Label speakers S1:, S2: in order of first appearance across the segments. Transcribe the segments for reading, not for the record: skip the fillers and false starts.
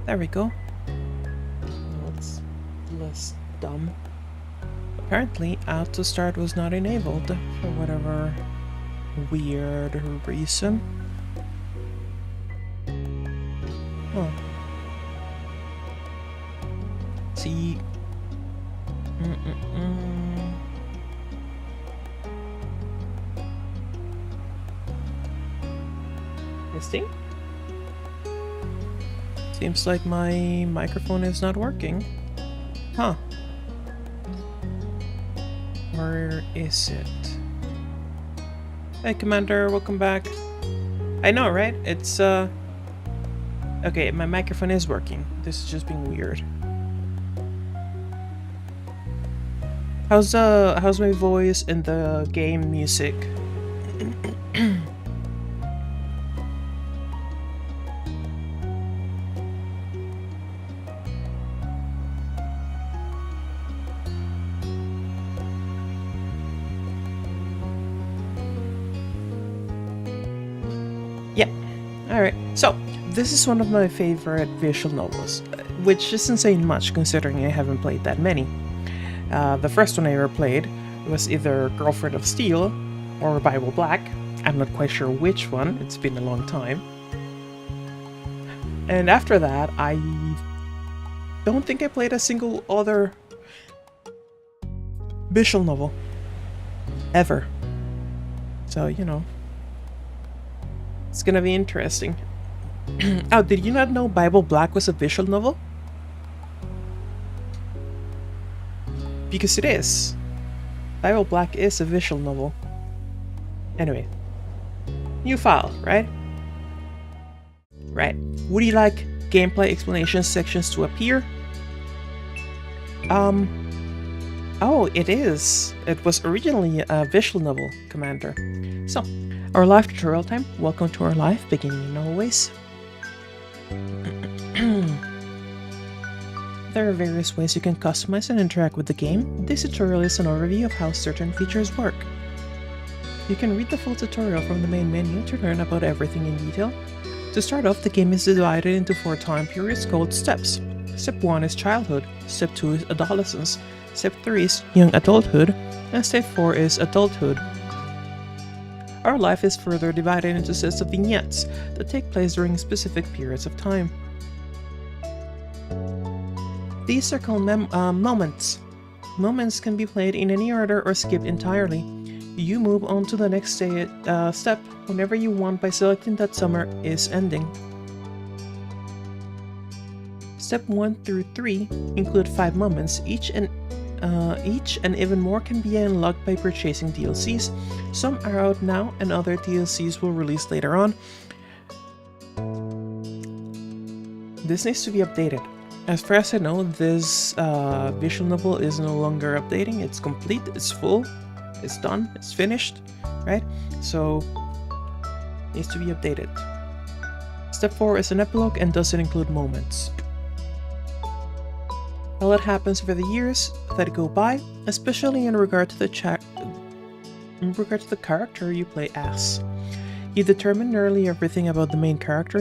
S1: There we go. It's less dumb. Apparently, auto start was not enabled for whatever weird reason. Huh. See. Testing? Seems like my microphone is not working. Huh. Where is it? Hey, Commander, welcome back. I know, right? It's, okay, my microphone is working. This is just being weird. How's my voice in the game music? Yeah. Alright. So, this is one of my favorite visual novels, which isn't saying much considering I haven't played that many. The first one I ever played was either Girlfriend of Steel or Bible Black. I'm not quite sure which one, it's been a long time. And after that, I don't think I played a single other visual novel. Ever. So, you know. It's gonna be interesting. Oh, did you not know Bible Black was a visual novel? Because it is. Bible Black is a visual novel. Anyway. New file, right? Right. Would you like gameplay explanation sections to appear? Oh, it is. It was originally a visual novel, Commander. So, our live tutorial time. Welcome to our live, beginning in always. There are various ways you can customize and interact with the game. This tutorial is an overview of how certain features work. You can read the full tutorial from the main menu to learn about everything in detail. To start off, the game is divided into 4 time periods called steps. Step 1 is childhood, Step 2 is adolescence, Step 3 is young adulthood, and Step 4 is adulthood. Our life is further divided into sets of vignettes that take place during specific periods of time. These are called moments. Moments can be played in any order or skipped entirely. You move on to the next step whenever you want by selecting that summer is ending. Step 1 through 3 include 5 moments, each and even more can be unlocked by purchasing DLCs. Some are out now and other DLCs will release later on. This needs to be updated. As far as I know, this visual novel is no longer updating. It's complete, it's full, it's done, it's finished, right? So, it needs to be updated. Step 4 is an epilogue and doesn't include moments. A lot happens over the years that go by, especially in regard to the character you play as. You determine nearly everything about the main character: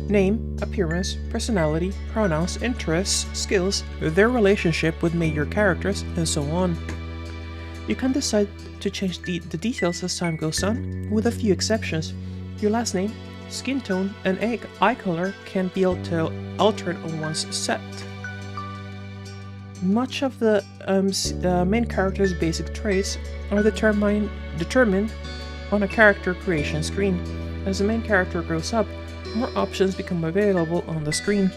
S1: name, appearance, personality, pronouns, interests, skills, their relationship with major characters, and so on. You can decide to change the details as time goes on, with a few exceptions. Your last name, skin tone, and eye color can be altered on one's set. Much of the main character's basic traits are determined on a character creation screen. As the main character grows up, more options become available on the screen.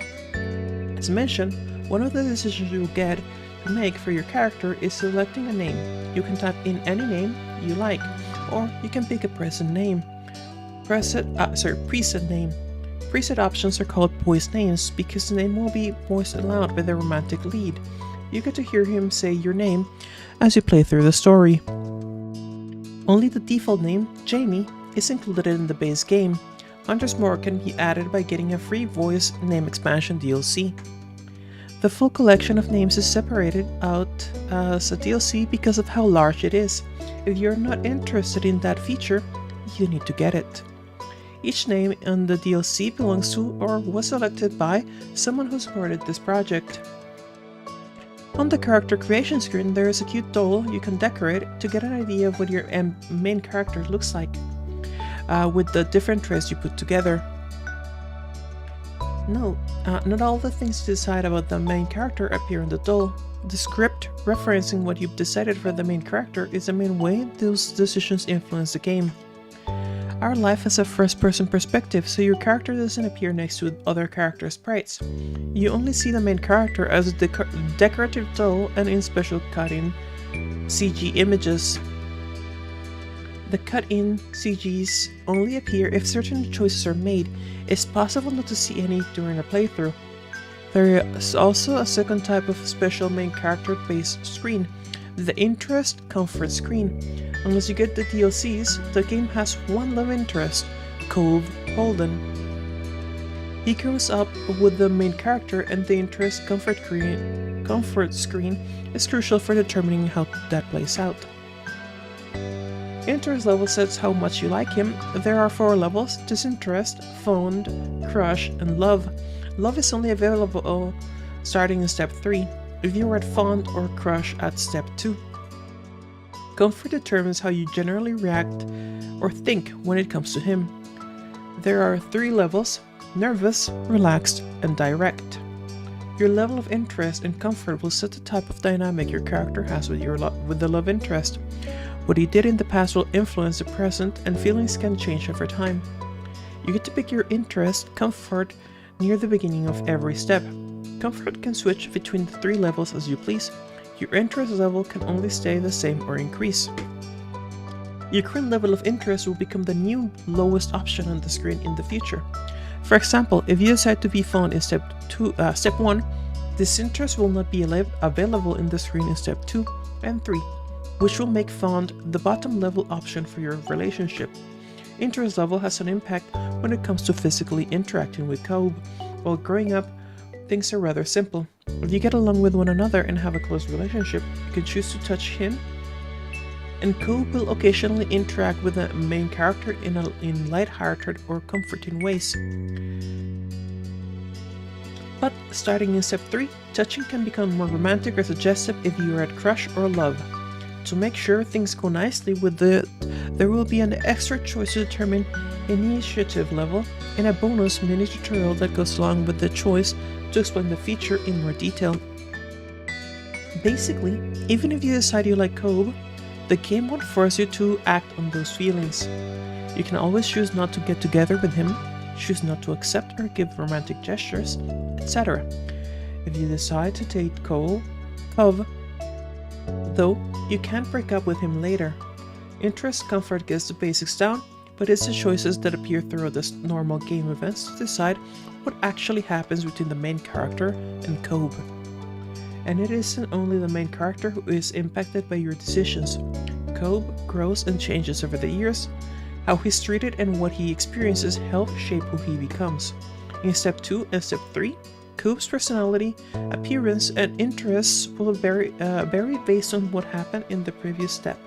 S1: As mentioned, one of the decisions you'll get to make for your character is selecting a name. You can type in any name you like, or you can pick a present name. Preset name. Preset options are called voice names because the name will be voiced aloud by the romantic lead. You get to hear him say your name as you play through the story. Only the default name, Jamie, is included in the base game. Hundreds more can be added by getting a free voice name expansion DLC. The full collection of names is separated out as a DLC because of how large it is. If you're not interested in that feature, you need to get it. Each name in the DLC belongs to or was selected by someone who supported this project. On the character creation screen, there is a cute doll you can decorate to get an idea of what your main character looks like, with the different traits you put together. No, not all the things you decide about the main character appear in the doll. The script referencing what you've decided for the main character is the main way those decisions influence the game. Our life has a first-person perspective, so your character doesn't appear next to other character sprites. You only see the main character as a decorative doll and in special cut-in CG images. The cut-in CGs only appear if certain choices are made. It's possible not to see any during a playthrough. There is also a second type of special main character-based screen, the interest comfort screen. Unless you get the DLCs, the game has one love interest, Cove Holden. He grows up with the main character, and the interest comfort screen is crucial for determining how that plays out. Interest level sets how much you like him. There are 4 levels: disinterest, fond, crush, and love. Love is only available starting in step 3, if you are at fond or crush at step 2. Comfort determines how you generally react or think when it comes to him. There are 3 levels: nervous, relaxed, and direct. Your level of interest and comfort will set the type of dynamic your character has with the love interest. What he did in the past will influence the present, and feelings can change over time. You get to pick your interest, comfort, near the beginning of every step. Comfort can switch between the 3 levels as you please. Your interest level can only stay the same or increase. Your current level of interest will become the new lowest option on the screen in the future. For example, if you decide to be fond in step 1, this interest will not be available in the screen in step 2 and 3, which will make fond the bottom level option for your relationship. Interest level has an impact when it comes to physically interacting with Cove. While growing up, things are rather simple. If you get along with one another and have a close relationship, you can choose to touch him, and Cove will occasionally interact with the main character in light-hearted or comforting ways. But starting in step 3, touching can become more romantic or suggestive if you are at crush or love. To make sure things go nicely there will be an extra choice to determine initiative level and a bonus mini tutorial that goes along with the choice to explain the feature in more detail. Basically, even if you decide you like Cove, the game won't force you to act on those feelings. You can always choose not to get together with him, choose not to accept or give romantic gestures, etc. If you decide to take Cove, though, you can't break up with him later. Interest comfort gets the basics down, but it's the choices that appear throughout the normal game events to decide what actually happens between the main character and Cove. And it isn't only the main character who is impacted by your decisions. Cove grows and changes over the years. How he's treated and what he experiences help shape who he becomes. In step 2 and step 3, Cove's personality, appearance, and interests will vary based on what happened in the previous step.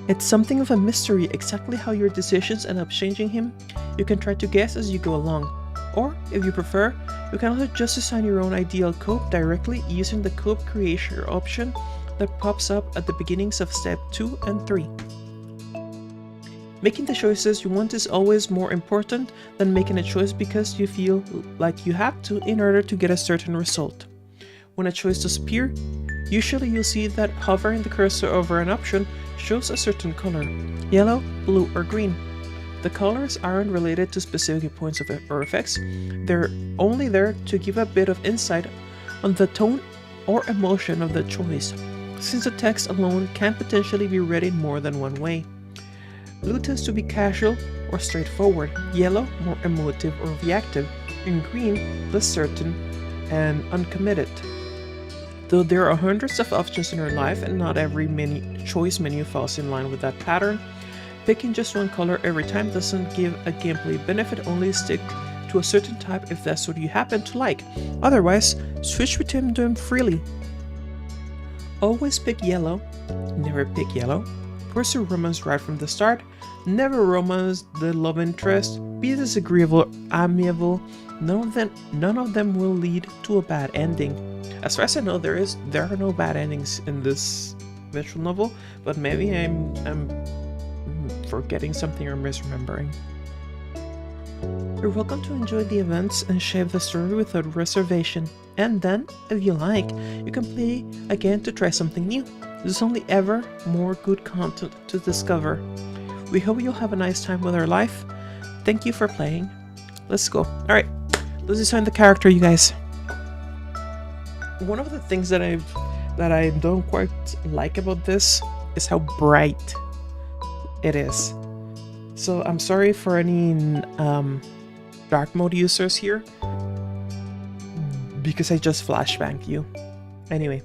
S1: It's something of a mystery exactly how your decisions end up changing him. You can try to guess as you go along. Or, if you prefer, you can also just assign your own ideal Cove directly using the Cove creation option that pops up at the beginnings of step 2 and 3. Making the choices you want is always more important than making a choice because you feel like you have to in order to get a certain result. When a choice does appear, usually you'll see that hovering the cursor over an option shows a certain color: yellow, blue, or green. The colors aren't related to specific points or effects, they're only there to give a bit of insight on the tone or emotion of the choice, since the text alone can potentially be read in more than one way. Blue tends to be casual or straightforward, yellow more emotive or reactive, and green less certain and uncommitted. Though there are hundreds of options in our life and not every choice menu falls in line with that pattern, picking just one color every time doesn't give a gameplay benefit, only stick to a certain type if that's what you happen to like. Otherwise, switch between them freely. Always pick yellow, never pick yellow. pursue romance right from the start, never romance the love interest, be disagreeable, amiable. None of them will lead to a bad ending. As far as I know, there are no bad endings in this visual novel, but maybe I'm forgetting something or misremembering. You're welcome to enjoy the events and shape the story without reservation. And then, if you like, you can play again to try something new. There's only ever more good content to discover. We hope you'll have a nice time with our life. Thank you for playing. Let's go. Alright, let's design the character, you guys. One of the things that I don't quite like about this is how bright it is. So I'm sorry for any dark mode users here, because I just flashbanged you. Anyway,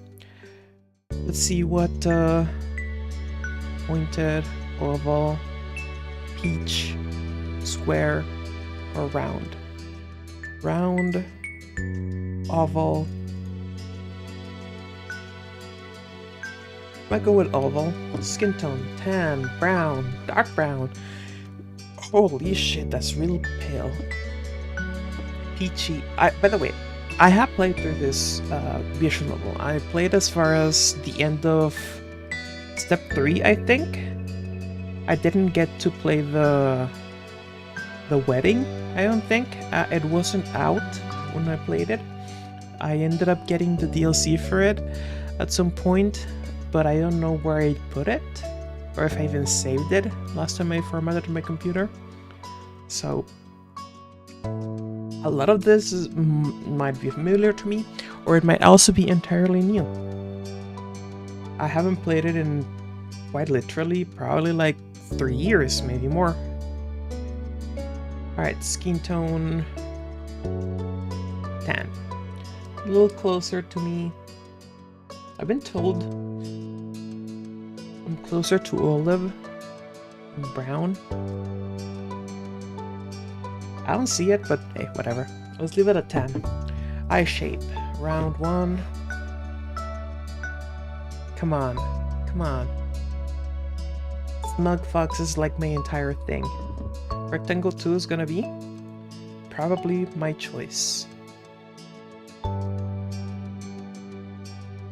S1: let's see what pointed, oval, peach, square, or round. Round, oval. I go with oval. Skin tone, tan, brown, dark brown. Holy shit, that's really pale. Peachy. By the way, I have played through this visual novel. I played as far as the end of step 3, I think. I didn't get to play the wedding, I don't think. It wasn't out when I played it. I ended up getting the DLC for it at some point, but I don't know where I put it, or if I even saved it last time I formatted my computer. So a lot of this might be familiar to me, or it might also be entirely new. I haven't played it in quite literally probably like 3 years, maybe more. Alright, skin tone tan. A little closer to me. I've been told I'm closer to olive and brown. I don't see it, but hey, whatever. Let's leave it at 10. Eye shape. Round 1. Come on. Come on. Smug Fox is like my entire thing. Rectangle 2 is gonna be probably my choice.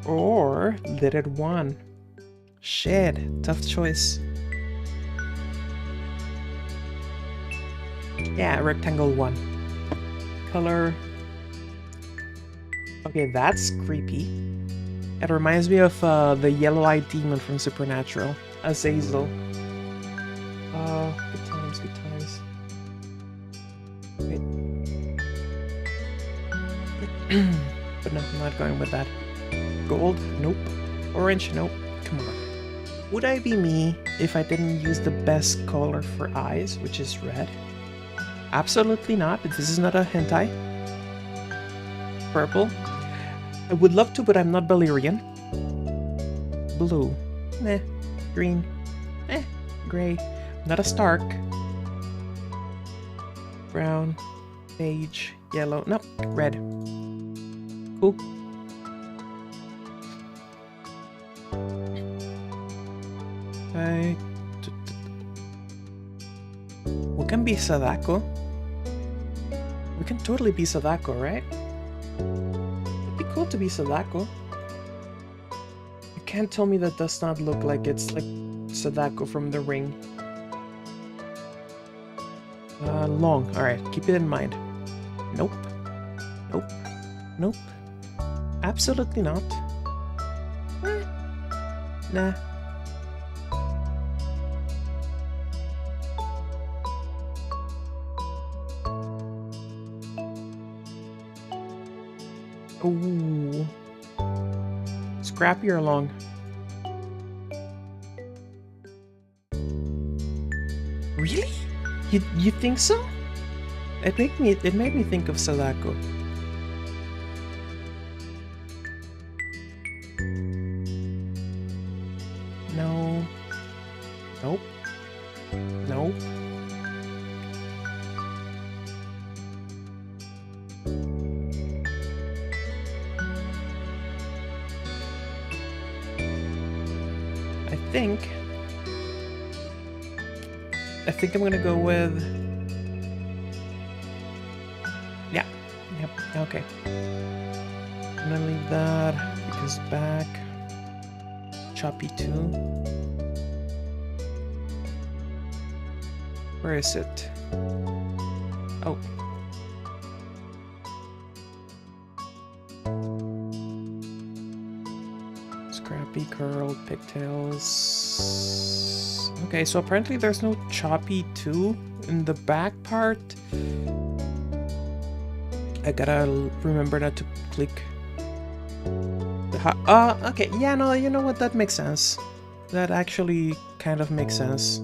S1: Or lidded 1. Shit, tough choice. Yeah, rectangle 1. Color. Okay, that's creepy. It reminds me of the yellow-eyed demon from Supernatural, Azazel. Good times, good times. Wait. But no, I'm not going with that. Gold? Nope. Orange? Nope. Come on. Would I be me if I didn't use the best color for eyes, which is red? Absolutely not. This is not a hentai. Purple. I would love to, but I'm not Valyrian. Blue. Meh. Green. Eh. Gray. Not a Stark. Brown. Beige. Yellow. Nope. Red. Cool. We can be Sadako. We can totally be Sadako, right? It'd be cool to be Sadako. You can't tell me that does not look like it's like Sadako from The Ring. Long. Alright, keep it in mind. Nope. Nope. Nope. Absolutely not. Nah. Ooh. Scrappier long. Really? You think so? It made me think of Sadako. No. Nope. Nope. I think I think I'm gonna go with... Yeah. Yep. Okay. I'm gonna leave that because back. Choppy 2. Where is it? Oh. Scrappy, curled, pigtails. Okay, so apparently there's no choppy 2 in the back part. I gotta remember not to click. Okay, yeah, no, you know what? That makes sense. That actually kind of makes sense.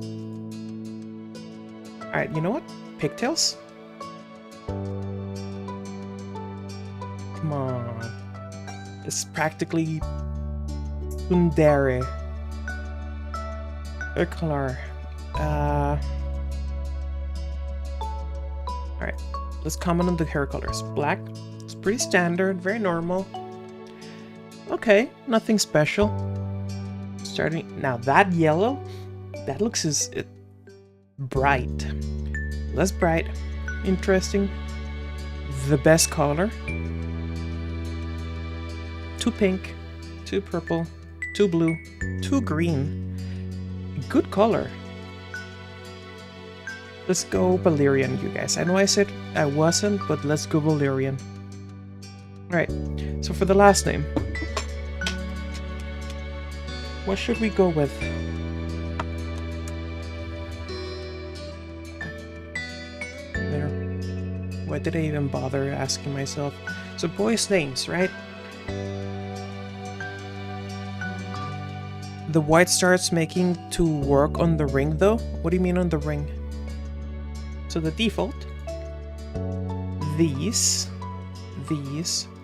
S1: Alright, you know what? Pigtails? Come on. It's practically Tsundere. Hair color. Alright, let's comment on the hair colors. Black. It's pretty standard, very normal. Okay, nothing special. Starting now, that yellow, that looks bright. Less bright, interesting. The best color. 2 pink, 2 purple, 2 blue, 2 green. Good color. Let's go Valyrian, you guys. I know I said I wasn't, but let's go Valyrian. Alright, so for the last name, what should we go with? There. Why did I even bother asking myself? So boys' names, right? The white starts making to work on the ring though? What do you mean on the ring? So the default. These,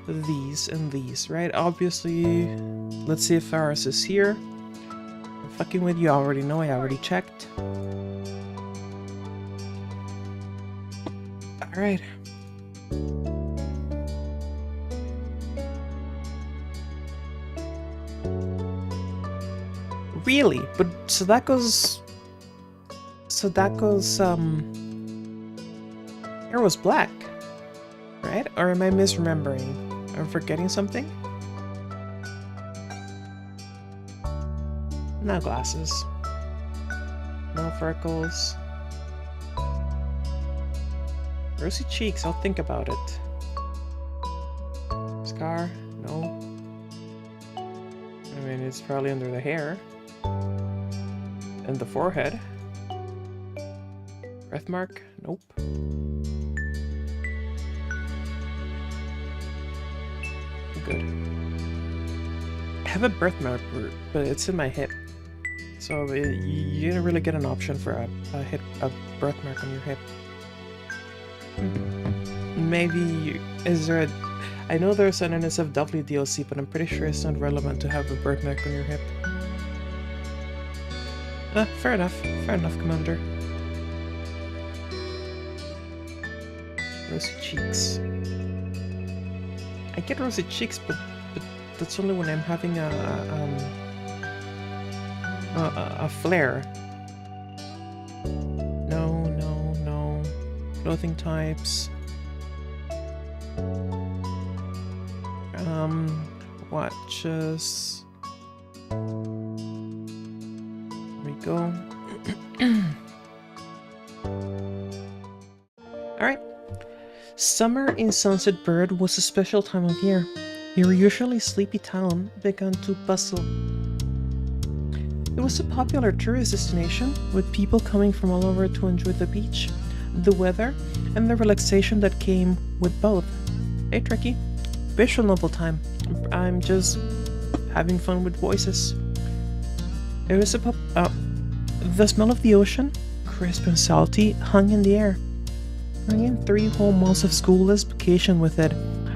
S1: and these, right? Obviously, let's see if Faris is here. I'm fucking with you, I already know, I already checked. Alright. Really? But, so that goes... Hair was black, right? Or am I misremembering? I'm forgetting something? No glasses. No freckles. Rosy cheeks, I'll think about it. Scar? No. I mean, it's probably under the hair. And the forehead. Birthmark? Nope. Good. I have a birthmark, but it's in my hip. So you didn't really get an option for a birthmark on your hip. Maybe, is there a... I know there's an NSFW DLC, but I'm pretty sure it's not relevant to have a birthmark on your hip. Fair enough. Fair enough, Commander. Rosy cheeks. I get rosy cheeks, but that's only when I'm having a flare. No. Clothing types. Watches. There we go. Alright. Summer in Sunset Bird was a special time of year. Your usually sleepy town began to bustle. It was a popular tourist destination, with people coming from all over to enjoy the beach, the weather, and the relaxation that came with both. Hey Tricky, visual novel time. I'm just having fun with voices. It was the smell of the ocean, crisp and salty, hung in the air. Bringing 3 whole months of schoolless vacation with it.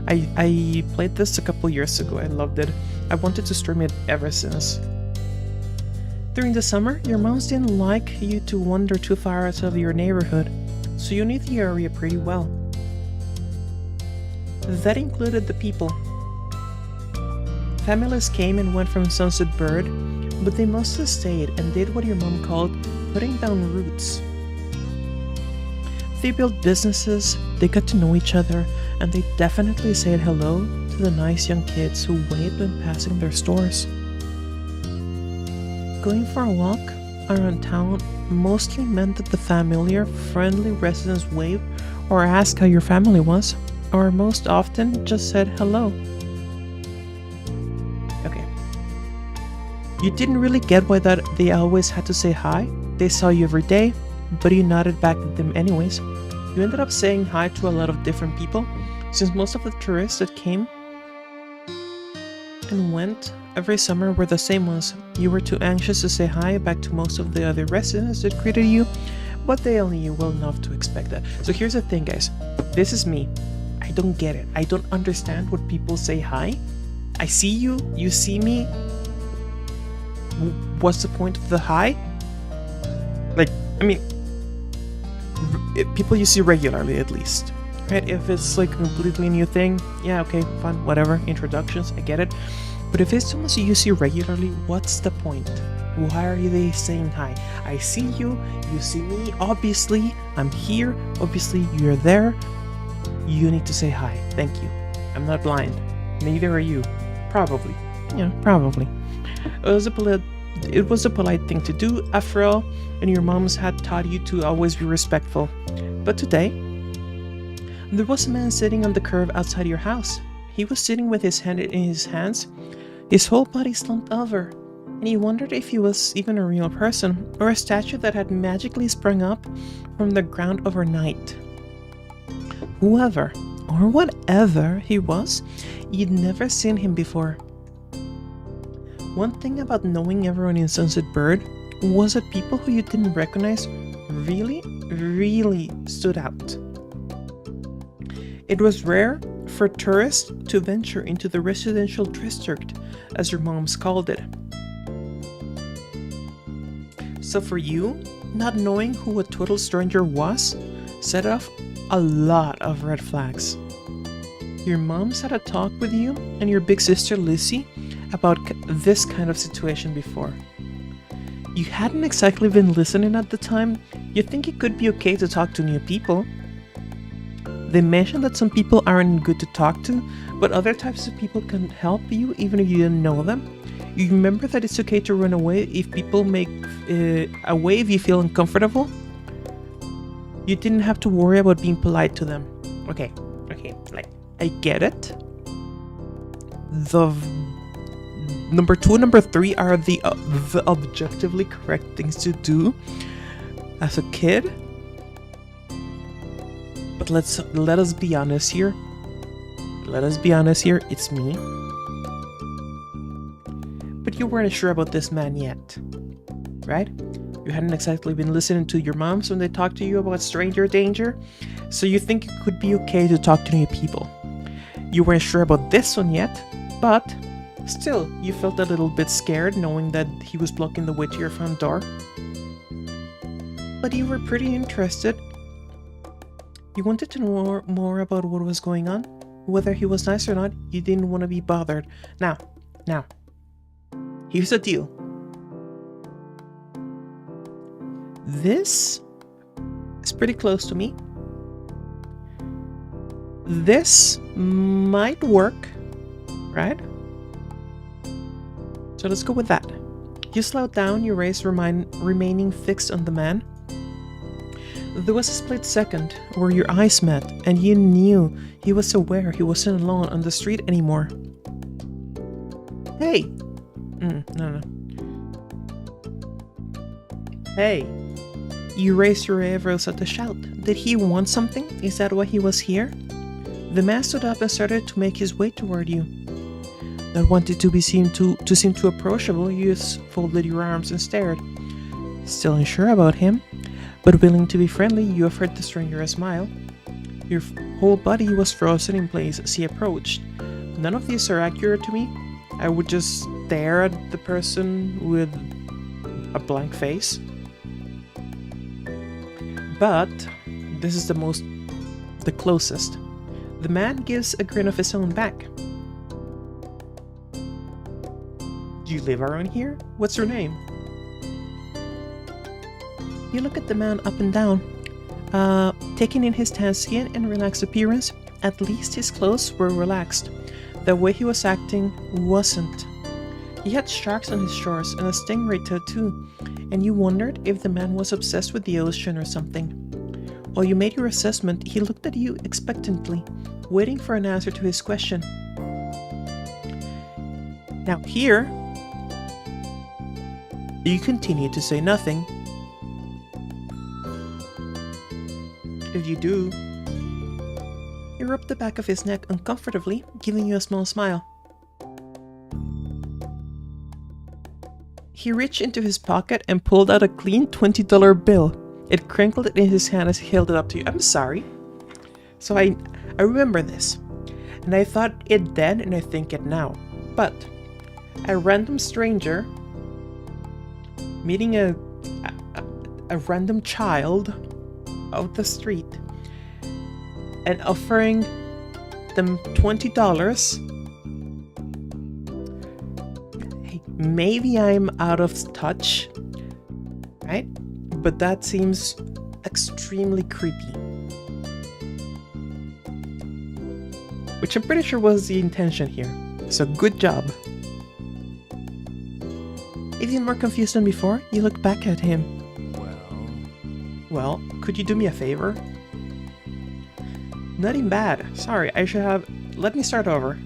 S1: I played this a couple years ago. I loved it. I wanted to stream it ever since. During the summer, your moms didn't like you to wander too far out of your neighborhood, so you knew the area pretty well. That included the people. Families came and went from Sunset Bird, but they mostly stayed and did what your mom called putting down roots. They built businesses, they got to know each other, and they definitely said hello to the nice young kids who waved when passing their stores. Going for a walk around town mostly meant that the familiar, friendly residents waved or asked how your family was, or most often just said hello. Okay. You didn't really get why that they always had to say hi. They saw you every day, but you nodded back at them anyways. You ended up saying hi to a lot of different people, since most of the tourists that came and went every summer were the same ones. You were too anxious to say hi back to most of the other residents that greeted you, but they only knew well enough to expect that. So here's the thing, guys. This is me. I don't get it. I don't understand what people say hi. I see you, you see me. What's the point of the hi? Like, I mean, people you see regularly at least, right? If it's like a completely new thing, yeah, okay, fine, whatever, introductions, I get it. But if it's someone you see regularly, what's the point? Why are they saying hi? I see you, you see me, obviously I'm here, obviously you're there. You need to say hi, thank you. I'm not blind, neither are you. Probably, yeah, probably. It was a polite thing to do, after all, and your moms had taught you to always be respectful. But today, there was a man sitting on the curb outside your house. He was sitting with his hand in his hands, his whole body slumped over, and he wondered if he was even a real person, or a statue that had magically sprung up from the ground overnight. Whoever, or whatever he was, you'd never seen him before. One thing about knowing everyone in Sunset Bird was that people who you didn't recognize really stood out. It was rare for tourists to venture into the residential district, as your moms called it. So for you, not knowing who a total stranger was set off a lot of red flags. Your moms had a talk with you and your big sister Lucy about this kind of situation before. You hadn't exactly been listening at the time. You think it could be okay to talk to new people. They mentioned that some people aren't good to talk to, but other types of people can help you even if you didn't know them. You remember that it's okay to run away if people make a wave you feel uncomfortable. You didn't have to worry about being polite to them. Okay, like, I get it. The number 2 and number 3 are the objectively correct things to do as a kid. But let us be honest here. It's me. But you weren't sure about this man yet, right? You hadn't exactly been listening to your moms when they talked to you about stranger danger, so you think it could be okay to talk to new people. You weren't sure about this one yet, but still, you felt a little bit scared knowing that he was blocking the way to your front door. But you were pretty interested. You wanted to know more about what was going on. Whether he was nice or not, you didn't want to be bothered. Now, here's the deal. This is pretty close to me. This might work, right? So let's go with that. You slowed down, your gaze remaining fixed on the man. There was a split second where your eyes met, and you knew he was aware he wasn't alone on the street anymore. Hey! No. Hey! You raised your eyebrows at the shout. Did he want something? Is that why he was here? The man stood up and started to make his way toward you. Not wanting to seem too approachable, you just folded your arms and stared. Still unsure about him, but willing to be friendly, you offered the stranger a smile. Your whole body was frozen in place as he approached. None of these are accurate to me. I would just stare at the person with a blank face. But this is the closest. The man gives a grin of his own back. Do you live around here? What's your name? You look at the man up and down. Taking in his tan skin and relaxed appearance, at least his clothes were relaxed. The way he was acting wasn't. He had sharks on his shorts and a stingray tattoo, and you wondered if the man was obsessed with the ocean or something. While you made your assessment, he looked at you expectantly, waiting for an answer to his question. Now here, you continue to say nothing. If you do, he rubbed the back of his neck uncomfortably, giving you a small smile. He reached into his pocket and pulled out a clean $20 bill. It crinkled in his hand as he held it up to you. I'm sorry. So I remember this, and I thought it then and I think it now. But a random stranger meeting a random child out the street and offering them $20. Hey, maybe I'm out of touch, right? But that seems extremely creepy. Which I'm pretty sure was the intention here. So good job. Even more confused than before, you look back at him. Well, could you do me a favor? Nothing bad. Sorry, I should have... Let me start over.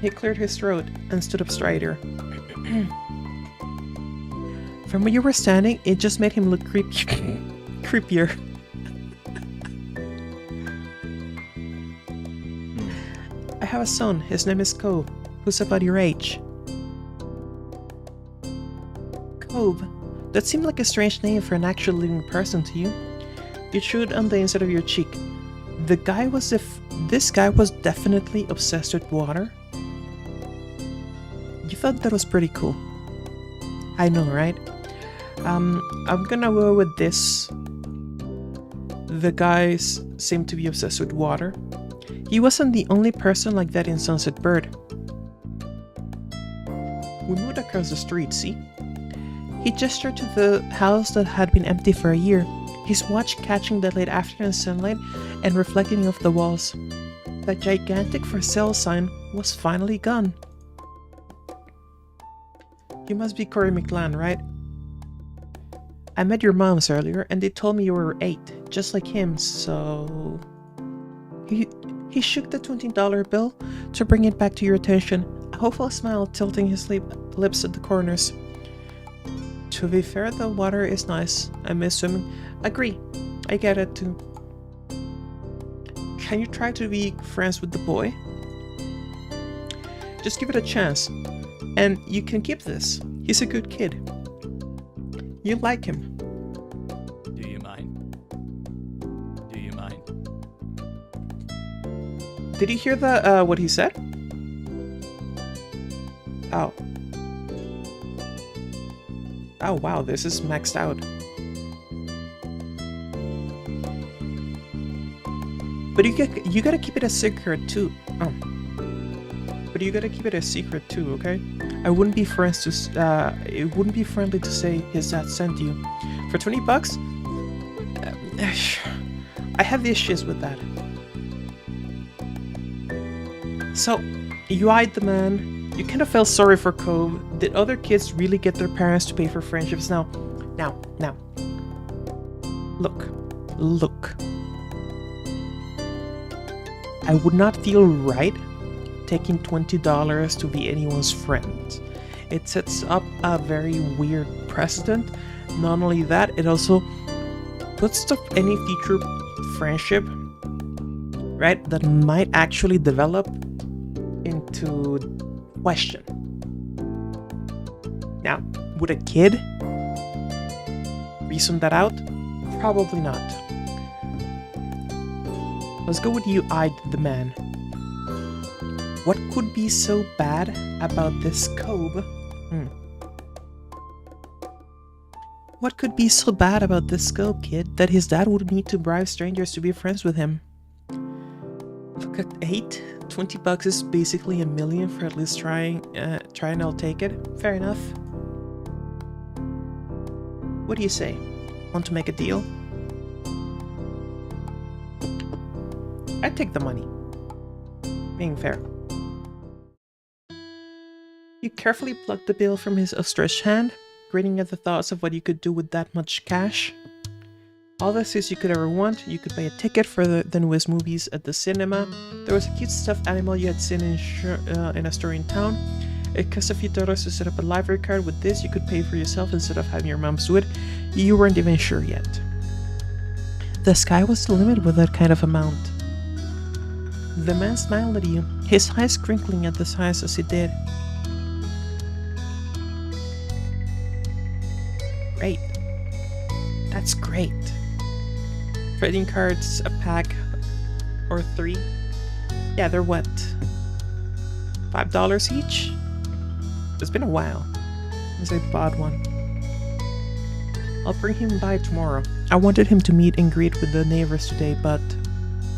S1: He cleared his throat and stood up straighter. From where you were standing, it just made him look creepier. I have a son. His name is Cove, who's about your age. Cove? That seemed like a strange name for an actual living person to you. You chewed on the inside of your cheek. This guy was definitely obsessed with water. You thought that was pretty cool. I know, right? I'm gonna go with this. The guys seem to be obsessed with water. He wasn't the only person like that in Sunset Bird. We moved across the street, see? He gestured to the house that had been empty for a year, his watch catching the late afternoon sunlight and reflecting off the walls. That gigantic for sale sign was finally gone. You must be Corey McLan, right? I met your moms earlier and they told me you were 8, just like him, so... He shook the $20 bill to bring it back to your attention, a hopeful smile tilting his lips at the corners. To be fair, the water is nice. I miss swimming. Agree. I get it too. Can you try to be friends with the boy? Just give it a chance. And you can keep this. He's a good kid. You like him.
S2: Do you mind? Do you mind?
S1: Did you hear the what he said? Oh. Oh wow, this is maxed out. But you gotta keep it a secret too. Oh. But you gotta keep it a secret too, okay? I wouldn't be friends to it wouldn't be friendly to say his dad sent you. For $20? I have issues with that. So, you eyed the man. You kind of felt sorry for Cove. Did other kids really get their parents to pay for friendships? Now. Look. I would not feel right taking $20 to be anyone's friend. It sets up a very weird precedent. Not only that, it also puts any future friendship, right, that might actually develop into question. Now, would a kid reason that out? Probably not. Let's go with you eyed the man. What could be so bad about this Cove? What could be so bad about this Cove kid that his dad would need to bribe strangers to be friends with him? Look at 8. $20 is basically $1 million for at least trying. I'll take it. Fair enough. What do you say? Want to make a deal? I'd take the money. Being fair. You carefully plucked the bill from his outstretched hand, grinning at the thoughts of what you could do with that much cash. All the things you could ever want. You could buy a ticket for the newest movies at the cinema. There was a cute stuffed animal you had seen in a store in town. It cost a few dollars to set up a library card. With this, you could pay for yourself instead of having your mom do it. You weren't even sure yet. The sky was the limit with that kind of amount. The man smiled at you, his eyes crinkling at the size as he did. Great. That's great. Trading cards, a pack or 3. Yeah, they're what? $5 each? It's been a while since I bought one. I'll bring him by tomorrow. I wanted him to meet and greet with the neighbors today, but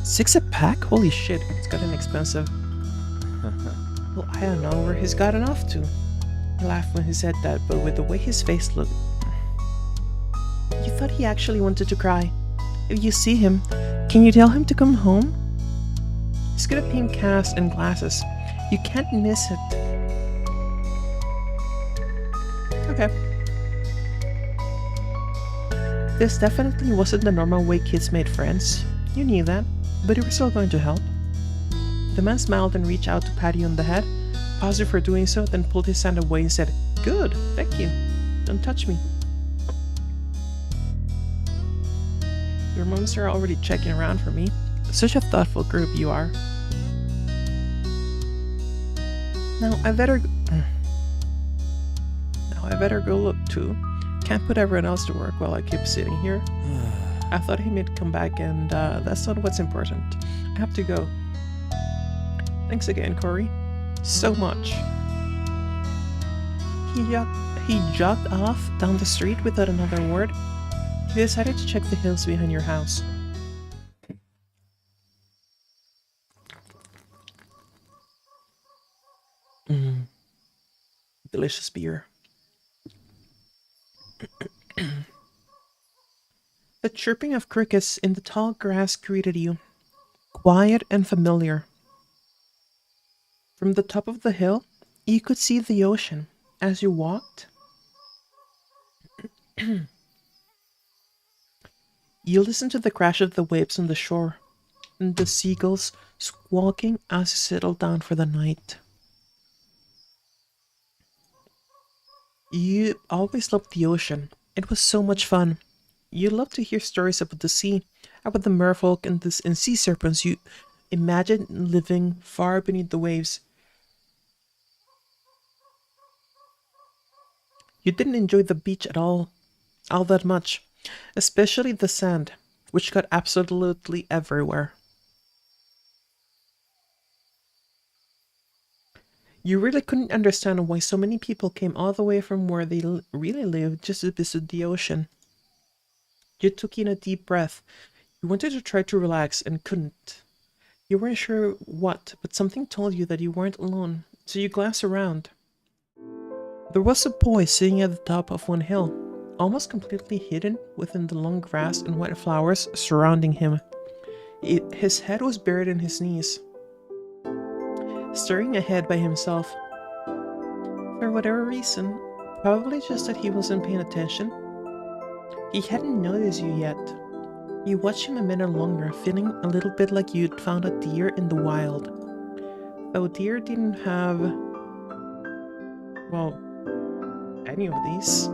S1: 6 a pack? Holy shit, it's gotten expensive. Well, I don't know where he's gotten off to. He laughed when he said that, but with the way his face looked, you thought he actually wanted to cry. If you see him, can you tell him to come home? He's got a pink cast and glasses. You can't miss it. Okay. This definitely wasn't the normal way kids made friends. You knew that, but you were still going to help. The man smiled and reached out to pat you on the head, paused before doing so, then pulled his hand away and said, "Good, thank you. Don't touch me." Your moms are already checking around for me. Such a thoughtful group you are. Now I better go look too. Can't put everyone else to work while I keep sitting here. I thought he might come back, and that's not what's important. I have to go. Thanks again, Corey. So much. He jogged off down the street without another word. He decided to check the hills behind your house. Delicious beer. The chirping of crickets in the tall grass greeted you, quiet and familiar. From the top of the hill, you could see the ocean as you walked. You listened to the crash of the waves on the shore, and the seagulls squawking as you settled down for the night. You always loved the ocean. It was so much fun. You loved to hear stories about the sea, about the merfolk and sea serpents you imagined living far beneath the waves. You didn't enjoy the beach at all that much, especially the sand, which got absolutely everywhere. You really couldn't understand why so many people came all the way from where they really lived just to visit the ocean. You took in a deep breath. You wanted to try to relax and couldn't. You weren't sure what, but something told you that you weren't alone, so you glanced around. There was a boy sitting at the top of one hill, almost completely hidden within the long grass and white flowers surrounding him. His head was buried in his knees, staring ahead by himself. For whatever reason, probably just that he wasn't paying attention, he hadn't noticed you yet. You watched him a minute longer, feeling a little bit like you'd found a deer in the wild. Though deer didn't have, well, any of these.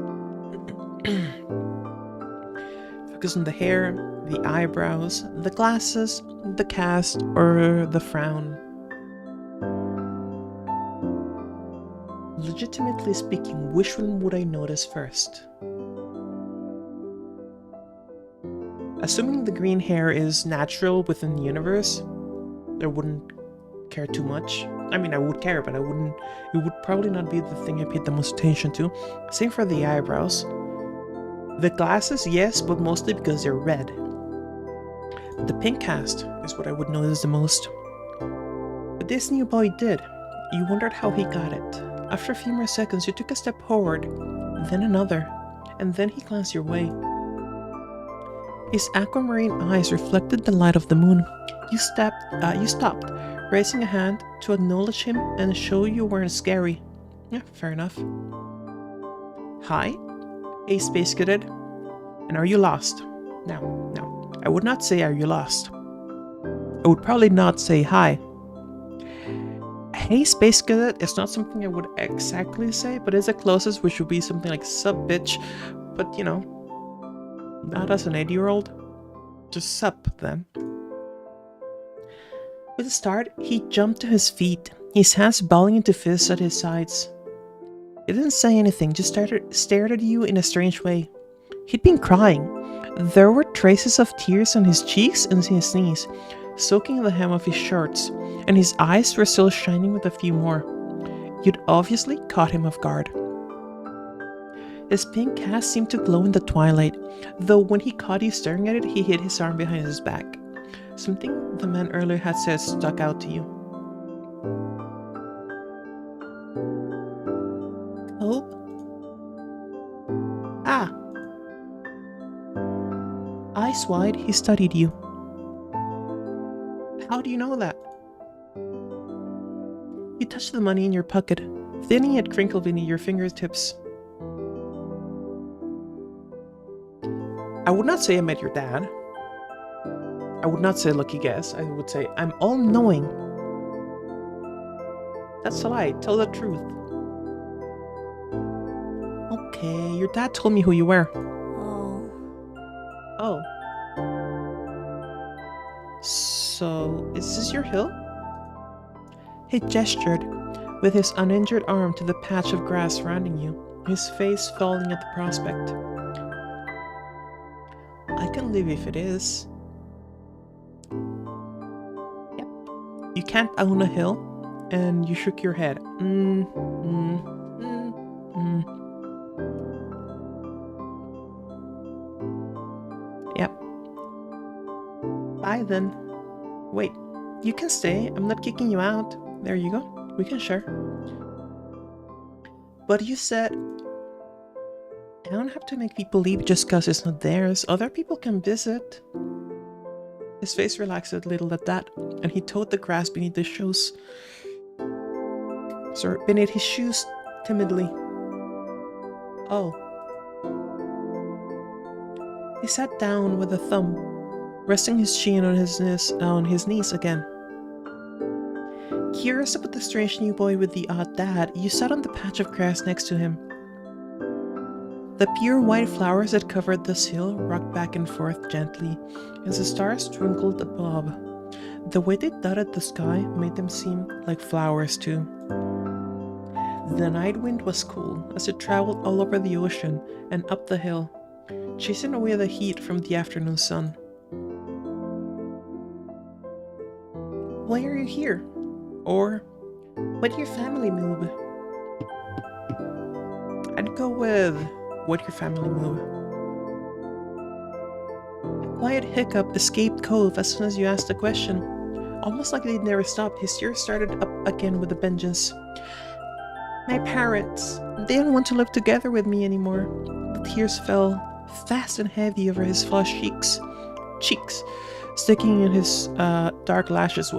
S1: Focus on the hair, the eyebrows, the glasses, the cast, or the frown. Legitimately speaking, which one would I notice first? Assuming the green hair is natural within the universe, I wouldn't care too much. I mean, I would care, but it would probably not be the thing I paid the most attention to. Same for the eyebrows. The glasses, yes, but mostly because they're red. The pink cast is what I would notice the most. But this new boy did. You wondered how he got it. After a few more seconds, you took a step forward, then another, and then he glanced your way. His aquamarine eyes reflected the light of the moon. You stopped, raising a hand to acknowledge him and show you weren't scary. Yeah, fair enough. Hi, a space cadet. And are you lost? No. I would not say are you lost. I would probably not say hi. Hey, space cadet is not something I would exactly say, but it's the closest, which would be something like sup bitch. But you know, not as an 80-year-old. Just sup then. With a start, he jumped to his feet, his hands balling into fists at his sides. He didn't say anything, just stared at you in a strange way. He'd been crying. There were traces of tears on his cheeks and his knees, soaking the hem of his shorts, and his eyes were still shining with a few more. You'd obviously caught him off guard. His pink cast seemed to glow in the twilight, though when he caught you staring at it, he hid his arm behind his back. Something the man earlier had said stuck out to you. Hope? Ah! Eyes wide, he studied you. How do you know that? You touched the money in your pocket, thinning it crinkled beneath your fingertips. I would not say I met your dad. I would not say lucky guess. I would say I'm all-knowing. That's a lie. Tell the truth. Okay, your dad told me who you were. Oh. So, is this your hill? He gestured with his uninjured arm to the patch of grass surrounding you, his face falling at the prospect. I can live if it is. Yep. You can't own a hill, and you shook your head. Yep. Bye then. Wait, you can stay. I'm not kicking you out. There you go. We can share. But you said I don't have to make people leave just cause it's not theirs. Other people can visit. His face relaxed a little at that, and he toed the grass beneath his shoes. Beneath his shoes, timidly. Oh. He sat down with a thumb, resting his chin on his knees again. Curious about the strange new boy with the odd dad, you sat on the patch of grass next to him. The pure white flowers that covered this hill rocked back and forth gently as the stars twinkled above. The way they dotted the sky made them seem like flowers too. The night wind was cool as it traveled all over the ocean and up the hill, chasing away the heat from the afternoon sun. Why are you here? Or, why'd your family move? I'd go with, why'd your family move? A quiet hiccup escaped Cove as soon as you asked the question. Almost like they'd never stopped, his tears started up again with a vengeance. My parents, they didn't want to live together with me anymore. The tears fell fast and heavy over his flushed cheeks, sticking in his dark lashes.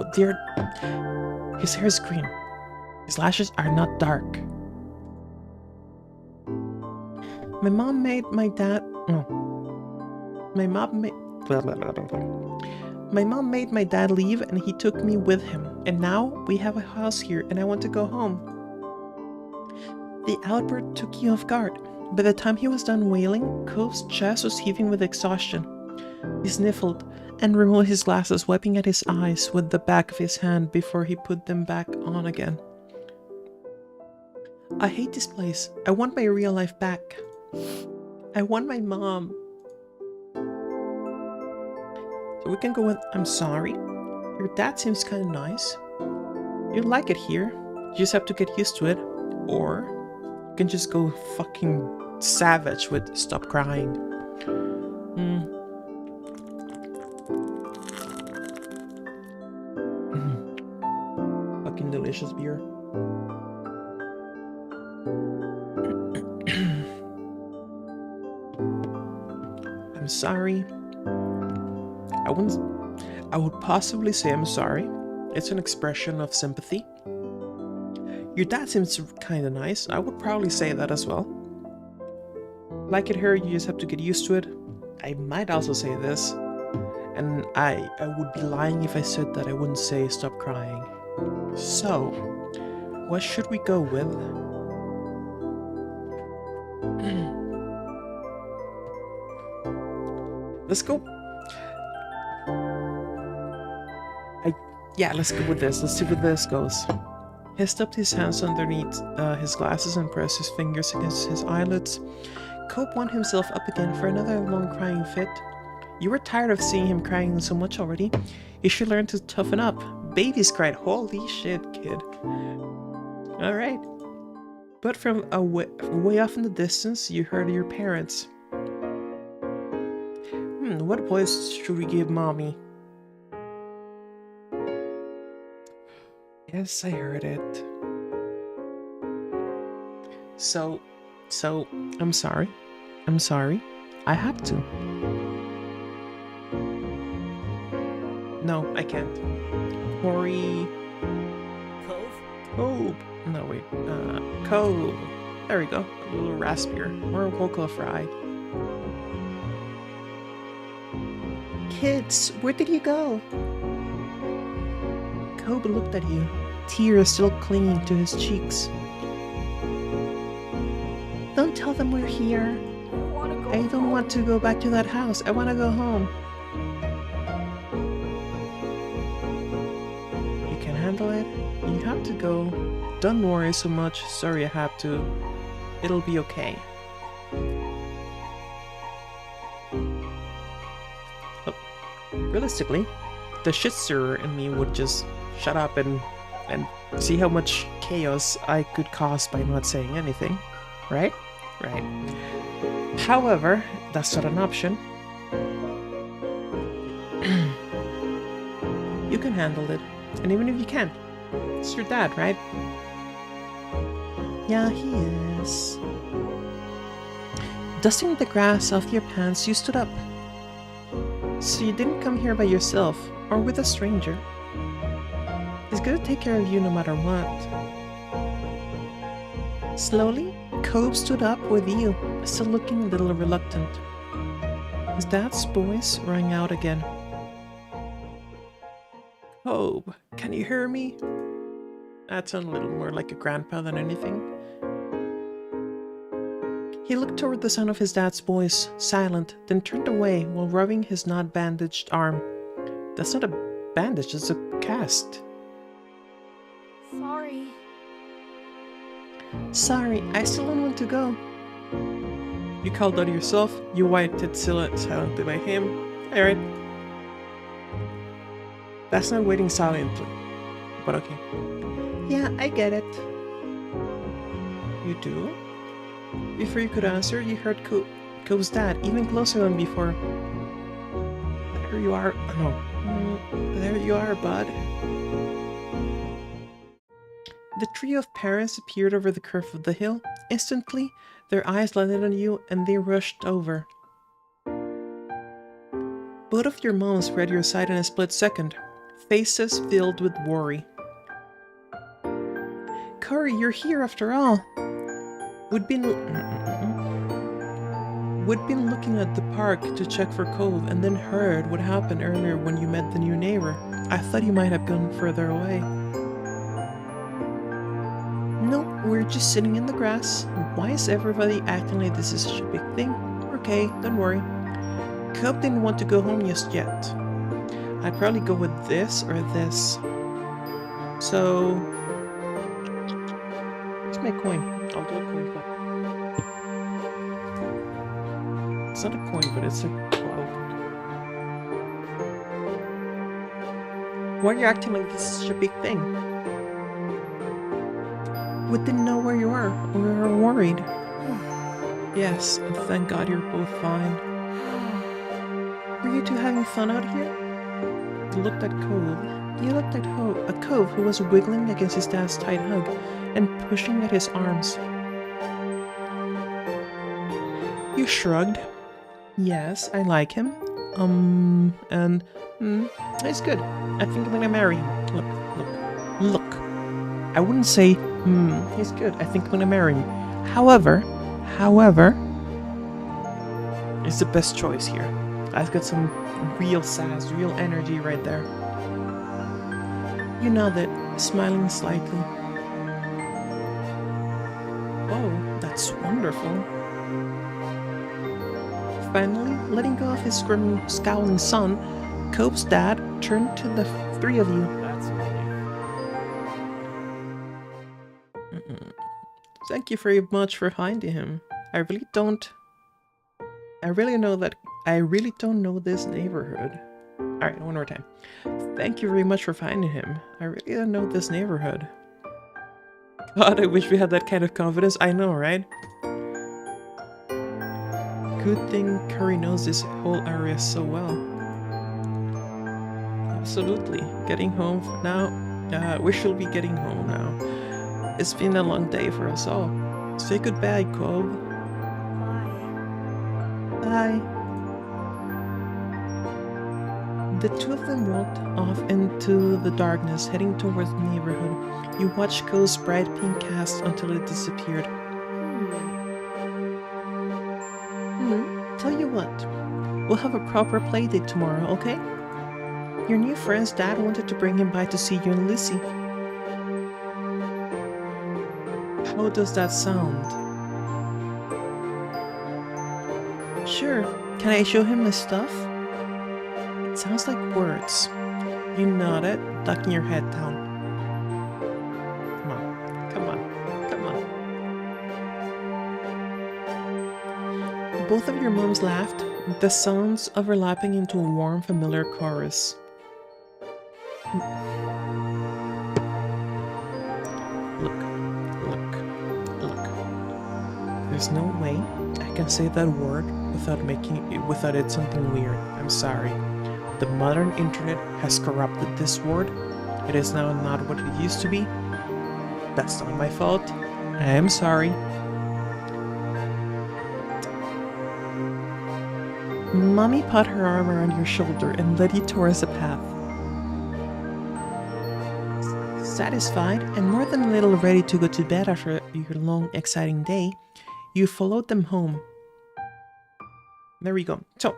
S1: His hair is green. His lashes are not dark. My mom made my dad leave and he took me with him. And now we have a house here and I want to go home. The outburst took you off guard. By the time he was done wailing, Cove's chest was heaving with exhaustion. He sniffled and removed his glasses, wiping at his eyes with the back of his hand before he put them back on again. I hate this place. I want my real life back. I want my mom. So we can go with, I'm sorry. Your dad seems kind of nice. You like it here. You just have to get used to it. Or you can just go fucking savage with stop crying. Fucking delicious beer. I'm sorry. I would possibly say I'm sorry. It's an expression of sympathy. Your dad seems kinda nice. I would probably say that as well. Like it here, you just have to get used to it. I might also say this, and I would be lying if I said that I wouldn't say stop crying. So, what should we go with? Let's go. Yeah, let's go with this. Let's see where this goes. He stuffed his hands underneath his glasses and pressed his fingers against his eyelids. Cope wound himself up again for another long crying fit. You were tired of seeing him crying so much already. You should learn to toughen up. Babies cried. Holy shit, kid. Alright. But from way off in the distance, you heard your parents. What voice should we give mommy? Yes, I heard it. So, I'm sorry. I'm sorry. I have to. No, I can't. Hori... Cove? No, wait. Cove. There we go. A little raspier. Or vocal fry. Kids, where did you go? Cobe looked at you, tears still clinging to his cheeks. Don't tell them we're here. I don't want to go back to that house. I want to go home. You can handle it. You have to go. Don't worry so much. Sorry I have to. It'll be okay. Oh. Realistically, the shit stirrer in me would just shut up and see how much chaos I could cause by not saying anything. Right? Right. However, that's not an option. You can handle it. And even if you can't, it's your dad, right? Yeah, he is. Dusting the grass off your pants, you stood up. So you didn't come here by yourself, or with a stranger. He's gonna take care of you no matter what. Slowly, Cobe stood up with you, still looking a little reluctant. His dad's voice rang out again. Cobe, can you hear me? That sounded a little more like a grandpa than anything. He looked toward the sound of his dad's voice, silent, then turned away while rubbing his not bandaged arm. That's not a bandage, it's a cast. Sorry, I still don't want to go. You called out yourself, you waited silently by him. Alright. That's not waiting silently, but okay. Yeah, I get it. You do? Before you could answer, you heard Cobe's dad, even closer than before. There you are. No. There you are, bud. The trio of parents appeared over the curve of the hill. Instantly, their eyes landed on you and they rushed over. Both of your moms were at your side in a split second, faces filled with worry. Corey, you're here after all. We'd been looking at the park to check for Cove and then heard what happened earlier when you met the new neighbor. I thought you might have gone further away. No, we're just sitting in the grass. Why is everybody acting like this is such a big thing? Okay, don't worry. Cobb didn't want to go home just yet. I'd probably go with this or this. So... where's my coin? I'll do a coin flip. It's not a coin, but it's a 12. Why are you acting like this is such a big thing? We didn't know where you were. We were worried. Yes, and thank God you're both fine. Were you two having fun out here? You looked at Cove. You looked at a Cove who was wiggling against his dad's tight hug and pushing at his arms. You shrugged. Yes, I like him. and it's good. I think I'm gonna marry him. Look. I wouldn't say, he's good. I think I'm gonna marry him. However, it's the best choice here. I've got some real sass, real energy right there. You nodded, smiling slightly. Oh, that's wonderful. Finally, letting go of his scowling son, Cope's dad turned to the three of you.
S2: That's a relief.
S1: Thank you very much for finding him. I really don't know this neighborhood. Alright, one more time. Thank you very much for finding him. I really don't know this neighborhood. God, I wish we had that kind of confidence. I know, right? Good thing Curry knows this whole area so well. Absolutely. Getting home now. We shall be getting home now. It's been a long day for us all. Say goodbye, Cove. Bye. The two of them walked off into the darkness, heading towards the neighborhood. You watched Cove's bright pink cast until it disappeared. Tell you what, we'll have a proper play date tomorrow, okay? Your new friend's dad wanted to bring him by to see you and Lizzie. How does that sound? Sure. Can I show him my stuff? It sounds like words. You nodded, ducking your head down. Come on. Both of your moms laughed, the sounds overlapping into a warm, familiar chorus. Look. There's no way I can say that word without it something weird. I'm sorry. The modern internet has corrupted this word. It is now not what it used to be. That's not my fault. I am sorry. Mommy put her arm around your shoulder and led you towards the path. Satisfied and more than a little ready to go to bed after your long, exciting day, you followed them home. There we go. So,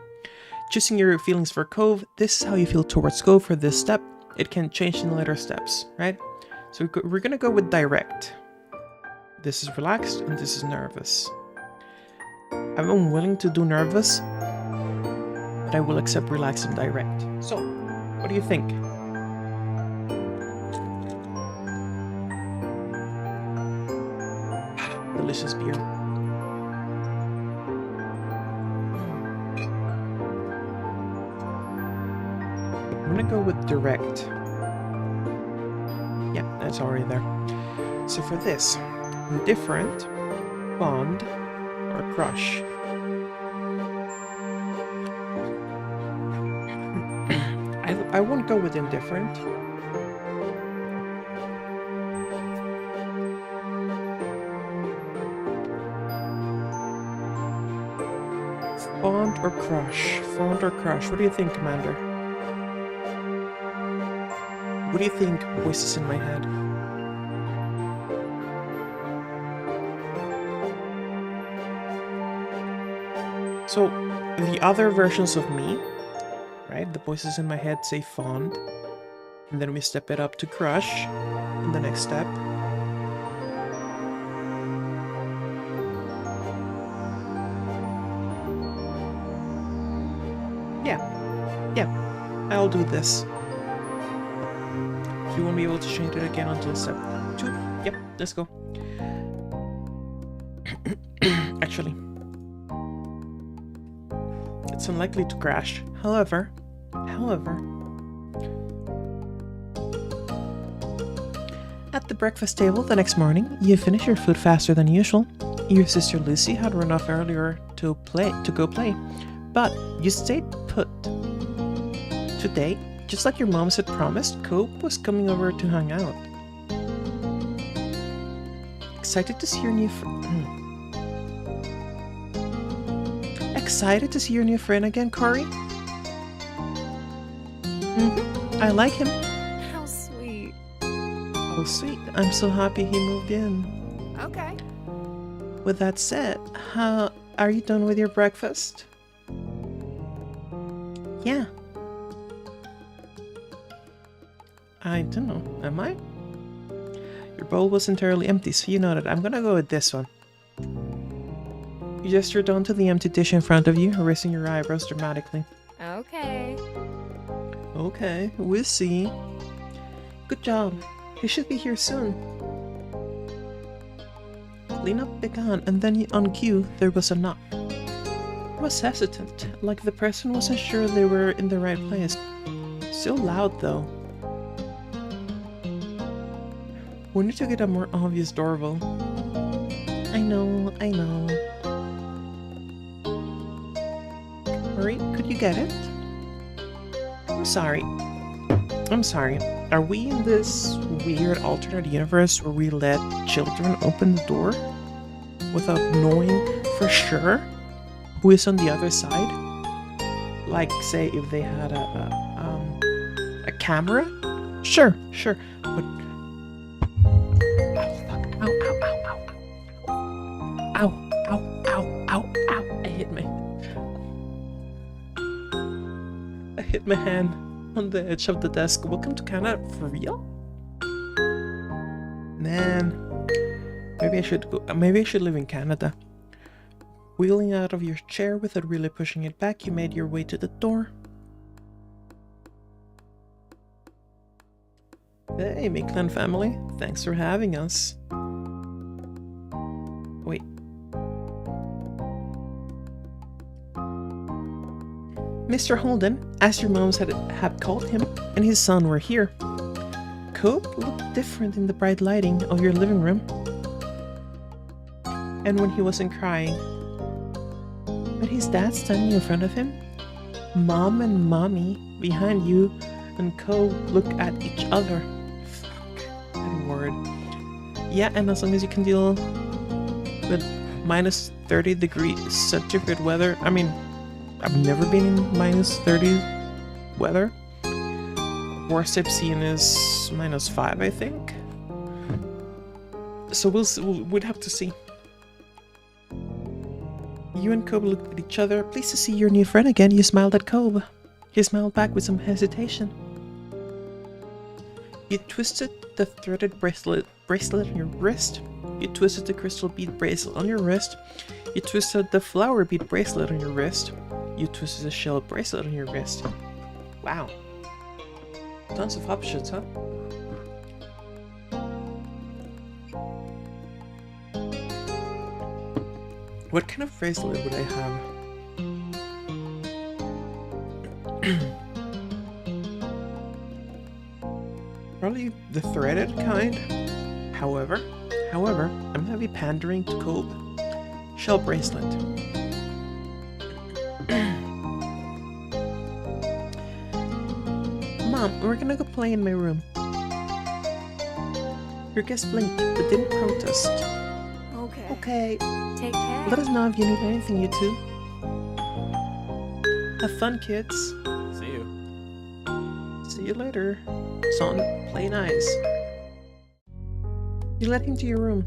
S1: choosing your feelings for Cove, this is how you feel towards Cove for this step. It can change in later steps, right? So we're gonna go with direct. This is relaxed and this is nervous. I'm unwilling to do nervous, but I will accept relaxed and direct. So, what do you think? Delicious beer. I'm gonna go with direct. Yeah, that's already there. So for this, indifferent, bond, or crush. I won't go with indifferent. Bond or crush? Bond or crush? What do you think, Commander? What do you think, voices in my head? So, the other versions of me, right? The voices in my head say fond, and then we step it up to crush in the next step. Yeah, I'll do this. You won't be able to change it again until step 2. Yep, let's go. Actually, it's unlikely to crash. However, at the breakfast table the next morning, you finish your food faster than usual. Your sister Lucy had run off earlier to go play, but you stayed put. Today, just like your moms had promised, Cope was coming over to hang out. Excited to see your new friend again, Cory? I like him.
S3: How sweet.
S1: Oh, sweet. I'm so happy he moved in.
S3: Okay.
S1: With that said, how are you done with your breakfast? Yeah. I don't know. Am I? Your bowl was entirely empty, so you know that. I'm gonna go with this one. You gestured onto the empty dish in front of you, raising your eyebrows dramatically.
S3: Okay.
S1: Okay, we'll see. Good job. He should be here soon. Cleanup began, and then on cue, there was a knock. He was hesitant, like the person wasn't sure they were in the right place. Still loud, though. We need to get a more obvious doorbell. I know. Hurry, could you get it? I'm sorry. Are we in this weird alternate universe where we let children open the door without knowing for sure who is on the other side? Like, say, if they had a camera? Sure, but... Ow. I hit my hand on the edge of the desk. Welcome to Canada, for real? Man, maybe I should live in Canada. Wheeling out of your chair without really pushing it back, you made your way to the door. Hey, Miklan family. Thanks for having us. Wait. Mr. Holden, as your moms had called him, and his son were here. Cope looked different in the bright lighting of your living room. And when he wasn't crying. But his dad standing in front of him, Mom and Mommy behind you, and Cope looked at each other. Fuck, that word. Yeah, and as long as you can deal with minus 30 degrees centigrade weather, I mean, I've never been in minus 30 weather. Worst I've seen is minus 5, I think. So we'd have to see. You and Cobe looked at each other. Pleased to see your new friend again. You smiled at Cobe. He smiled back with some hesitation. You twisted the threaded bracelet on your wrist. You twisted the crystal bead bracelet on your wrist. You twisted the flower bead bracelet on your wrist. You twisted the shell bracelet on your wrist. Wow. Tons of options, huh? What kind of bracelet would I have? Probably the threaded kind. However, I'm gonna be pandering to Cope. Shell bracelet. Mom, we're gonna go play in my room. Your guest blinked, but didn't protest. Okay.
S3: Take care.
S1: Let us know if you need anything, you two. Have fun, kids.
S2: See you.
S1: See you later. Son, play nice. You led him to your room,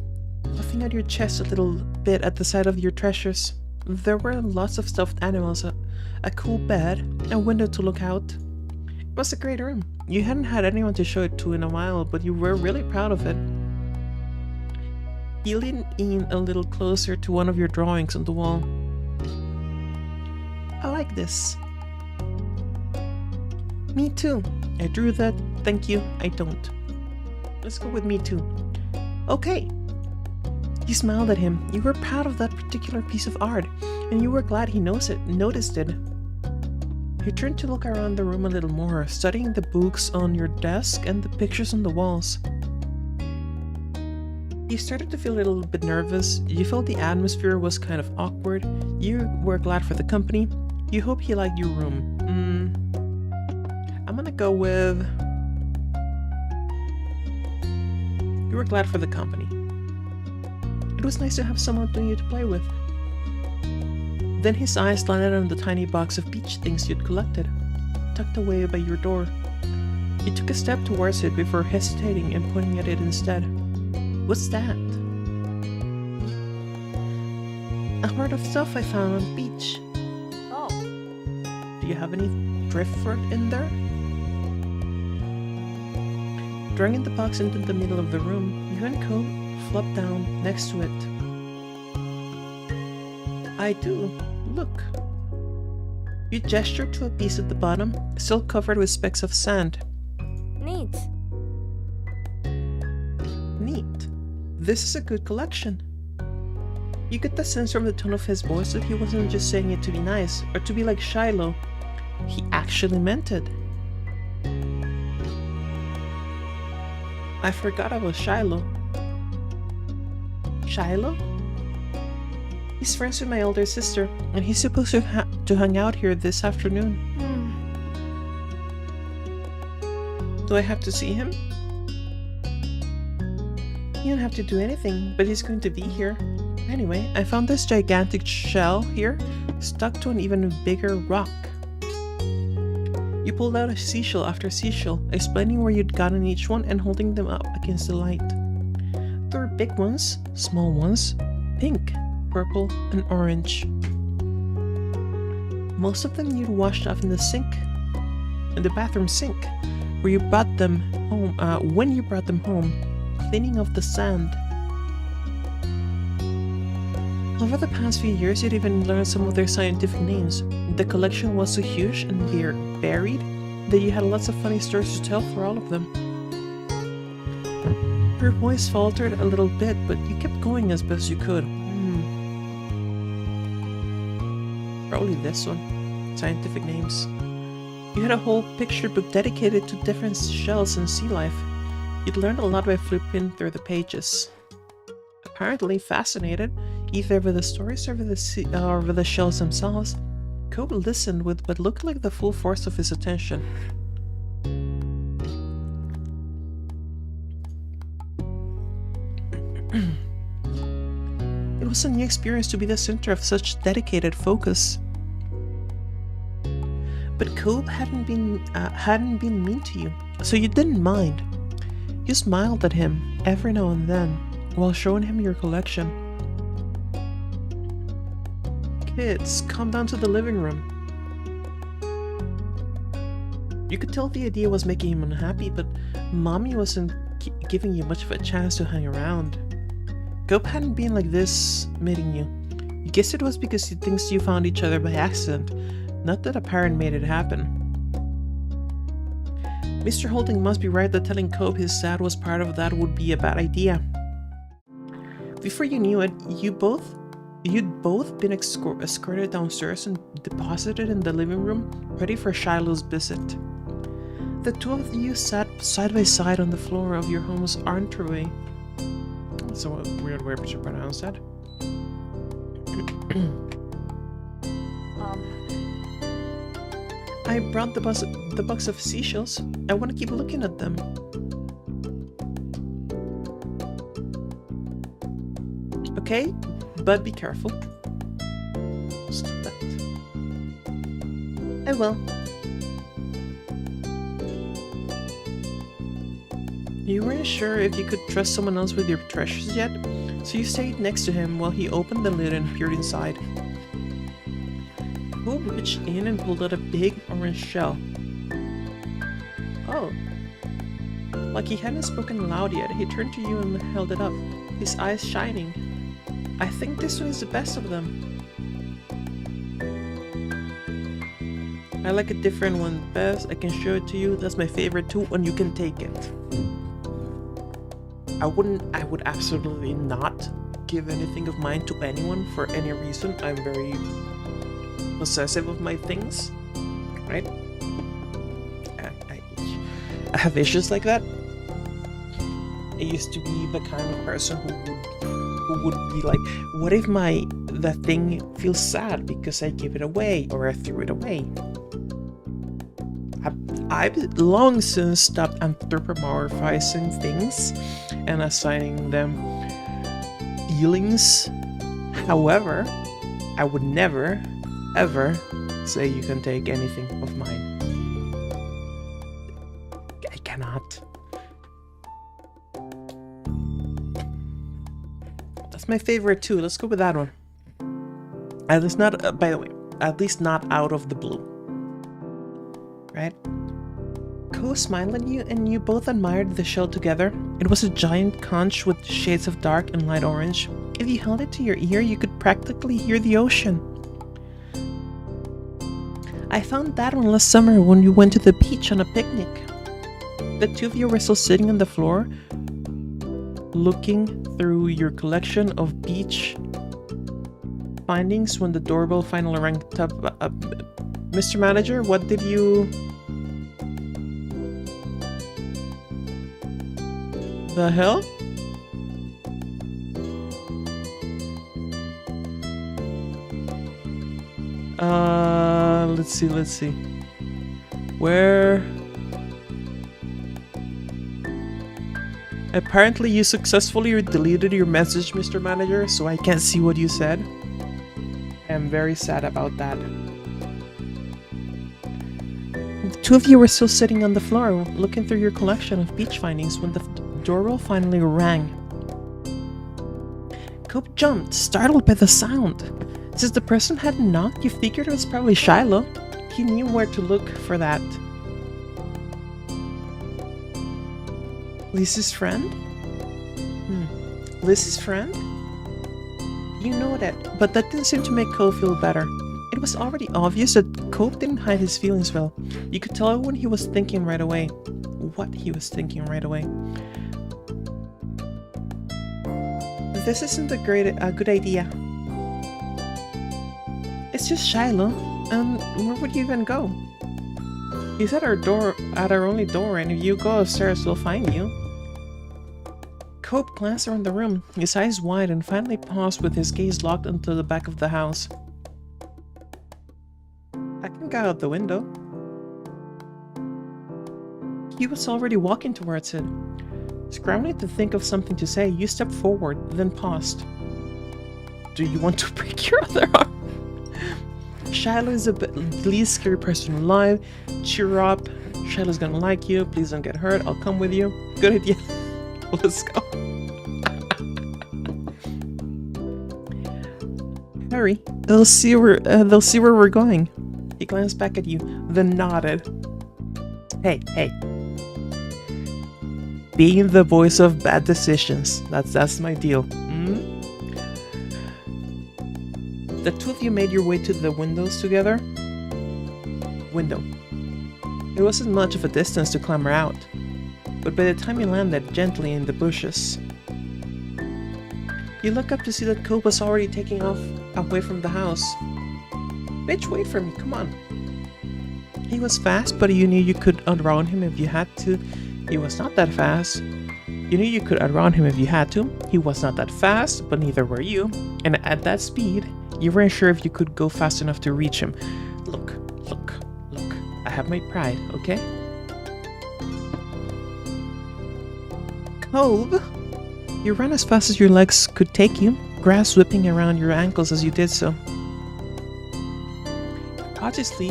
S1: puffing out your chest a little bit at the sight of your treasures. There were lots of stuffed animals, a cool bed, a window to look out. It was a great room. You hadn't had anyone to show it to in a while, but you were really proud of it. You leaned in a little closer to one of your drawings on the wall. I like this. Me too. I drew that. Thank you. I don't. Let's go with me too. Okay. You smiled at him. You were proud of that particular piece of art, and you were glad he noticed it. You turned to look around the room a little more, studying the books on your desk and the pictures on the walls. You started to feel a little bit nervous. You felt the atmosphere was kind of awkward. You were glad for the company. You hope he liked your room. I'm gonna go with... You were glad for the company. It was nice to have someone new to play with. Then his eyes landed on the tiny box of beach things you'd collected. tucked away by your door. You took a step towards it before hesitating and pointing at it instead. What's that? A hoard of stuff I found on the beach.
S3: Oh.
S1: Do you have any driftwood in there? Dragging the box into the middle of the room, you and Cope flopped down next to it. I do. Look. You gestured to a piece at the bottom, still covered with specks of sand.
S3: Neat.
S1: Neat. This is a good collection. You get the sense from the tone of his voice that he wasn't just saying it to be nice, or to be like Shiloh. He actually meant it. I forgot about Shiloh. Shiloh? He's friends with my older sister, and he's supposed to hang out here this afternoon. Do I have to see him? You don't have to do anything, but he's going to be here. Anyway, I found this gigantic shell here, stuck to an even bigger rock. You pulled out a seashell after seashell, explaining where you'd gotten each one and holding them up against the light. There were big ones, small ones, pink, purple, and orange. Most of them you'd washed off in the sink, in the bathroom sink, where you brought them home, when you brought them home, cleaning off the sand. Over the past few years, you'd even learned some of their scientific names. The collection was so huge and varied that you had lots of funny stories to tell for all of them. Your voice faltered a little bit, but you kept going as best you could. Probably this one. Scientific names. You had a whole picture book dedicated to different shells and sea life. You'd learned a lot by flipping through the pages. Apparently fascinated, either with the stories or with the shells themselves, Cope listened with what looked like the full force of his attention. It was a new experience to be the center of such dedicated focus. But Cope hadn't been mean to you, so you didn't mind. You smiled at him every now and then while showing him your collection. Kids, come down to the living room. You could tell the idea was making him unhappy, but Mommy wasn't giving you much of a chance to hang around. Cope hadn't been like this meeting you. You guessed it was because he thinks you found each other by accident, not that a parent made it happen. Mr. Holding must be right that telling Cope his dad was part of that would be a bad idea. Before you knew it, you'd both been escorted downstairs and deposited in the living room, ready for Shiloh's visit. The two of you sat side by side on the floor of your home's entryway. That's a weird way to pronounce that. I brought the box of seashells. I want to keep looking at them. Okay, but be careful. Stop that. I will. You weren't sure if you could trust someone else with your treasures yet, so you stayed next to him while he opened the lid and peered inside. Cope reached in and pulled out a big orange shell. Oh. Like he hadn't spoken aloud yet, he turned to you and held it up, his eyes shining. I think this one is the best of them. I like a different one best. I can show it to you. That's my favorite too, and you can take it. I would absolutely not give anything of mine to anyone for any reason. I'm very possessive of my things, right? I have issues like that. I used to be the kind of person who would be like, what if the thing feels sad because I give it away or I threw it away? I've long since stopped anthropomorphizing things and assigning them feelings. However, I would never, ever say you can take anything of mine. cannot. That's my favorite too. Let's go with that one. At least not, by the way, at least not out of the blue. Right? Co smiled at you and you both admired the shell together. It was a giant conch with shades of dark and light orange. If you held it to your ear, you could practically hear the ocean. I found that one last summer when we went to the beach on a picnic. The two of you were still sitting on the floor, looking through your collection of beach findings when the doorbell finally rang. Mr. Manager, what did you... The hell? Let's see. Where? Apparently you successfully deleted your message, Mr. Manager, so I can't see what you said. I'm very sad about that. The two of you were still sitting on the floor, looking through your collection of beach findings when the doorbell finally rang. Cope jumped, startled by the sound. Since the person hadn't knocked, you figured it was probably Shiloh. He knew where to look for that. Liz's friend? Liz's friend? You know that, but that didn't seem to make Cope feel better. It was already obvious that Cope didn't hide his feelings well. You could tell what he was thinking right away. This isn't a good idea. It's just Shiloh, and where would you even go? He's at our only door, and if you go upstairs, we'll find you. Cope glanced around the room, his eyes wide, and finally paused with his gaze locked onto the back of the house. I can go out the window. He was already walking towards it. Scrambling to think of something to say, you stepped forward, then paused. Do you want to break your other arm? Shiloh is the least scary person alive. Cheer up. Shiloh's gonna like you. Please don't get hurt. I'll come with you. Good idea. Let's go. Hurry. They'll see where we're going. He glanced back at you, then nodded. Hey. Being the voice of bad decisions. That's my deal. The two of you made your way to the windows together. It wasn't much of a distance to clamber out, but by the time you landed gently in the bushes, you look up to see that Cope was already taking off away from the house. Bitch, wait for me, come on. He was fast, but you knew you could outrun him if you had to. He was not that fast. You knew you could outrun him if you had to. He was not that fast, but neither were you. And at that speed, you weren't sure if you could go fast enough to reach him. Look. I have my pride, okay? Cope! You ran as fast as your legs could take you, grass whipping around your ankles as you did so. Cautiously,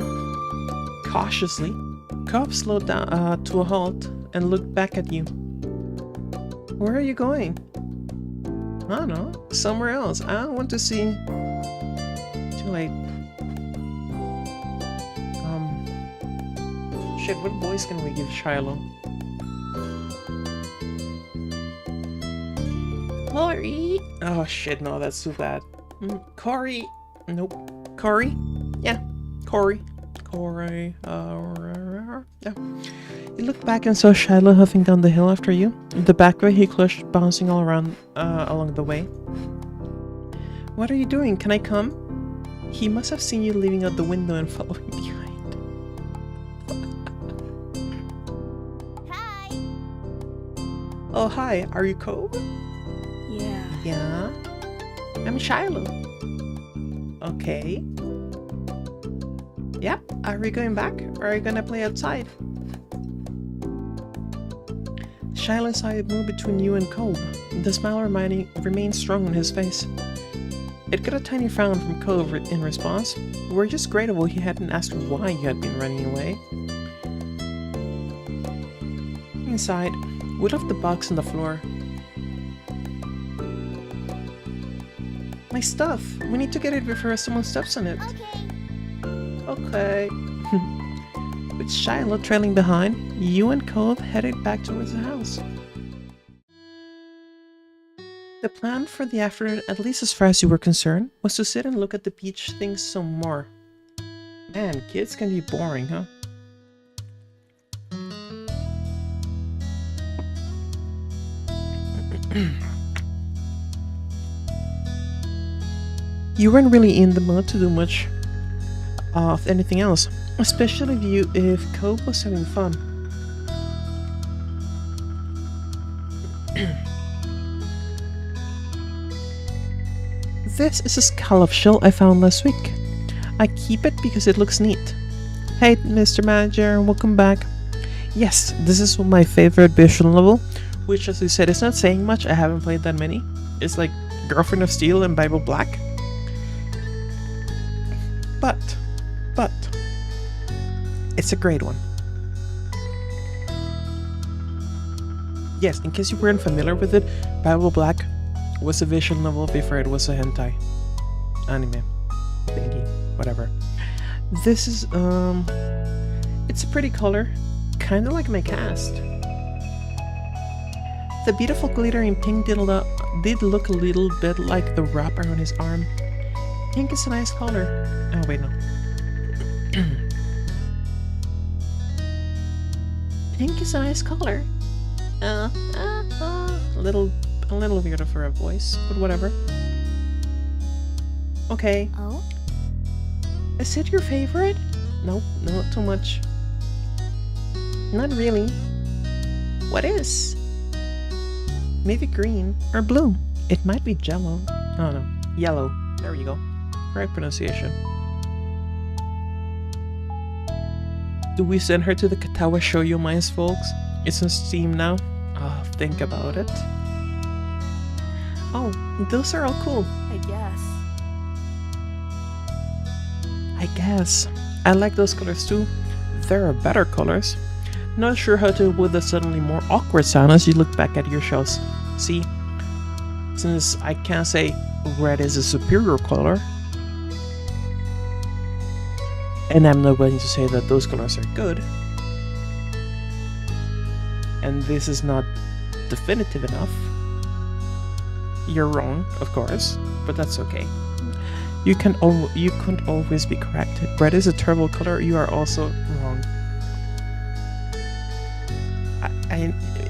S1: Cope slowed down to a halt and looked back at you. Where are you going? I don't know. Somewhere else. I want to see... Too late. Shit, what voice can we give Shiloh? Cory! Oh shit, no, that's too bad. Cory! Nope. Cory? Yeah, Cory. Yeah. You looked back and saw Shiloh huffing down the hill after you. The back way he clutched, bouncing all around along the way. What are you doing? Can I come? He must have seen you leaving out the window and following behind.
S3: Hi.
S1: Oh, hi. Are you Cope?
S3: Yeah.
S1: Yeah. I'm Shiloh. Okay. Yep. Are we going back? Or are you gonna play outside? Shiloh's eye moved between you and Cope. The smile remained strong on his face. It got a tiny frown from Cope in response. We were just grateful he hadn't asked why you had been running away. inside, we left the box on the floor. My stuff! We need to get it before someone steps on it. Okay. With Shiloh trailing behind, you and Cove headed back towards the house. The plan for the afternoon, at least as far as you were concerned, was to sit and look at the beach things some more. Man, kids can be boring, huh? You weren't really in the mood to do much of anything else, especially if Cove was having fun. This is a scallop shell I found last week. I keep it because it looks neat. Hey, Mr. Manager, welcome back. Yes, this is my favorite visual novel, which, as you said, is not saying much. I haven't played that many. It's like Girlfriend of Steel and Bible Black. But, it's a great one. Yes, in case you weren't familiar with it, Bible Black was a visual novel before it was a hentai anime thingy, whatever. This is it's a pretty color, kind of like my cast. The beautiful glittering pink did look a little bit like the wrap around his arm. Pink is a nice color. Oh wait, no. Pink is a nice color. A little weirder for a voice, but whatever. Okay.
S3: Oh?
S1: Is it your favorite? Nope, not too much. Not really. What is? Maybe green or blue. It might be jello. Oh no, yellow. There you go. Correct pronunciation. Do we send her to the Katawa Shoujo Mines, folks? It's on Steam now. Oh, think about it. Oh, those are all cool.
S3: I
S1: guess. I like those colors too. There are better colors. Not sure how to deal with the suddenly more awkward sound as you look back at your shells. See, since I can't say red is a superior color, and I'm not going to say that those colors are good, and this is not definitive enough, you're wrong, of course, but that's okay. You can't always be correct. Red is a terrible color. You are also wrong.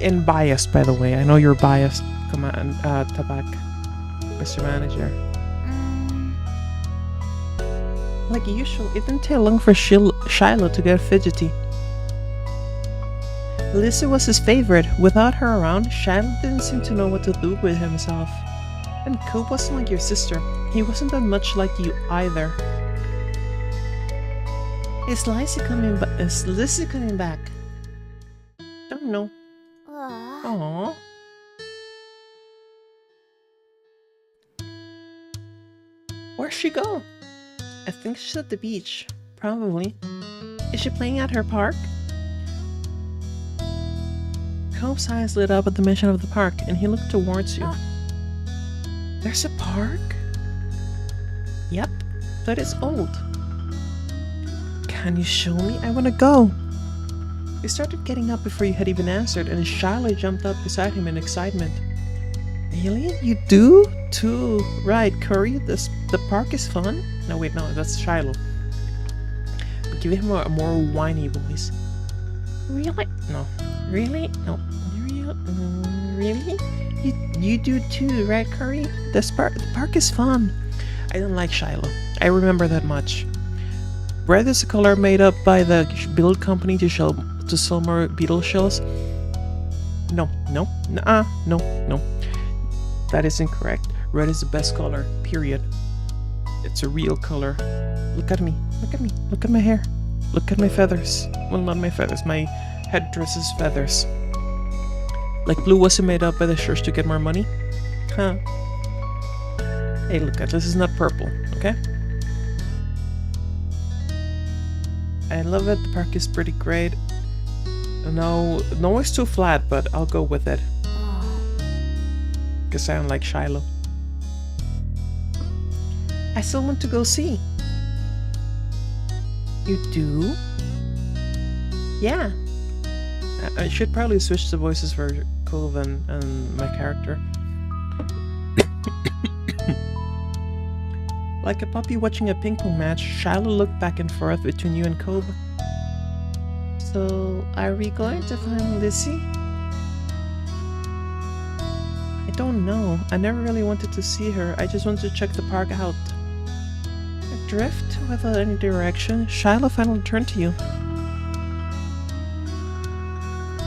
S1: And biased, by the way. I know you're biased. Come on, Tabak, Mr. Manager. Like usual, it didn't take long for Shiloh to get fidgety. Lizzie was his favorite. Without her around, Shiloh didn't seem to know what to do with himself. And Coop wasn't like your sister. He wasn't that much like you either. Is Lizzie coming back? Don't know. Aww. Where'd she go? I think she's at the beach. Probably. Is she playing at her park? Cope's eyes lit up at the mention of the park, and he looked towards you. There's a park? Yep, but it's old. Can you show me? I want to go. He started getting up before you had even answered, and Shiloh jumped up beside him in excitement. Really? You do? Too. Right, Curry, the park is fun? No, wait, no, that's Shiloh. Give him a more whiny voice. Really? No. Really? No. Really? You do too, right, Curry? The park is fun. I don't like Shiloh. I remember that much. Red is a color made up by the build company to sell more beetle shells. No. That is incorrect. Red is the best color, period. It's a real color. Look at me. Look at my hair. Look at my feathers. Well, not my feathers. My headdress's feathers. Like blue wasn't made up by the church to get more money? Huh. Hey, look at this is not purple, okay? I love it. The park is pretty great. No is too flat, but I'll go with it.
S3: Oh.
S1: Cause I sound like Shiloh. I still want to go see. You do? Yeah. I should probably switch the voices for Cove and my character. Like a puppy watching a ping pong match, Shiloh looked back and forth between you and Cove. So, are we going to find Lizzie? I don't know. I never really wanted to see her. I just wanted to check the park out. Adrift without any direction, Shiloh finally turned to you.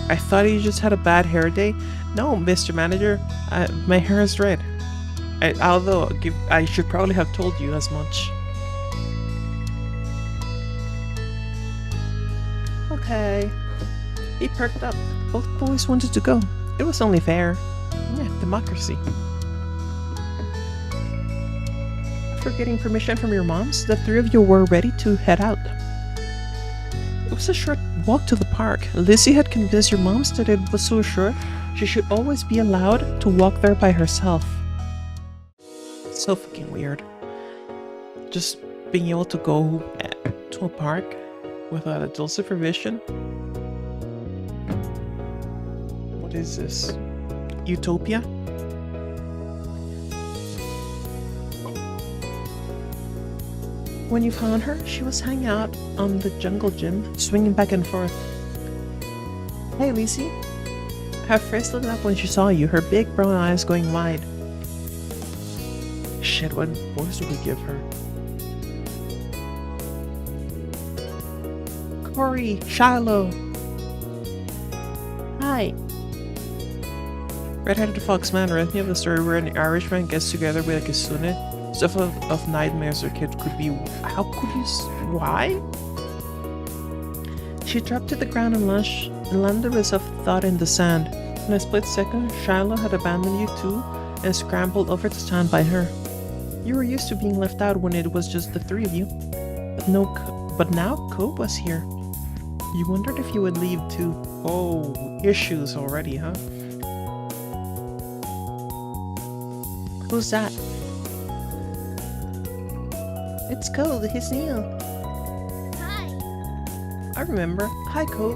S1: I thought you just had a bad hair day. No, Mr. Manager, my hair is red. I should probably have told you as much. Okay. He perked up. Both boys wanted to go. It was only fair. Yeah, democracy. After getting permission from your moms, the three of you were ready to head out. It was a short walk to the park. Lizzie had convinced your moms that it was so short she should always be allowed to walk there by herself. So fucking weird. Just being able to go to a park without adult supervision. What is this? Utopia? When you found her, she was hanging out on the jungle gym, swinging back and forth. Hey, Lizzie. Her face lit up when she saw you, her big brown eyes going wide. Shit, what voice do we give her? Corey, Shiloh. Hi. Red-headed fox man reminds me of the story where an Irishman gets together with a kitsune. Stuff of nightmares or kid could be. How could you? Why? She dropped to the ground and landed with a thought in the sand. In a split second, Shiloh had abandoned you too and scrambled over to stand by her. You were used to being left out when it was just the three of you, but now Cope was here. You wondered if you would leave too. Oh, issues already, huh? Who's that? It's Code, he's new.
S3: Hi.
S1: I remember. Hi, Code.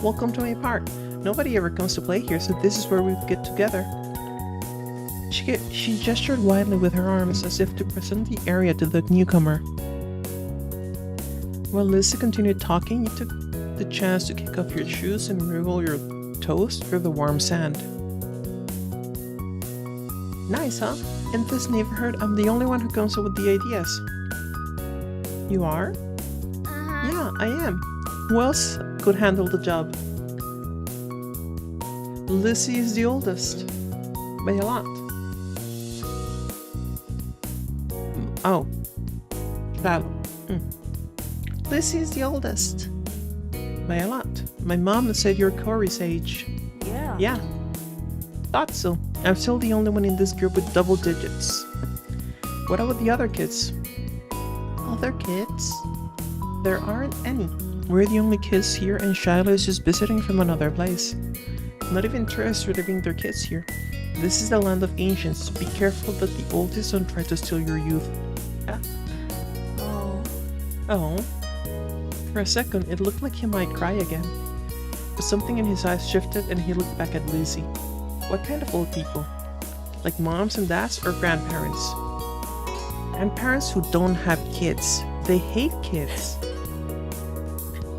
S1: Welcome to my park. Nobody ever comes to play here, so this is where we get together. She gestured widely with her arms as if to present the area to the newcomer. While Lizzie continued talking, you took the chance to kick off your shoes and wriggle your toes through the warm sand. Nice, huh? In this neighborhood, I'm the only one who comes up with the ideas. You are?
S3: Uh-huh.
S1: Yeah, I am. Who else could handle the job? Lizzie is the oldest. By a lot. Oh. That. Lizzie is the oldest. By a lot. My mom said you're Corey's age.
S3: Yeah.
S1: Yeah. Thought so. I'm still the only one in this group with double digits. What about the other kids? Other kids? There aren't any. We're the only kids here and Shiloh is just visiting from another place. Not even tourists are leaving their kids here. This is the land of ancients. Be careful that the oldest don't try to steal your youth. Yeah.
S3: Oh.
S1: Oh. For a second, it looked like he might cry again. But something in his eyes shifted and he looked back at Lizzie. What kind of old people? Like moms and dads or grandparents? Grandparents who don't have kids. They hate kids.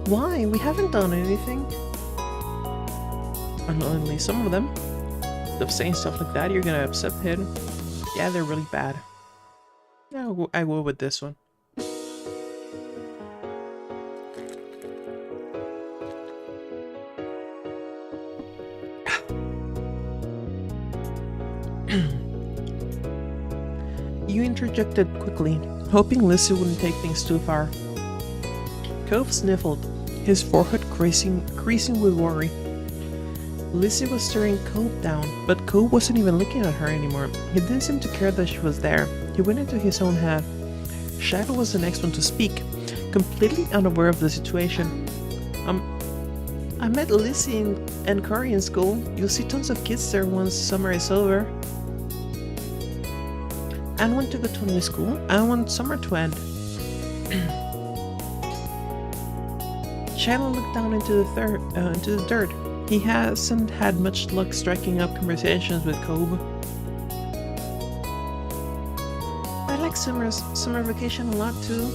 S1: Why? We haven't done anything. And only some of them. Of saying stuff like that, you're gonna upset him. Yeah, they're really bad. Yeah, I will with this one. You interjected quickly, hoping Lizzie wouldn't take things too far. Cove sniffled, his forehead creasing with worry. Lizzie was staring Cove down, but Cove wasn't even looking at her anymore. He didn't seem to care that she was there. He went into his own head. Shiloh was the next one to speak, completely unaware of the situation. I met Lizzie and Cory in school. You'll see tons of kids there once summer is over. Anne went to go to new school. I want summer to end. Shiloh looked down into the dirt. He hasn't had much luck striking up conversations with Cobb. I like summer vacation a lot too.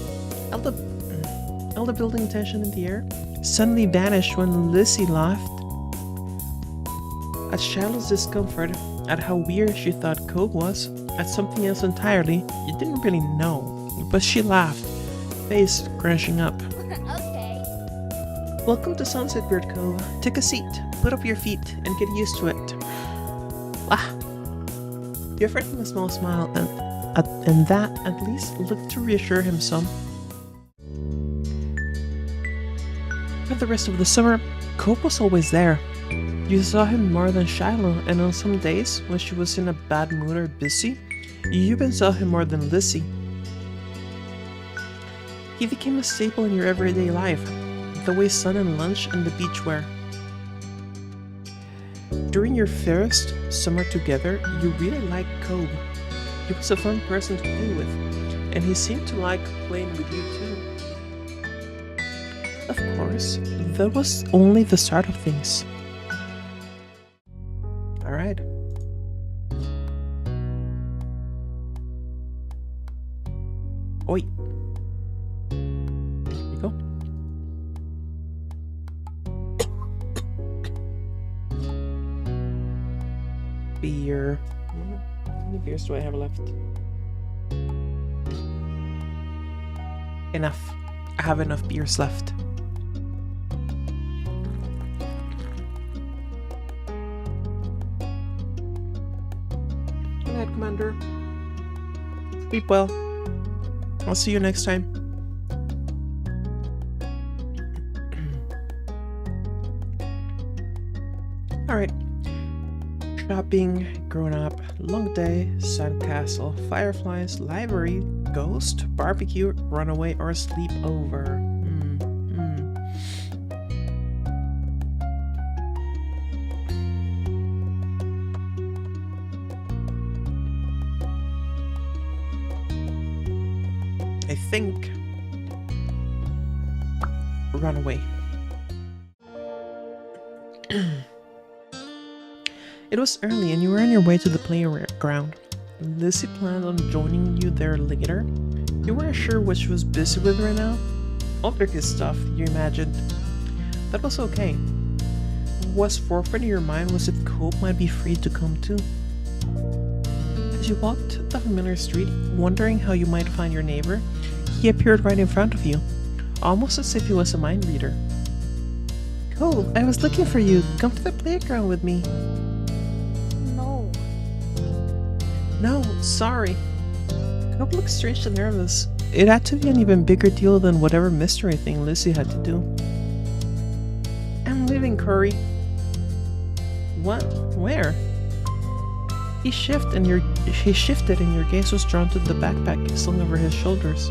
S1: All the building tension in the air suddenly vanished when Lizzie laughed. At Shiloh's discomfort, at how weird she thought Cobb was, at something else entirely you didn't really know, but she laughed, face scrunching up.
S3: Okay.
S1: Welcome to Sunset Beard Cove. Take a seat, put up your feet, and get used to it. He offered him a small smile, and that at least looked to reassure him some. For the rest of the summer, Cobb was always there. You saw him more than Shiloh, and on some days, when she was in a bad mood or busy, you even saw him more than Lizzie. He became a staple in your everyday life, the way sun and lunch and the beach were. During your first summer together, you really liked Cobb. He was a fun person to play with, and he seemed to like playing with you too. Of course, that was only the start of things. Alright. Oi. Here you go. Beer. How many beers do I have left? Enough. I have enough beers left. Good night, Commander. Sleep well. I'll see you next time. Alright. Shopping, grown up, long day, sandcastle, fireflies, library, ghost, barbecue, runaway, or sleep over. I think runaway. It was early and you were on your way to the playground. Lizzie planned on joining you there later. You weren't sure what she was busy with right now. Older kid stuff, you imagined. That was okay. What's forefront in your mind was if Cobb might be free to come too. As you walked the familiar street, wondering how you might find your neighbor, he appeared right in front of you, almost as if he was a mind reader. Cobb, I was looking for you. Come to the playground with me.
S3: No.
S1: No, sorry. Cobb looked strangely nervous. It had to be an even bigger deal than whatever mystery thing Lizzie had to do. I'm leaving, Cory. What? Where? He shifted and your gaze was drawn to the backpack slung over his shoulders.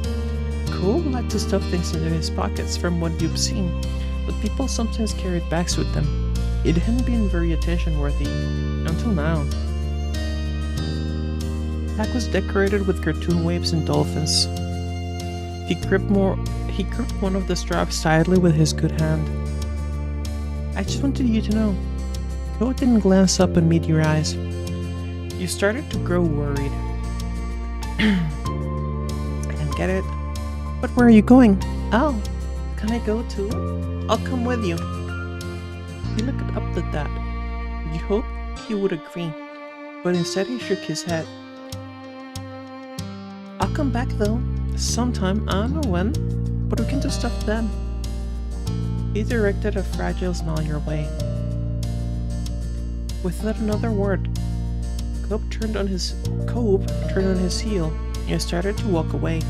S1: Cobb liked to stuff things into his pockets from what you've seen, but people sometimes carried bags with them. It hadn't been very attention-worthy, until now. The pack was decorated with cartoon waves and dolphins. He gripped one of the straps tightly with his good hand. I just wanted you to know. Cobb didn't glance up and meet your eyes. You started to grow worried. I didn't get it. But where are you going? Oh, can I go too? I'll come with you. He looked up at that. You hoped he would agree, but instead he shook his head. I'll come back though, sometime, I don't know when, but we can do stuff then. He directed a fragile smile your way. Without another word, Cobb turned on his heel and started to walk away.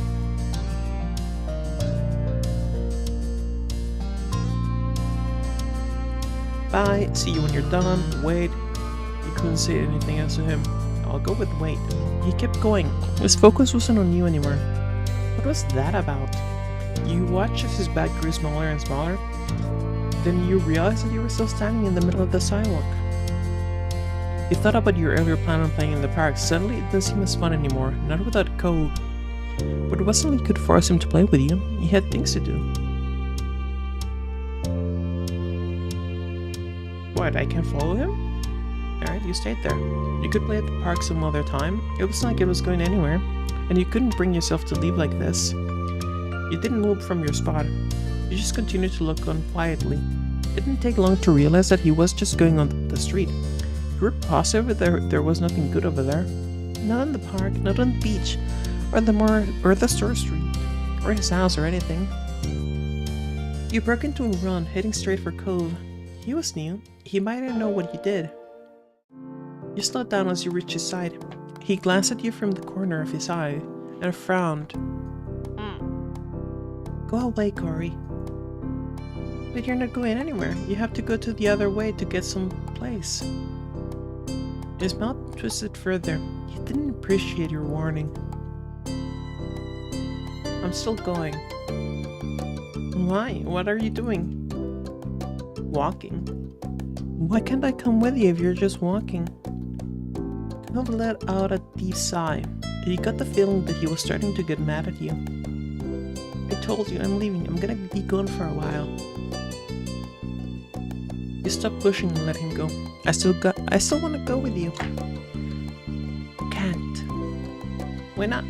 S1: Bye, see you when you're done. Wait. You couldn't say anything else to him. I'll go with wait. He kept going. His focus wasn't on you anymore. What was that about? You watched as his bag grew smaller and smaller. Then you realized that you were still standing in the middle of the sidewalk. You thought about your earlier plan on playing in the park. Suddenly, it didn't seem as fun anymore, not without Cove. But it wasn't like you could force him to play with you. He had things to do. What, I can't follow him? Alright, you stayed there. You could play at the park some other time. It wasn't like it was going anywhere. And you couldn't bring yourself to leave like this. You didn't move from your spot. You just continued to look on quietly. It didn't take long to realize that he was just going on the street. You were positive there was nothing good over there. Not in the park, not on the beach, or the store street, or his house or anything. You broke into a run, heading straight for Cove. He was new. He might not know what you did. You slowed down as you reached his side. He glanced at you from the corner of his eye and frowned. Go away, Corey. But you're not going anywhere. You have to go to the other way to get some place. His mouth twisted further. He didn't appreciate your warning. I'm still going. Why? What are you doing? Walking. Why can't I come with you if you're just walking? Cove let out a deep sigh. You got the feeling that he was starting to get mad at you. I told you, I'm leaving. I'm gonna be gone for a while. You stopped pushing and let him go. I still want to go with you. Can't. Why not?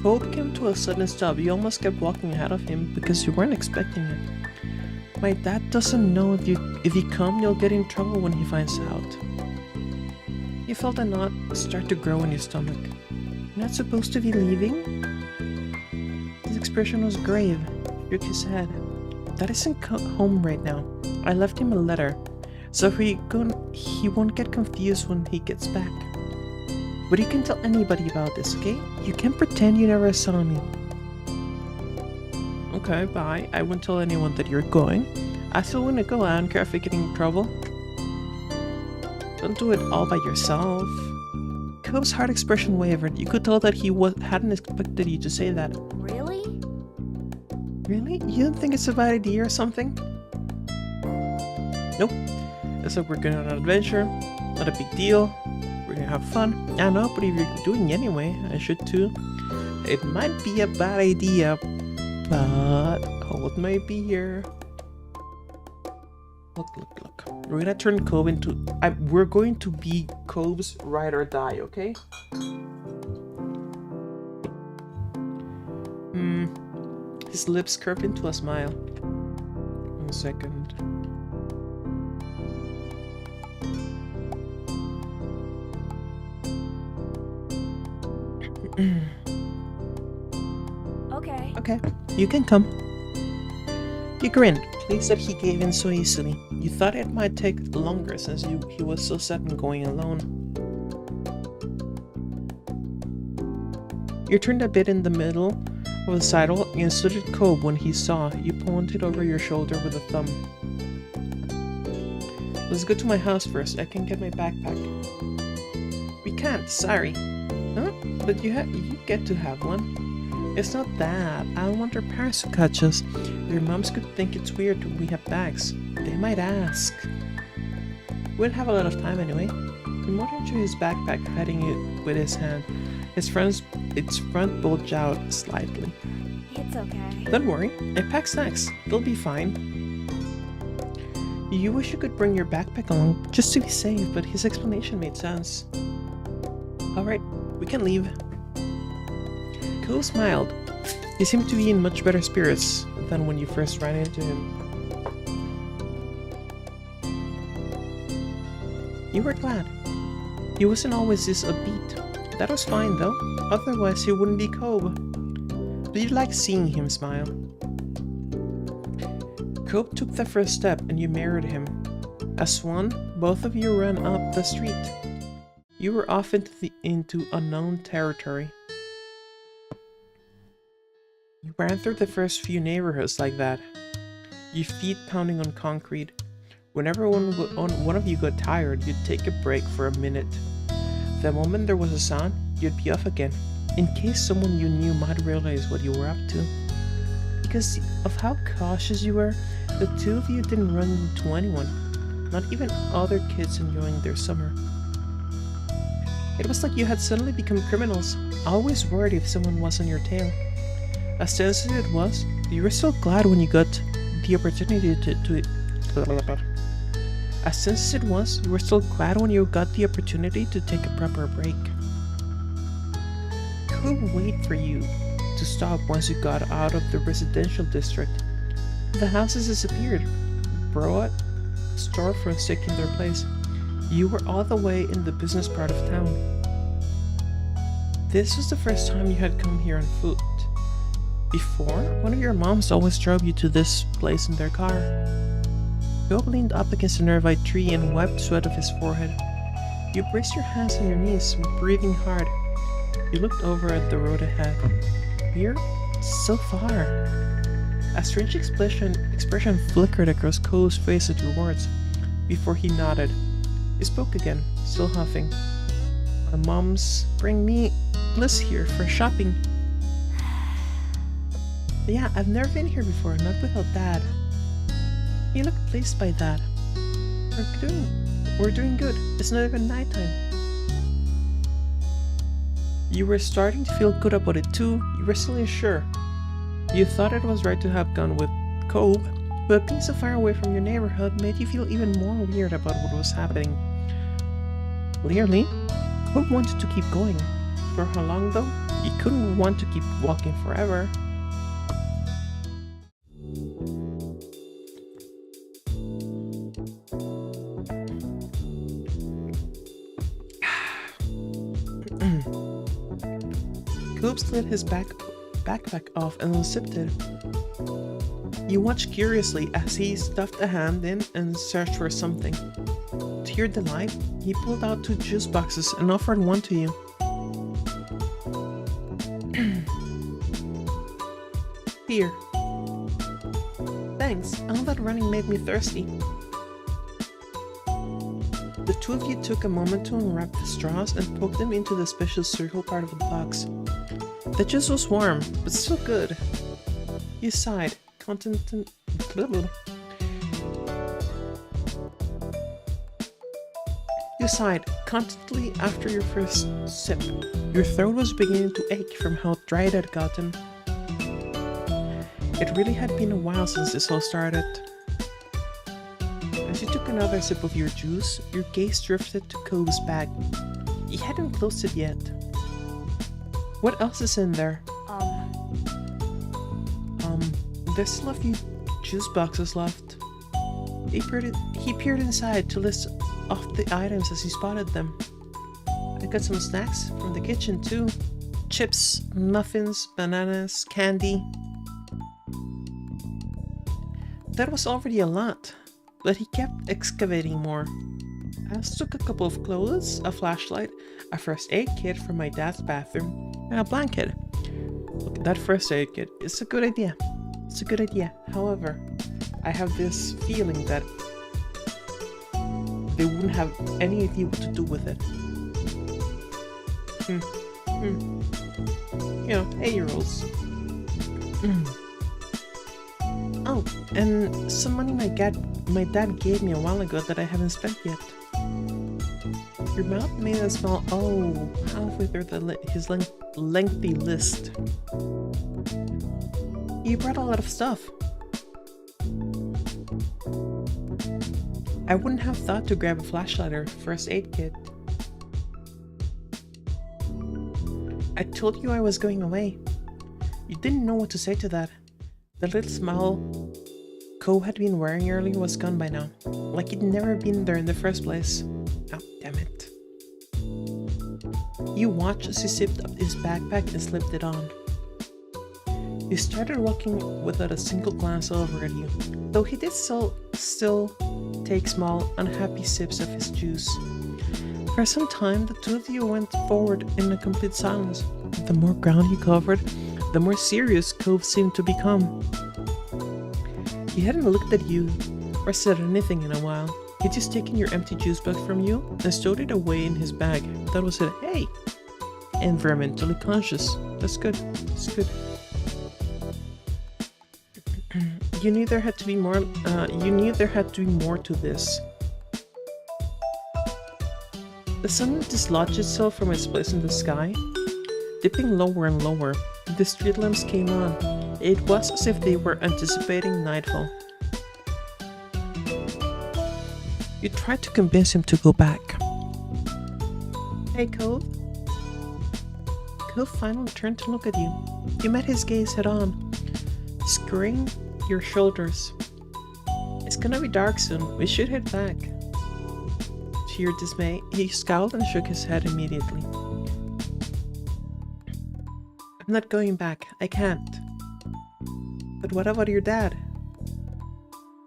S1: Cove came to a sudden stop. You almost kept walking ahead of him because you weren't expecting it. My dad doesn't know if you come, you'll get in trouble when he finds out. You felt a knot start to grow in your stomach. You're not supposed to be leaving? His expression was grave. He shook his head. Dad isn't home right now. I left him a letter, so if he won't get confused when he gets back. But you can tell anybody about this, okay? You can't pretend you never saw me. Okay, bye. I won't tell anyone that you're going. I still want to go. I don't care if I get in trouble. Don't do it all by yourself. Cove's hard expression wavered. You could tell that he hadn't expected you to say that.
S3: Really?
S1: Really? You don't think it's a bad idea or something? Nope. It's like we're going on an adventure. Not a big deal. We're gonna have fun. I know, but if you're doing it anyway, I should too. It might be a bad idea, but hold my beer. Look. We're gonna turn Cove into... we're going to be Cove's ride or die, okay? His lips curved into a smile. 1 second. Okay, you can come. You grinned, pleased that he gave in so easily. You thought it might take longer since he was so set on going alone. You turned a bit in the middle of the sidewalk and stood at Cove when he saw. You pointed over your shoulder with a thumb. Let's go to my house first. I can get my backpack. We can't, sorry. Huh? But you get to have one. It's not that. I don't want our parents to catch us. Your moms could think it's weird we have bags. They might ask. We wouldn't have a lot of time anyway. He motioned to his backpack, hiding it with his hand. Its front bulged out slightly.
S3: It's okay.
S1: Don't worry. I packed snacks. They'll be fine. You wish you could bring your backpack along just to be safe, but his explanation made sense. Alright, we can leave. Cove smiled. He seemed to be in much better spirits than when you first ran into him. You were glad. He wasn't always this upbeat. That was fine though, otherwise he wouldn't be Cove. But you liked seeing him smile. Cove took the first step and you mirrored him. As one, both of you ran up the street. You were off into unknown territory. You ran through the first few neighborhoods like that, your feet pounding on concrete. Whenever one of you got tired, you'd take a break for a minute. The moment there was a sound, you'd be off again, in case someone you knew might realize what you were up to. Because of how cautious you were, The two of you didn't run into anyone, not even other kids enjoying their summer. It was like you had suddenly become criminals, always worried if someone was on your tail. As tense as it was, you were still glad when you got the opportunity to As tense as it was, you were still glad when you got the opportunity to take a proper break. Couldn't wait for you to stop once you got out of the residential district. The houses disappeared, broad storefronts taking their place. You were all the way in the business part of town. This was the first time you had come here on foot. Before, one of your moms always drove you to this place in their car. Job leaned up against a nearby tree and wiped sweat off his forehead. You braced your hands on your knees, breathing hard. You looked over at the road ahead. We're so far. A strange expression flickered across Cole's face at your words, before he nodded. He spoke again, still huffing. My mom's bring me Bliss here for shopping. Yeah, I've never been here before, not without Dad. He looked pleased by that. We're doing good. It's not even nighttime. You were starting to feel good about it too. You were still unsure. You thought it was right to have gone with Cove, but being so far away from your neighborhood made you feel even more weird about what was happening. Clearly, Cove wanted to keep going. For how long though? He couldn't want to keep walking forever. Coop slid his backpack off and unzipped it. You watched curiously as he stuffed a hand in and searched for something. To your delight, he pulled out 2 juice boxes and offered one to you. Here. Thanks, all that running made me thirsty. The two of you took a moment to unwrap the straws and poke them into the special circle part of the box. The juice was warm, but still good. You sighed, contentedly after your first sip. Your throat was beginning to ache from how dry it had gotten. It really had been a while since this all started. As you took another sip of your juice, your gaze drifted to Cove's bag. He hadn't closed it yet. What else is in there? There's still a few juice boxes left. He peered inside to list off the items as he spotted them. I got some snacks from the kitchen too. Chips, muffins, bananas, candy. That was already a lot, but he kept excavating more. I took a couple of clothes, a flashlight, a first aid kit from my dad's bathroom, and a blanket. Look, that first aid kit is a good idea. It's a good idea. However, I have this feeling that they wouldn't have any idea what to do with it. You know, 8-year-olds. Oh, and some money my dad gave me a while ago that I haven't spent yet. Your mouth made a smile halfway through his lengthy list. You brought a lot of stuff. I wouldn't have thought to grab a flashlight or first aid kit. I told you I was going away. You didn't know what to say to that. The little smile Cove had been wearing earlier was gone by now, like he'd never been there in the first place. Oh, damn it. You watched as he zipped up his backpack and slipped it on. He started walking without a single glance over at you, though he did still take small, unhappy sips of his juice. For some time, the two of you went forward in a complete silence. The more ground he covered, the more serious Cove seemed to become. He hadn't looked at you or said anything in a while. He'd just taken your empty juice box from you and stowed it away in his bag. That was it. Hey! Environmentally conscious. That's good. That's good. You knew there had to be more. You knew there had to be more to this. The sun dislodged itself from its place in the sky, dipping lower and lower. The street lamps came on. It was as if they were anticipating nightfall. You tried to convince him to go back. Hey, Cove. Cove finally turned to look at you. You met his gaze head on, screwing your shoulders. It's gonna be dark soon. We should head back. To your dismay, he scowled and shook his head immediately. I'm not going back. I can't. But what about your dad?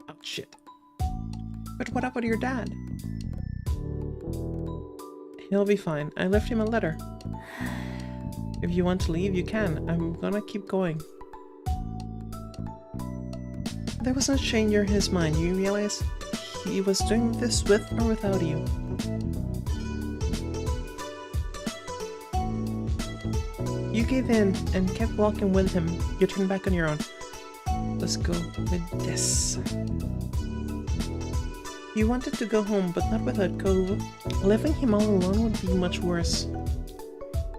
S1: Oh, shit. But what about your dad? He'll be fine. I left him a letter. If you want to leave, you can. I'm gonna keep going. There was no change in his mind. You realize he was doing this with or without you. You gave in and kept walking with him. You turned back on your own. Let's go with this. You wanted to go home, but not without Cove. Leaving him all alone would be much worse.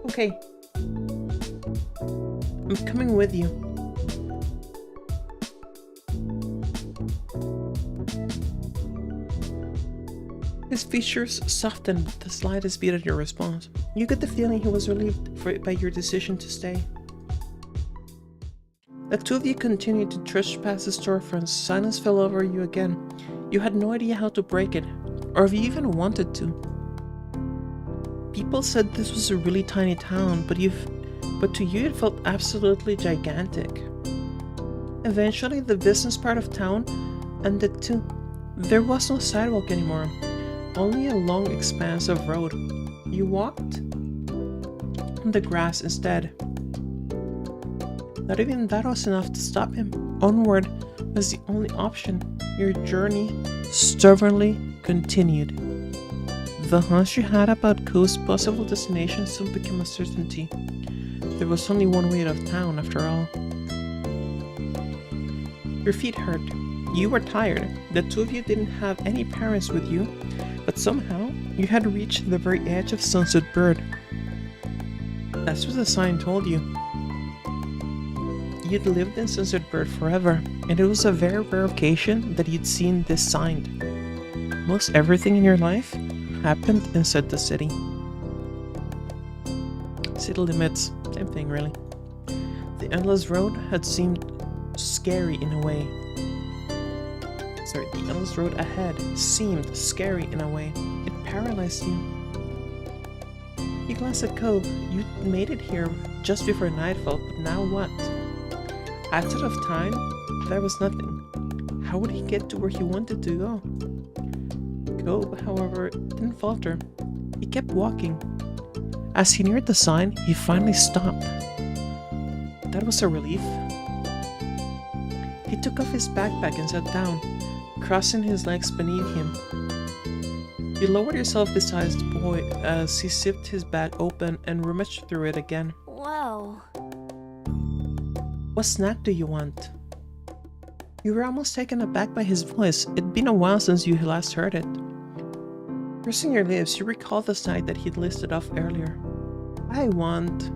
S1: Okay. I'm coming with you. His features softened with the slightest beat at your response. You get the feeling he was relieved by your decision to stay. The two of you continued to trudge past the storefronts. Silence fell over you again. You had no idea how to break it, or if you even wanted to. People said this was a really tiny town, but to you it felt absolutely gigantic. Eventually, the business part of town ended too. There was no sidewalk anymore, only a long expanse of road. You walked on the grass instead. Not even that was enough to stop him. Onward was the only option. Your journey stubbornly continued. The hunch you had about Cove's possible destination soon became a certainty. There was only one way out of town, after all. Your feet hurt. You were tired. The two of you didn't have any parents with you, but somehow you had reached the very edge of Sunset Bird. That's what the sign told you. You'd lived in Sunset Bird forever, and it was a very rare occasion that you'd seen this signed. Most everything in your life happened inside the city. City limits, same thing really. The endless road had seemed scary in a way. The endless road ahead seemed scary in a way. It paralyzed you. You glanced at Cove. You made it here just before nightfall, but now what? Outside of time, there was nothing. How would he get to where he wanted to go? Cove, however, didn't falter. He kept walking. As he neared the sign, he finally stopped. That was a relief. He took off his backpack and sat down, crossing his legs beneath him. You lowered yourself beside the boy as he zipped his bag open and rummaged through it again.
S3: Whoa.
S1: What snack do you want? You were almost taken aback by his voice. It'd been a while since you last heard it. Pursing your lips, you recalled the snack that he'd listed off earlier. I want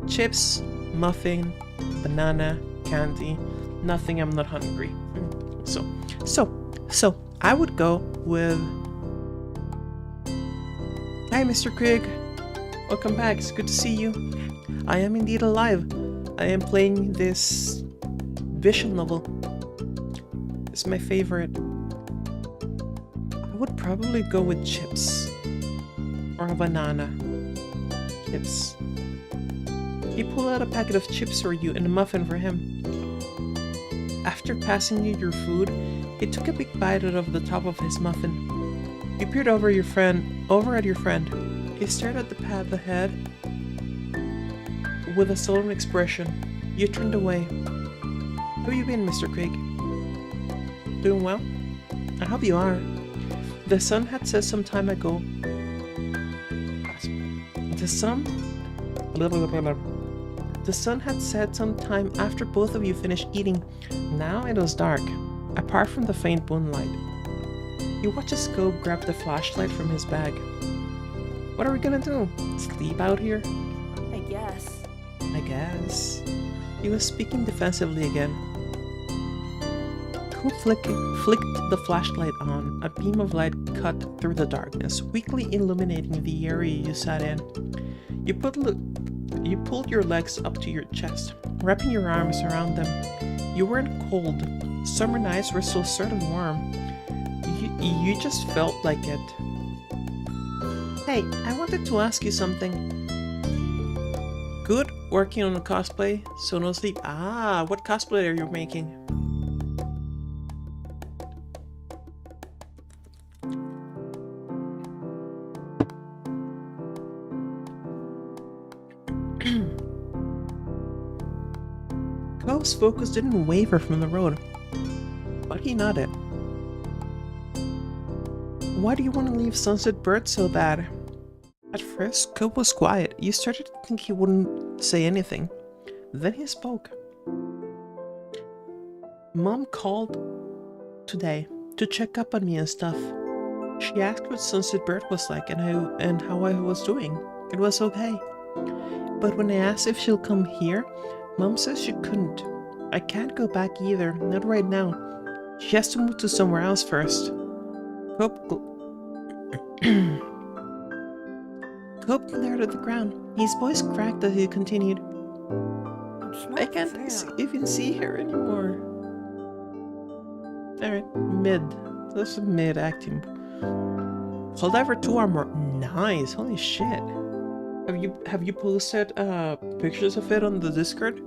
S1: chips, muffin, banana, candy, nothing, I'm not hungry. So, I would go with... Hi, Mr. Krieg. Welcome back, it's good to see you. I am indeed alive. I am playing this visual novel. It's my favorite. I would probably go with chips. Or a banana. Chips. He pulled out a packet of chips for you and a muffin for him. After passing you your food, he took a big bite out of the top of his muffin. He peered over at your friend. He stared at the path ahead with a sullen expression. You turned away. How have you been, Mr. Krieg? Doing well? I hope you are. The sun had set some time ago. The sun had set some time after both of you finished eating. Now it was dark, apart from the faint moonlight. You watch Scope grab the flashlight from his bag. What are we gonna do? Sleep out here?
S3: I guess.
S1: I guess. He was speaking defensively again. Coop flicked the flashlight on. A beam of light cut through the darkness, weakly illuminating the area you sat in. You pulled your legs up to your chest, wrapping your arms around them. You weren't cold. Summer nights were so sort of warm. You just felt like it. Hey, I wanted to ask you something. Good, working on a cosplay, so no sleep. Ah, what cosplay are you making? Cove's focus didn't waver from the road, but he nodded. Why do you want to leave Sunset Bird so bad? At first, Cope was quiet. You started to think he wouldn't say anything. Then he spoke. Mom called today to check up on me and stuff. She asked what Sunset Bird was like and how I was doing. It was okay. But when I asked if she'll come here, Mom says she couldn't. I can't go back either, not right now. She has to move to somewhere else first. Cope glared at the ground. His voice cracked as he continued. I can't even see her anymore. Alright, mid. That's a mid acting. Holdiver 2 armor. Nice, holy shit. Have you posted pictures of it on the Discord?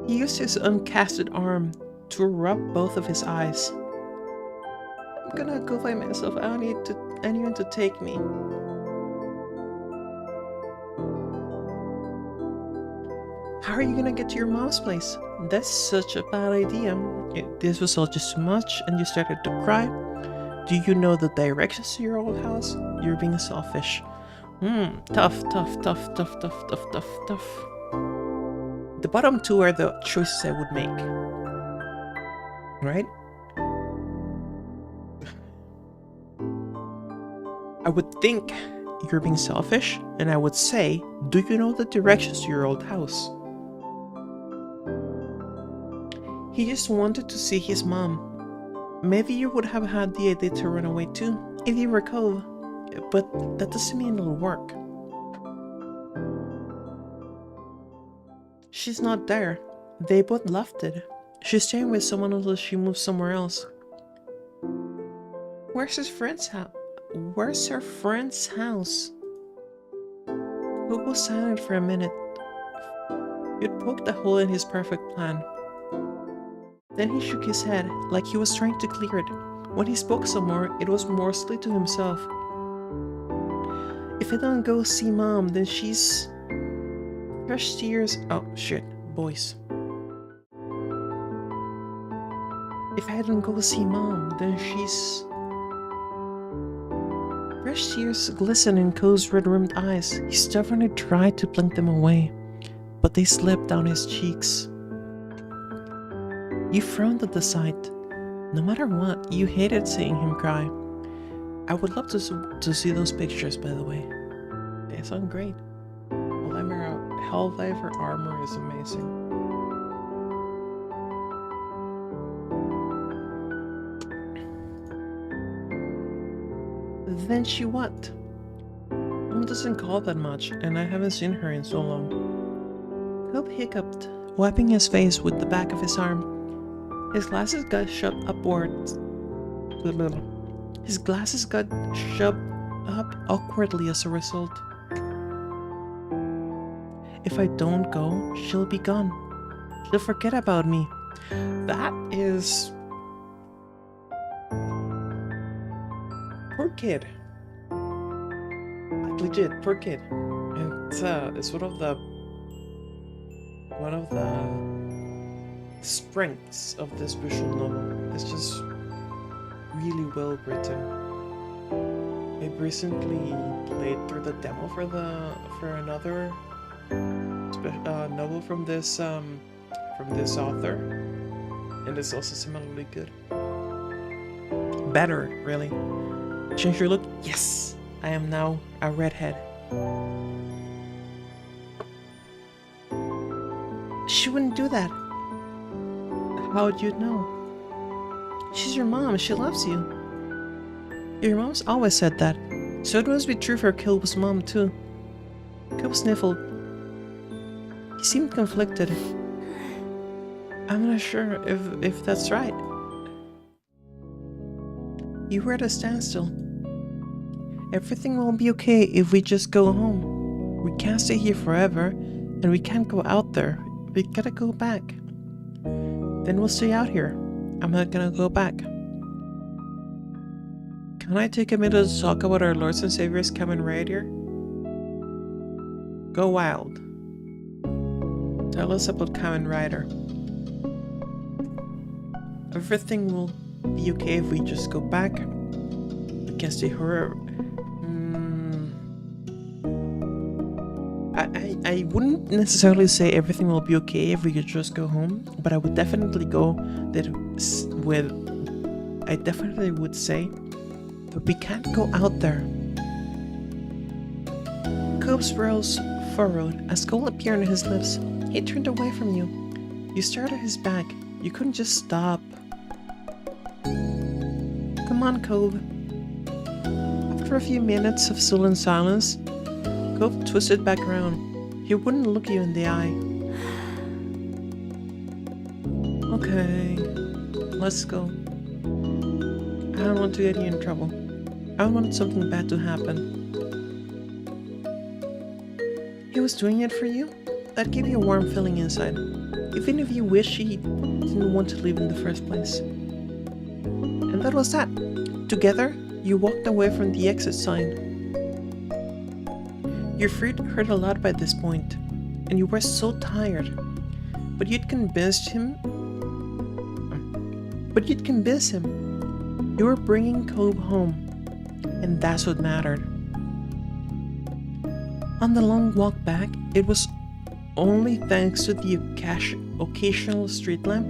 S1: He used his uncasted arm to rub both of his eyes. I'm gonna go by myself. I don't need anyone to take me. How are you gonna get to your mom's place? That's such a bad idea. This was all just too much, and you started to cry. Do you know the directions to your old house? You're being selfish. Tough. The bottom two are the choices I would make. Right? I would think you're being selfish, and I would say, do you know the directions to your old house? He just wanted to see his mom. Maybe you would have had the idea to run away too, if you were Cove, but that doesn't mean it'll work. She's not there. They both left it. She's staying with someone until she moves somewhere else. Where's his friend's house? Where's her friend's house? Coop was silent for a minute. It poked a hole in his perfect plan. Then he shook his head, like he was trying to clear it. When he spoke some more, it was mostly to himself. If I don't go see Mom, then she's... Fresh tears... Oh, shit. Boys. If I don't go see Mom, then she's... Fresh tears glistened in Co's red-rimmed eyes. He stubbornly tried to blink them away, but they slipped down his cheeks. You frowned at the sight. No matter what, you hated seeing him cry. I would love to see those pictures, by the way. They sound great. Helldiver armor is amazing. Then she what? Mom doesn't call that much, and I haven't seen her in so long. Cope hiccuped, wiping his face with the back of his arm. His glasses got shoved upwards. His glasses got shoved up awkwardly as a result. If I don't go, she'll be gone. She'll forget about me. That is... Poor kid. Like, legit, poor kid. It's one of the strengths of this visual novel. It's just really well written. I recently played through the demo for another novel from this author, and it's also similarly good. Better, really. Change your look. Yes, I am now a redhead. She wouldn't do that. How'd you know? She's your mom. She loves you. Your mom's always said that. So it must be true for Kilb's mom too. Kilb sniffled. He seemed conflicted. I'm not sure if that's right. You were at a standstill. Everything will be okay if we just go home. We can't stay here forever, and we can't go out there. We gotta go back. Then we'll stay out here. I'm not gonna go back. Can I take a minute to talk about our Lords and Saviors Kamen Rider? Go wild. Tell us about Kamen Rider. Everything will be okay if we just go back. We can stay here. I wouldn't necessarily say everything will be okay if we could just go home, but I would definitely go that with. I definitely would say that we can't go out there. Cope's brows furrowed, a skull appeared on his lips. He turned away from you. You stared at his back. You couldn't just stop. Come on, Cope. After a few minutes of sullen silence, Cope twisted back around. He wouldn't look you in the eye. Okay, let's go. I don't want to get you in trouble. I don't want something bad to happen. He was doing it for you? That gave you a warm feeling inside, even if you wish he didn't want to leave in the first place. And that was that. Together, you walked away from the exit sign. Your feet hurt a lot by this point, and you were so tired. But you'd convinced him. You were bringing Cope home, and that's what mattered. On the long walk back, it was only thanks to the occasional street lamp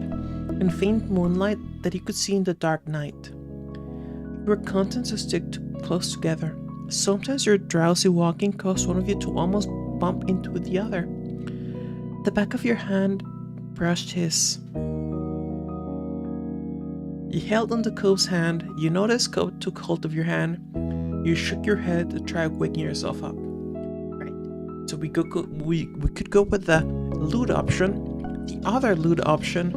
S1: and faint moonlight that you could see in the dark night. You were content to stick close together. Sometimes your drowsy walking caused one of you to almost bump into the other. The back of your hand brushed his. You held onto Cope's hand. You noticed Cope took hold of your hand. You shook your head to try waking yourself up. Right. So we could go with the loot option, the other loot option,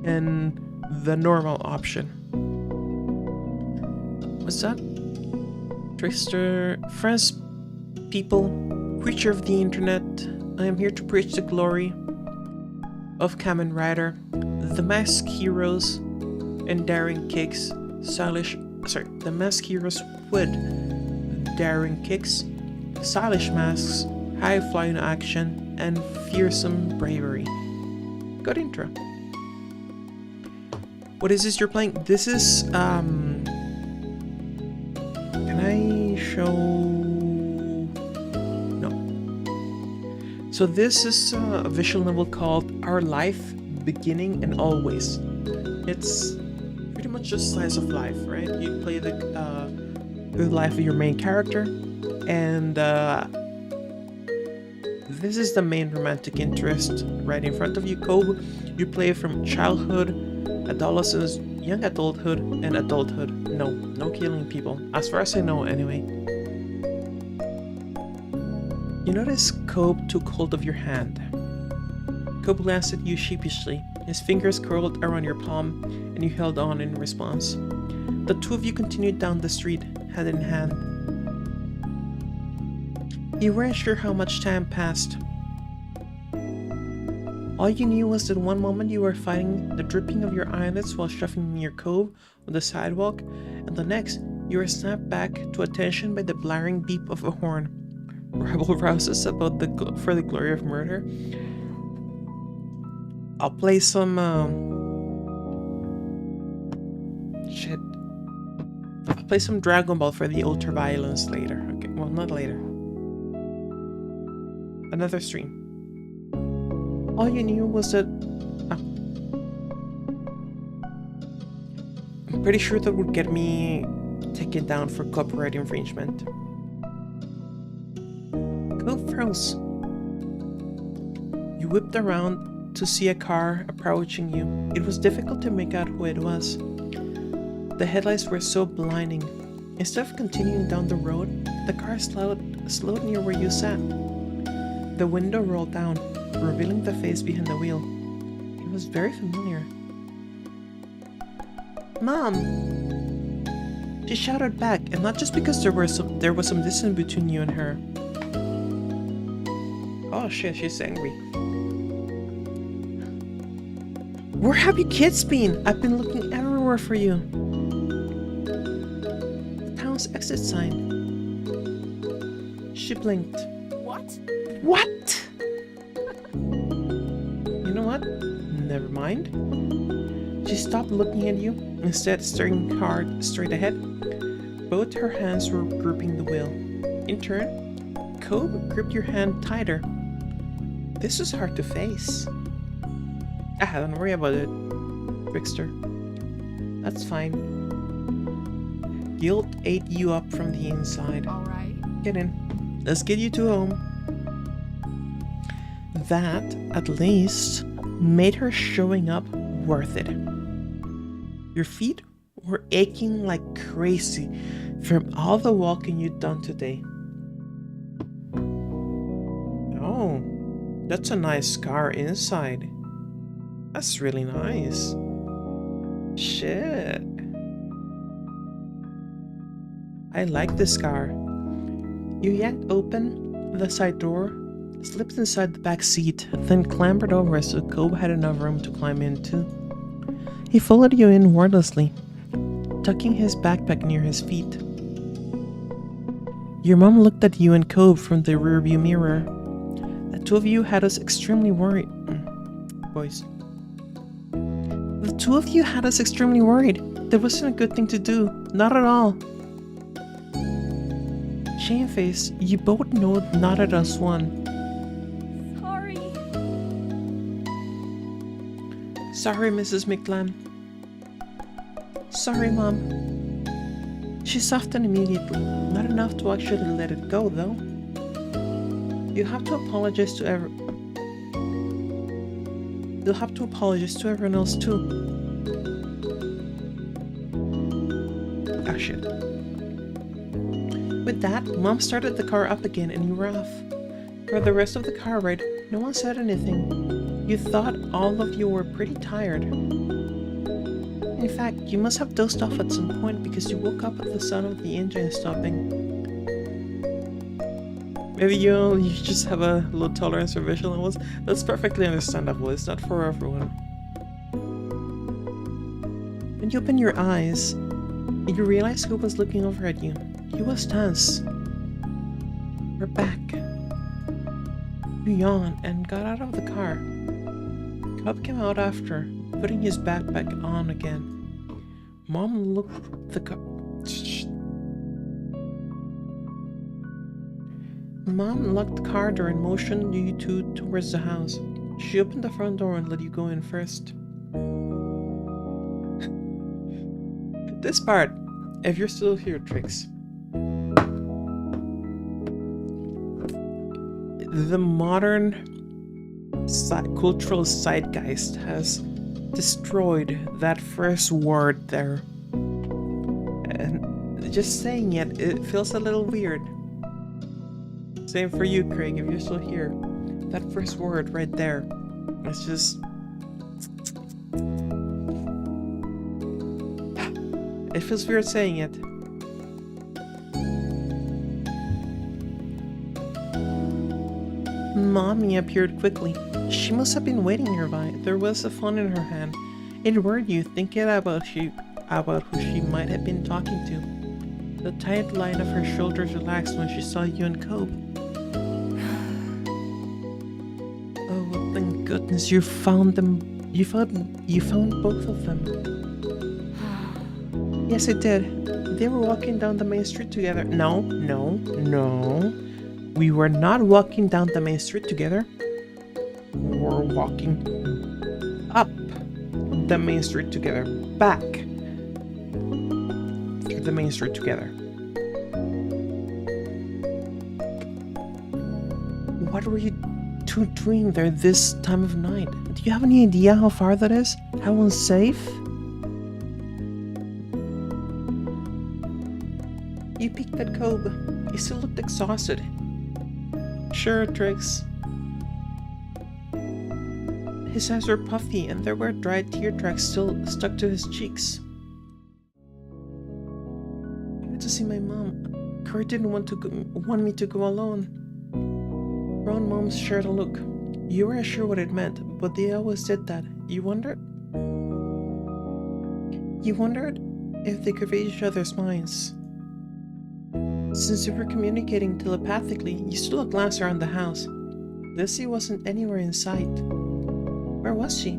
S1: and the normal option. What's that? Trickster, friends, people, creature of the internet, I am here to preach the glory of Kamen Rider, the masked heroes and daring kicks, the masked heroes with daring kicks, stylish masks, high-flying action, and fearsome bravery. Good intro. What is this you're playing? This is, can I show... No. So this is a visual novel called Our Life, Beginning and Always. It's pretty much just slice of life, right? You play the life of your main character, and this is the main romantic interest right in front of you, Cope. You play from childhood, adolescence, young adulthood, and adulthood. No killing people, as far as I know anyway. You notice Cope took hold of your hand. Cope glanced at you sheepishly. His fingers curled around your palm, and you held on in response. The two of you continued down the street, hand in hand. You weren't sure how much time passed. All you knew was that one moment you were fighting the dripping of your eyelids while shoving near Cope on the sidewalk, and the next you were snapped back to attention by the blaring beep of a horn. Rebel rouses about for the glory of murder. I'll play some I'll play some Dragon Ball for the ultra violence later. Okay, well, not later. Another stream. All you knew was that... Ah. I'm pretty sure that would get me taken down for copyright infringement. Cope froze. You whipped around to see a car approaching you. It was difficult to make out who it was. The headlights were so blinding. Instead of continuing down the road, the car slowed near where you sat. The window rolled down, revealing the face behind the wheel. It was very familiar. Mom! She shouted back, and not just because there was some distance between you and her. Oh shit, she's angry. Where have you kids been? I've been looking everywhere for you. The town's exit sign. She blinked.
S2: What?
S1: What? You know what? Never mind. She stopped looking at you, instead staring hard straight ahead. Both her hands were gripping the wheel. In turn, Cope gripped your hand tighter. This was hard to face. Don't worry about it, Trickster. That's fine. Guilt ate you up from the inside.
S2: All right.
S1: Get in. Let's get you to home. That, at least, made her showing up worth it. Your feet were aching like crazy from all the walking you'd done today. Oh, that's a nice car inside. That's really nice. Shit. I like this car. You yanked open the side door, slipped inside the back seat, then clambered over so Cope had enough room to climb into. He followed you in wordlessly, tucking his backpack near his feet. Your mom looked at you and Cope from the rearview mirror. The two of you had us extremely worried. Boys. The two of you had us extremely worried. That wasn't a good thing to do. Not at all. Shamefaced, you both nodded as one.
S3: Sorry.
S1: Sorry, Mrs. McLan. Sorry, Mom. She softened immediately. Not enough to actually let it go, though. You have to apologize to You'll have to apologize to everyone else too. Ah, shit. With that, Mom started the car up again and you were off. For the rest of the car ride, no one said anything. You thought all of you were pretty tired. In fact, you must have dozed off at some point because you woke up at the sound of the engine stopping. Maybe you just have a low tolerance for visual novels. That's perfectly understandable. It's not for everyone. When you open your eyes, you realize who was looking over at you. He was tense. We're back. You yawned and got out of the car. Cobb came out after, putting his backpack on again. Mom looked the car. Mom locked the car door and motioned you two towards the house. She opened the front door and let you go in first. This part, if you're still here, Trix. The modern cultural zeitgeist has destroyed that first word there. And just saying it feels a little weird. Same for you, Craig, if you're still here. That first word right there. It's just... It feels weird saying it. Mommy appeared quickly. She must have been waiting nearby. There was a phone in her hand. It worried you, thinking about who she might have been talking to. The tight line of her shoulders relaxed when she saw you and Cope. Oh, well, thank goodness you found them. You found both of them. Yes, I did. They were walking down the main street together. No. We were not walking down the main street together. were walking up the main street together, back through the main street together. What were you two doing there this time of night? Do you have any idea how far that is? How unsafe? You peeked at Cobb. He still looked exhausted. Sure, Trix. His eyes were puffy and there were dry tear tracks still stuck to his cheeks. I went to see my mom. Kurt didn't want me to go alone. Ron and Mom shared a look. You weren't sure what it meant, but they always did that. You wondered if they could read each other's minds. Since you were communicating telepathically, you stole a glance around the house. Lizzie wasn't anywhere in sight. Where was she?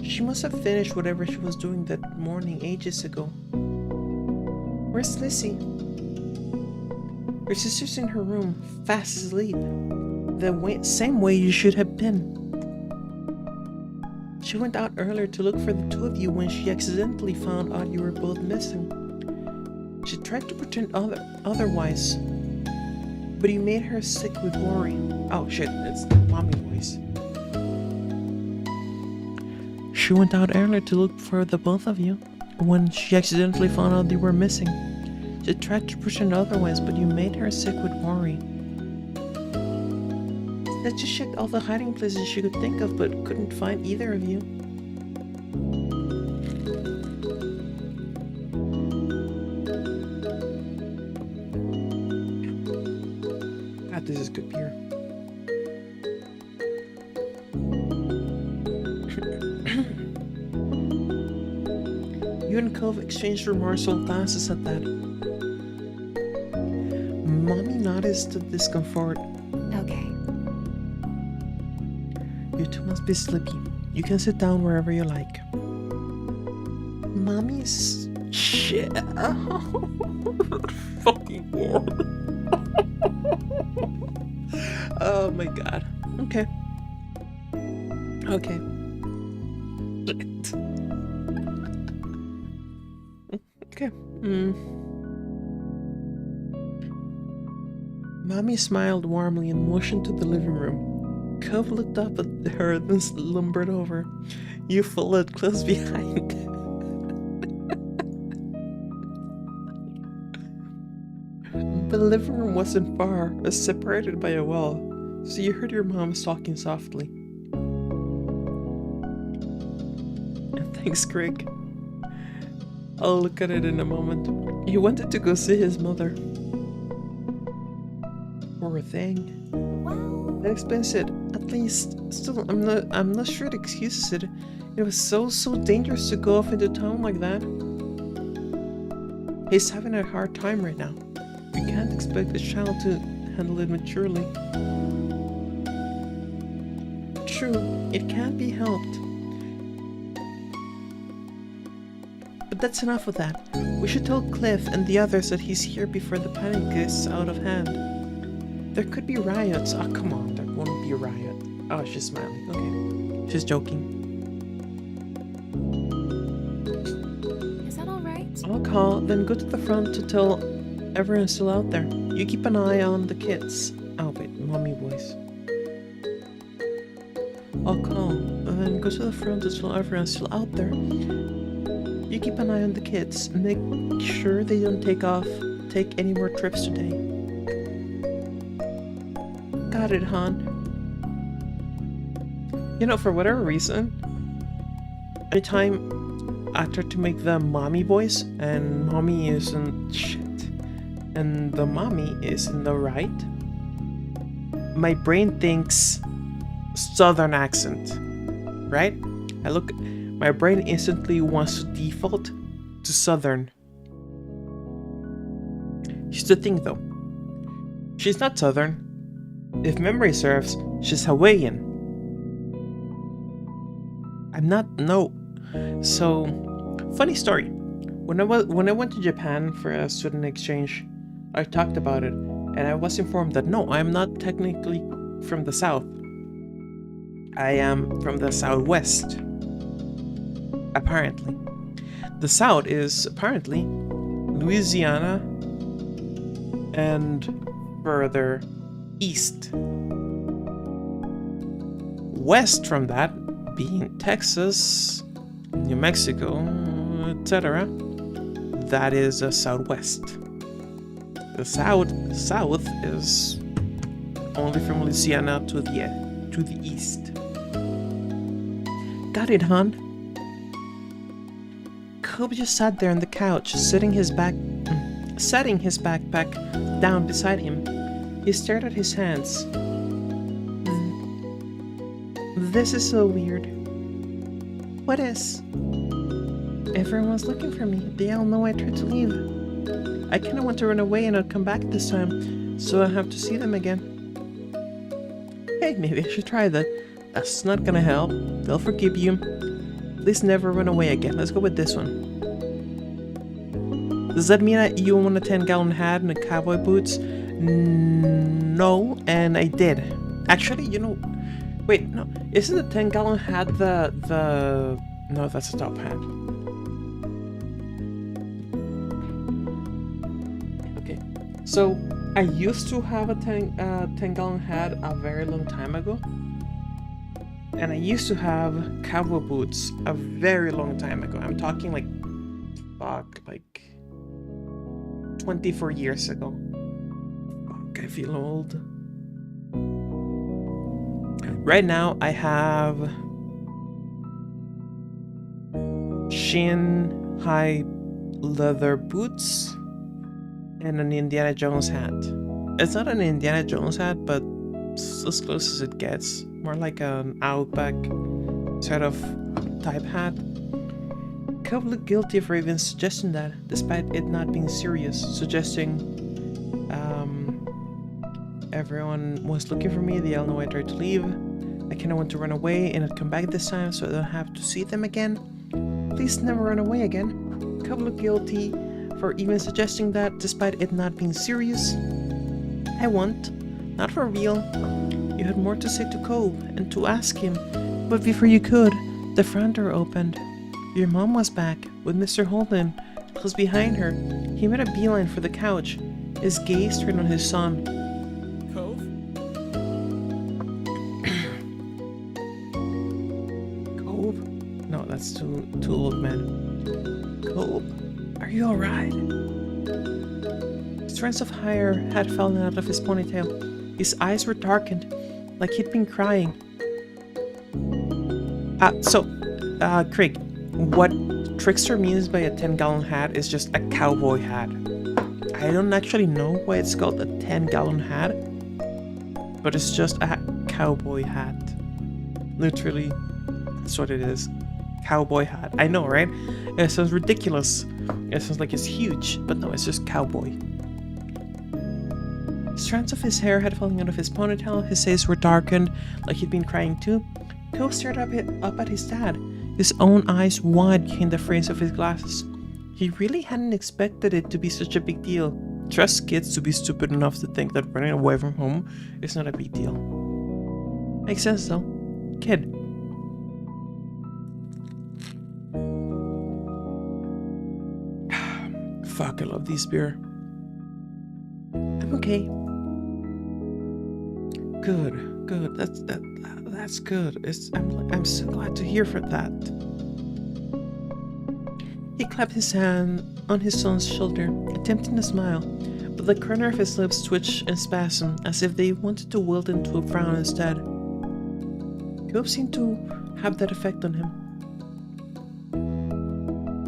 S1: She must have finished whatever she was doing that morning ages ago. Where's Lizzie? Your sister's in her room, fast asleep. Same way you should have been. She went out earlier to look for the two of you when she accidentally found out you were both missing. She tried to pretend otherwise, but you made her sick with worry. Oh shit, it's the mommy voice. She went out earlier to look for the both of you when she accidentally found out you were missing. She tried to pretend otherwise, but you made her sick with worry. That she checked all the hiding places she could think of, but couldn't find either of you. God, this is good beer. You and Cove exchanged remorseful glances at that. Mommy noticed the discomfort.
S3: Okay.
S1: You two must be sleepy. You can sit down wherever you like. Mommy's shit. Fucking warm. Oh my god. Okay. Okay. Okay. Mommy smiled warmly and motioned to the living room. Cove looked up at her, then slumbered over. You followed close behind. The living room wasn't far, separated by a wall, so you heard your mom talking softly. Thanks, Greg. I'll look at it in a moment. He wanted to go see his mother. Poor thing.
S3: Well,
S1: That explains it. At least, still, I'm not sure it excuses it. It was so dangerous to go off into town like that. He's having a hard time right now. You can't expect a child to handle it maturely. True, it can't be helped. But that's enough of that. We should tell Cliff and the others that he's here before the panic gets out of hand. There could be riots. Oh, come on, there won't be a riot. Oh, she's smiling. Okay. She's joking.
S3: is that alright?
S1: I'll call, then go to the front to tell everyone's still out there. You keep an eye on the kids. Oh, wait, mommy voice. I'll call, and then go to the front to tell everyone's still out there. You keep an eye on the kids. Make sure they don't take any more trips today. Got it, hon. You know, for whatever reason, anytime I try to make the mommy voice, and mommy isn't shit, and the mommy is in the right, my brain thinks southern accent, right? My brain instantly wants to default to southern. Here's the thing though. She's not southern. If memory serves, she's Hawaiian. I'm not, no. So, funny story. When I went to Japan for a student exchange, I talked about it, and I was informed that no, I'm not technically from the south. I am from the southwest. Apparently. The south is apparently Louisiana and further east. West from that being Texas, New Mexico, etc. That is a southwest. The south is only from Louisiana to the east. Got it, hon. Cobb just sat there on the couch, setting his backpack down beside him. He stared at his hands. This is so weird. What is? Everyone's looking for me. They all know I tried to leave. I kinda want to run away and not come back this time, so I'll have to see them again. Hey, maybe I should try that. That's not gonna help. They'll forgive you. Please never run away again. Let's go with this one. Does that mean that you want a 10-gallon hat and a cowboy boots? No, and I did. Actually, you know... Wait, no. Isn't the 10-gallon hat the... No, that's a top hat. Okay. So, I used to have a 10-gallon hat a very long time ago. And I used to have cowboy boots a very long time ago. I'm talking like... Fuck, like... 24 years ago. Fuck, I feel old. Right now, I have... shin-high leather boots and an Indiana Jones hat. It's not an Indiana Jones hat, but it's as close as it gets. More like an Outback sort of type hat. Cobb looked guilty for even suggesting that, despite it not being serious, suggesting everyone was looking for me, they all know I tried to leave. I kinda want to run away and not come back this time so I don't have to see them again. Please never run away again. Cobb looked guilty for even suggesting that, despite it not being serious. I won't. Not for real. You had more to say to Cobb and to ask him, but before you could, the front door opened. Your mom was back, with Mr. Holden close behind her. He made a beeline for the couch, his gaze turned on his son.
S2: Cove?
S1: Cobb? No, that's too old, man. Cobb, are you alright? Strands of hair had fallen out of his ponytail. His eyes were darkened, like he'd been crying. Craig, what Trickster means by a 10-gallon hat is just a cowboy hat. I don't actually know why it's called a 10-gallon hat, but it's just a cowboy hat. Literally, that's what it is. Cowboy hat. I know, right? It sounds ridiculous. It sounds like it's huge, but no, it's just cowboy. Strands of his hair had fallen out of his ponytail, his eyes were darkened, like he'd been crying too. Cobb stared up at his dad, his own eyes wide behind the frames of his glasses. He really hadn't expected it to be such a big deal. Trust kids to be stupid enough to think that running away from home is not a big deal. Makes sense though. Kid. Fuck, I love this beer. I'm okay. Good. That's good. I'm so glad to hear for that. He clapped his hand on his son's shoulder, attempting to smile, but the corner of his lips twitched and spasmed as if they wanted to wilt into a frown instead. Cobb seemed to have that effect on him.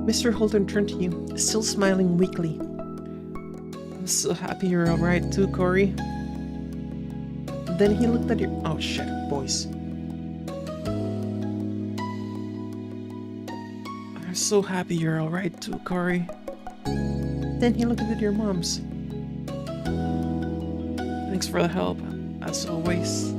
S1: Mr. Holden turned to you, still smiling weakly. I'm so happy you're alright too, Corey. Then he looked at your... Oh shit, boys. I'm so happy you're alright too, Corey. Then he looked at your moms. Thanks for the help, as always.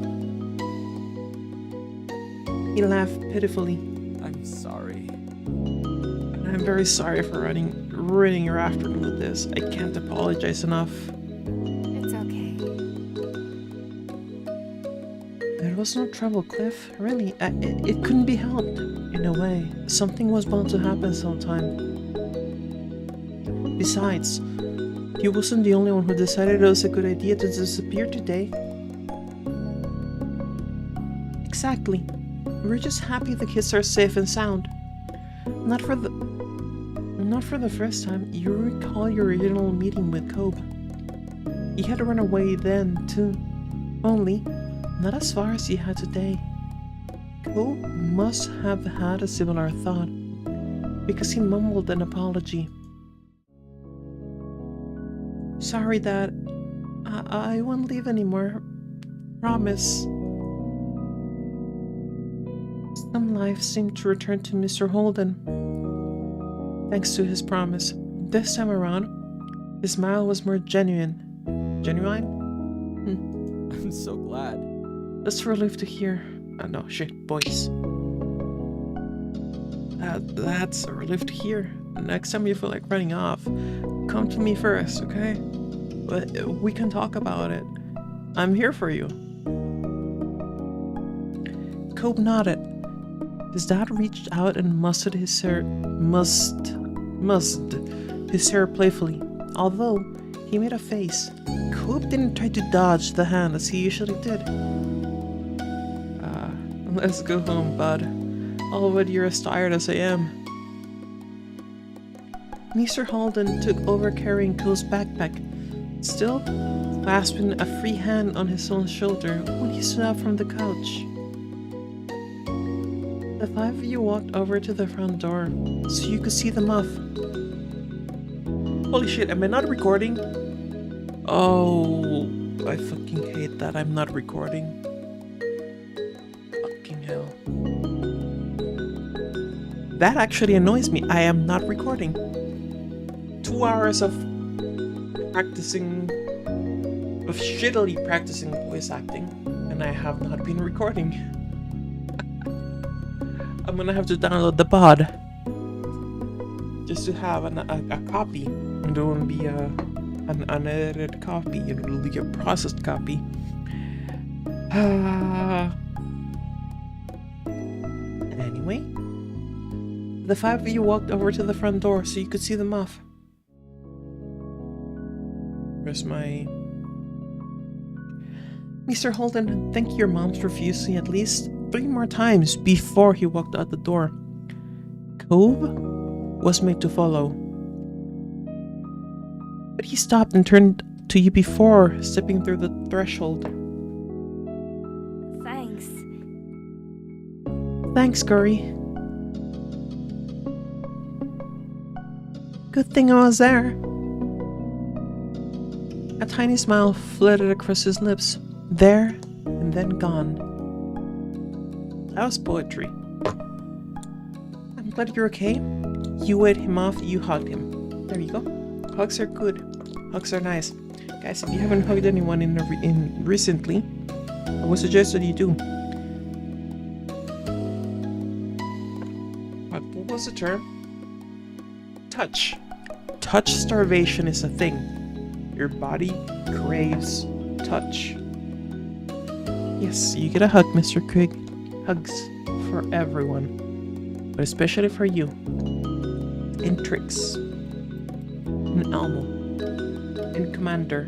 S1: He laughed pitifully.
S2: I'm sorry.
S1: I'm very sorry for ruining your afternoon with this. I can't apologize enough.
S3: It's okay.
S1: It was no trouble, Cliff. Really, it couldn't be helped. In a way, something was bound to happen sometime. Besides, he wasn't the only one who decided it was a good idea to disappear today. Exactly. We're just happy the kids are safe and sound. Not for the first time. You recall your original meeting with Cobb. He had run away then, too. Only, not as far as he had today. Cobb must have had a similar thought, because he mumbled an apology. Sorry, Dad. I won't leave anymore. Promise. Some life seemed to return to Mr. Holden, thanks to his promise. This time around, his smile was more genuine. Genuine?
S2: I'm so glad.
S1: That's a relief to hear. No, shit, boys. That's a relief to hear. Next time you feel like running off, come to me first, okay? But we can talk about it. I'm here for you. Cobb nodded. His dad reached out and mussed his hair playfully, although he made a face. Cobb didn't try to dodge the hand as he usually did. Let's go home, bud. I'll bet you're as tired as I am. Mr. Holden took over carrying Cobb's backpack, still clasping a free hand on his son's shoulder when he stood up from the couch. The five of you walked over to the front door so you could see the muff. Holy shit, am I not recording? Oh, I fucking hate that I'm not recording. Fucking hell. That actually annoys me. I am not recording. 2 hours of shittily practicing voice acting, and I have not been recording. I'm gonna have to download the pod just to have a copy. It won't be an unedited copy, it will be a processed copy. Anyway, the five of you walked over to the front door so you could see the muff. Where's my... Mr. Holden thanked your moms profusely at least 3 more times before he walked out the door. Cobb was made to follow. But he stopped and turned to you before stepping through the threshold.
S3: Thanks.
S1: Thanks, Guri. Good thing I was there. A tiny smile flitted across his lips. There and then gone. That was poetry. I'm glad you're okay. You waved him off, you hugged him. There you go. Hugs are good. Hugs are nice. Guys, if you haven't hugged anyone in recently, I would suggest that you do. What was the term? Touch. Touch starvation is a thing. Your body craves touch. Yes, you get a hug, Mr. Craig. Hugs for everyone, but especially for you. And Trix. And Elmo. And Commander.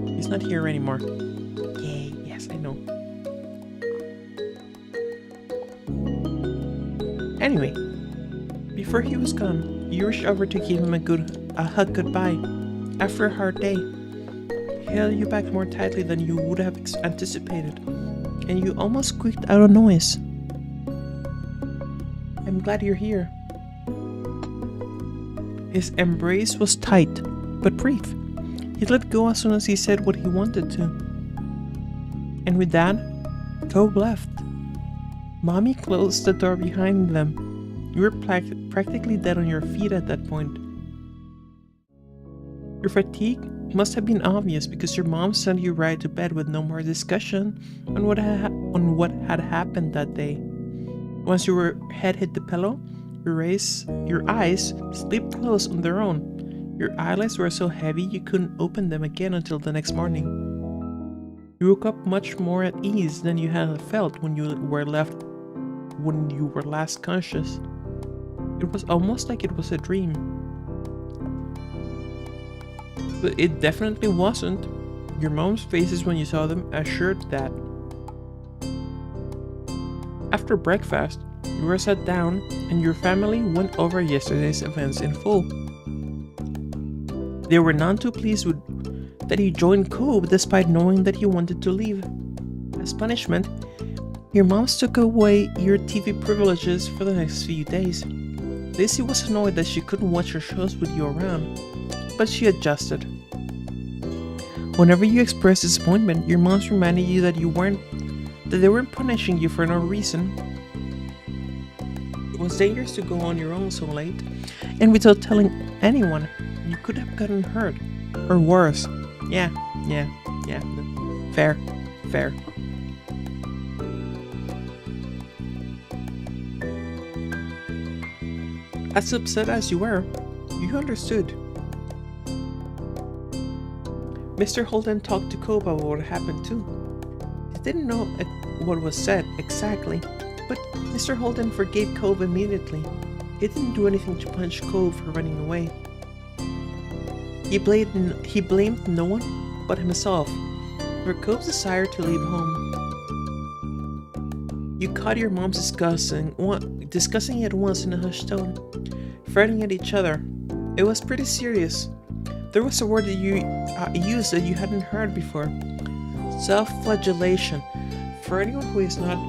S1: He's not here anymore. Yay, yes, I know. Anyway, before he was gone, you rushed over to give him a hug goodbye. After a hard day, he held you back more tightly than you would have anticipated, and you almost squeaked out a noise. I'm glad you're here. His embrace was tight, but brief. He let go as soon as he said what he wanted to. And with that, Cobb left. Mommy closed the door behind them. You were practically dead on your feet at that point. Your fatigue must have been obvious because your mom sent you right to bed with no more discussion on what had happened that day. Once your head hit the pillow, your eyes slipped closed on their own. Your eyelids were so heavy you couldn't open them again until the next morning. You woke up much more at ease than you had felt when you were last conscious. It was almost like it was a dream. But it definitely wasn't. Your mom's faces when you saw them assured that. After breakfast, you were sat down and your family went over yesterday's events in full. They were none too pleased with that he joined Cove despite knowing that he wanted to leave. As punishment, your moms took away your TV privileges for the next few days. Lizzie was annoyed that she couldn't watch her shows with you around, but she adjusted. Whenever you expressed disappointment, your moms reminded you that they weren't punishing you for no reason. It was dangerous to go on your own so late, and without telling anyone, you could have gotten hurt. Or worse. Yeah. Fair. As upset as you were, you understood. Mr. Holden talked to Cove about what happened too. He didn't know what was said exactly, but Mr. Holden forgave Cove immediately. He didn't do anything to punish Cove for running away. He blamed no one but himself for Cove's desire to leave home. You caught your moms discussing it once in a hushed tone, fretting at each other. It was pretty serious. There was a word that you used that you hadn't heard before. Self-flagellation. For anyone who does not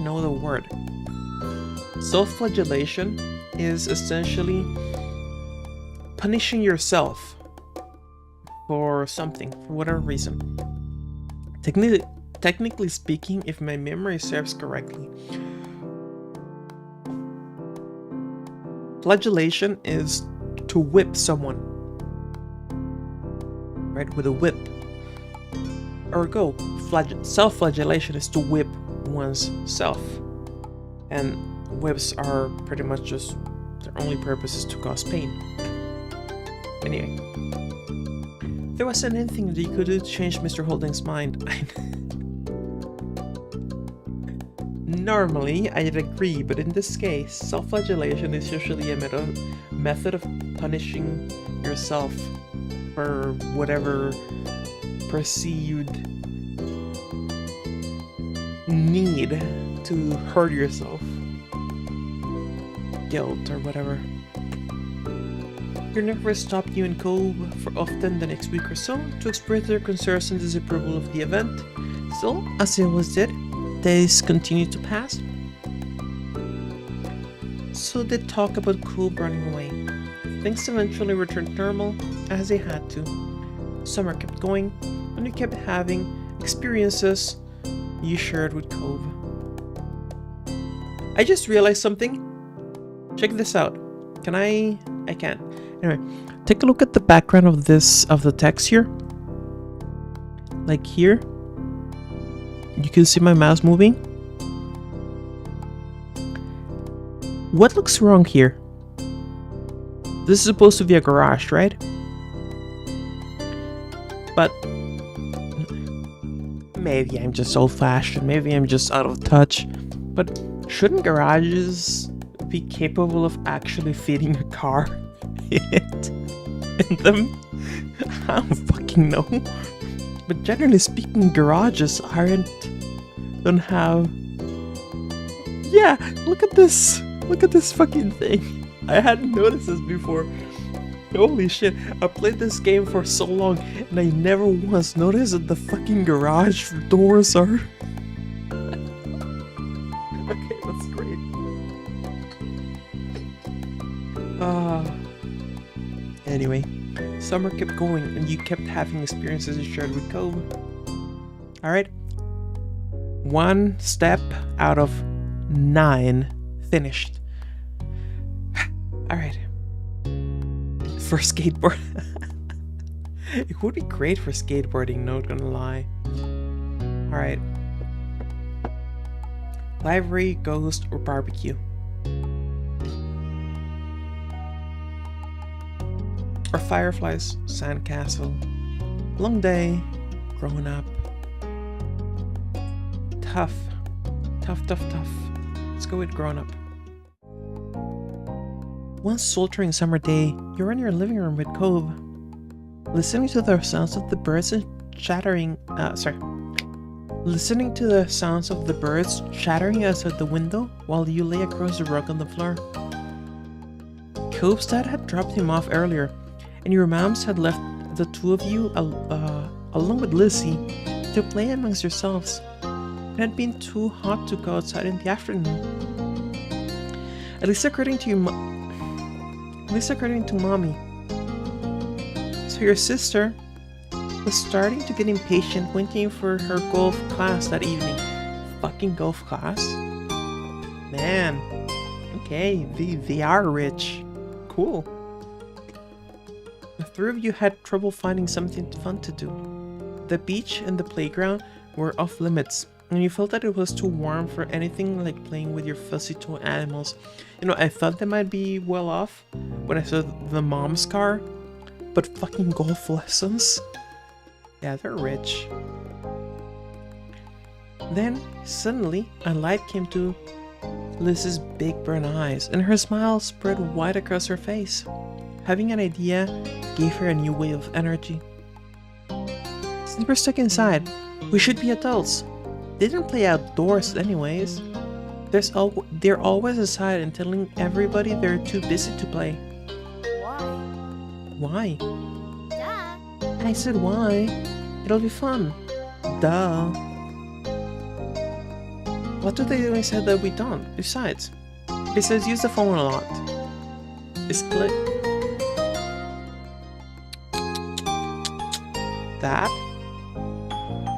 S1: know the word, self-flagellation is essentially punishing yourself for something, for whatever reason. Technically speaking, if my memory serves correctly, flagellation is to whip someone, right, with a whip. Ergo, self-flagellation is to whip one's self, and whips are pretty much just, their only purpose is to cause pain. Anyway, there wasn't anything that you could do to change Mr. Holden's mind. Normally, I'd agree, but in this case, self-flagellation is usually a method of punishing yourself for whatever perceived need to hurt yourself, guilt or whatever. Your never stopped you and Cove for often the next week or so to express their concerns and disapproval of the event. Still, as they always did, days continued to pass. So they talk about Cove running away. Things eventually returned normal as they had to. Summer kept going, and you kept having experiences you shared with Cove. I just realized something. Check this out. Can I can't. Anyway, take a look at the background of the text here. Like here. You can see my mouse moving. What looks wrong here? This is supposed to be a garage, right? But maybe I'm just old-fashioned, maybe I'm just out of touch. But shouldn't garages be capable of actually fitting a car in them? I don't fucking know. But generally speaking, garages don't have. Yeah, look at this. Look at this fucking thing. I hadn't noticed this before. Holy shit, I played this game for so long and I never once noticed that the fucking garage doors are. Okay, that's great. Anyway, summer kept going and you kept having experiences you shared with Cove. Alright. 1 step out of 9 finished. Alright. For skateboard. It would be great for skateboarding, not gonna lie. Alright. Library, ghost, or barbecue. Or fireflies, sandcastle. Long day, growing up. tough. Tough. Let's go with grown up. One sultering summer day, you're in your living room with Cove, listening to the sounds of the birds listening to the sounds of the birds chattering outside the window while you lay across the rug on the floor. Cove's dad had dropped him off earlier, and your moms had left the two of you along with Lizzie to play amongst yourselves. It had been too hot to go outside in the afternoon. At least according to Mommy. So your sister was starting to get impatient waiting for her golf class that evening. Fucking golf class? Man. Okay, they are rich. Cool. The three of you had trouble finding something fun to do. The beach and the playground were off limits, and you felt that it was too warm for anything like playing with your fuzzy toy animals. You know, I thought they might be well off when I saw the mom's car, but fucking golf lessons? Yeah, they're rich. Then, suddenly, a light came to Liz's big brown eyes, and her smile spread wide across her face. Having an idea gave her a new wave of energy. Since we're stuck inside, we should be adults. They didn't play outdoors anyways. They're always outside and telling everybody they're too busy to play.
S3: Why?
S1: Why?
S3: Duh.
S1: I said why? It'll be fun. Duh. What do they do instead that we don't? Besides use the phone a lot. Is click.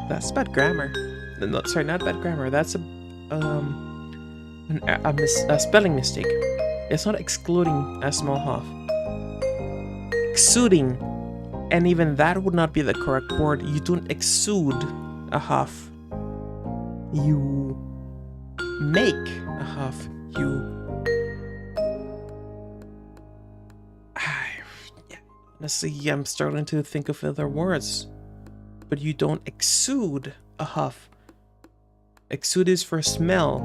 S1: That's bad grammar. No, sorry, not bad grammar. That's a spelling mistake. It's not excluding a small huff. Exuding. And even that would not be the correct word. You don't exude a huff. You make a huff. Honestly, I'm starting to think of other words. But you don't exude a huff. Exude is for smell.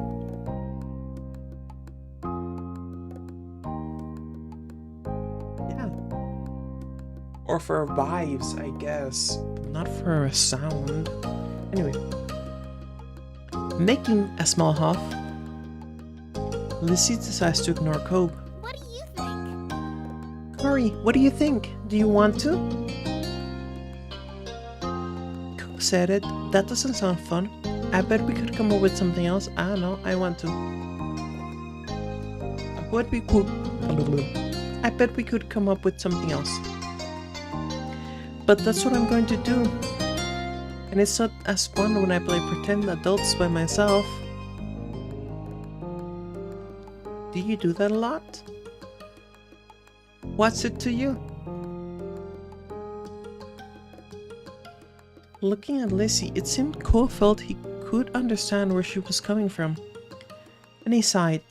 S1: Yeah. Or for vibes, I guess. Not for a sound. Anyway. Making a small huff, Lizzie decides to ignore Cobe.
S3: What do you think?
S1: Cory, what do you think? Do you want to? Cobe said it. That doesn't sound fun. I bet we could come up with something else. I don't know. I want to. I bet we could come up with something else. But that's what I'm going to do. And it's not as fun when I play pretend adults by myself. Do you do that a lot? What's it to you? Looking at Lizzie, it seemed Cole felt he could understand where she was coming from. And he sighed.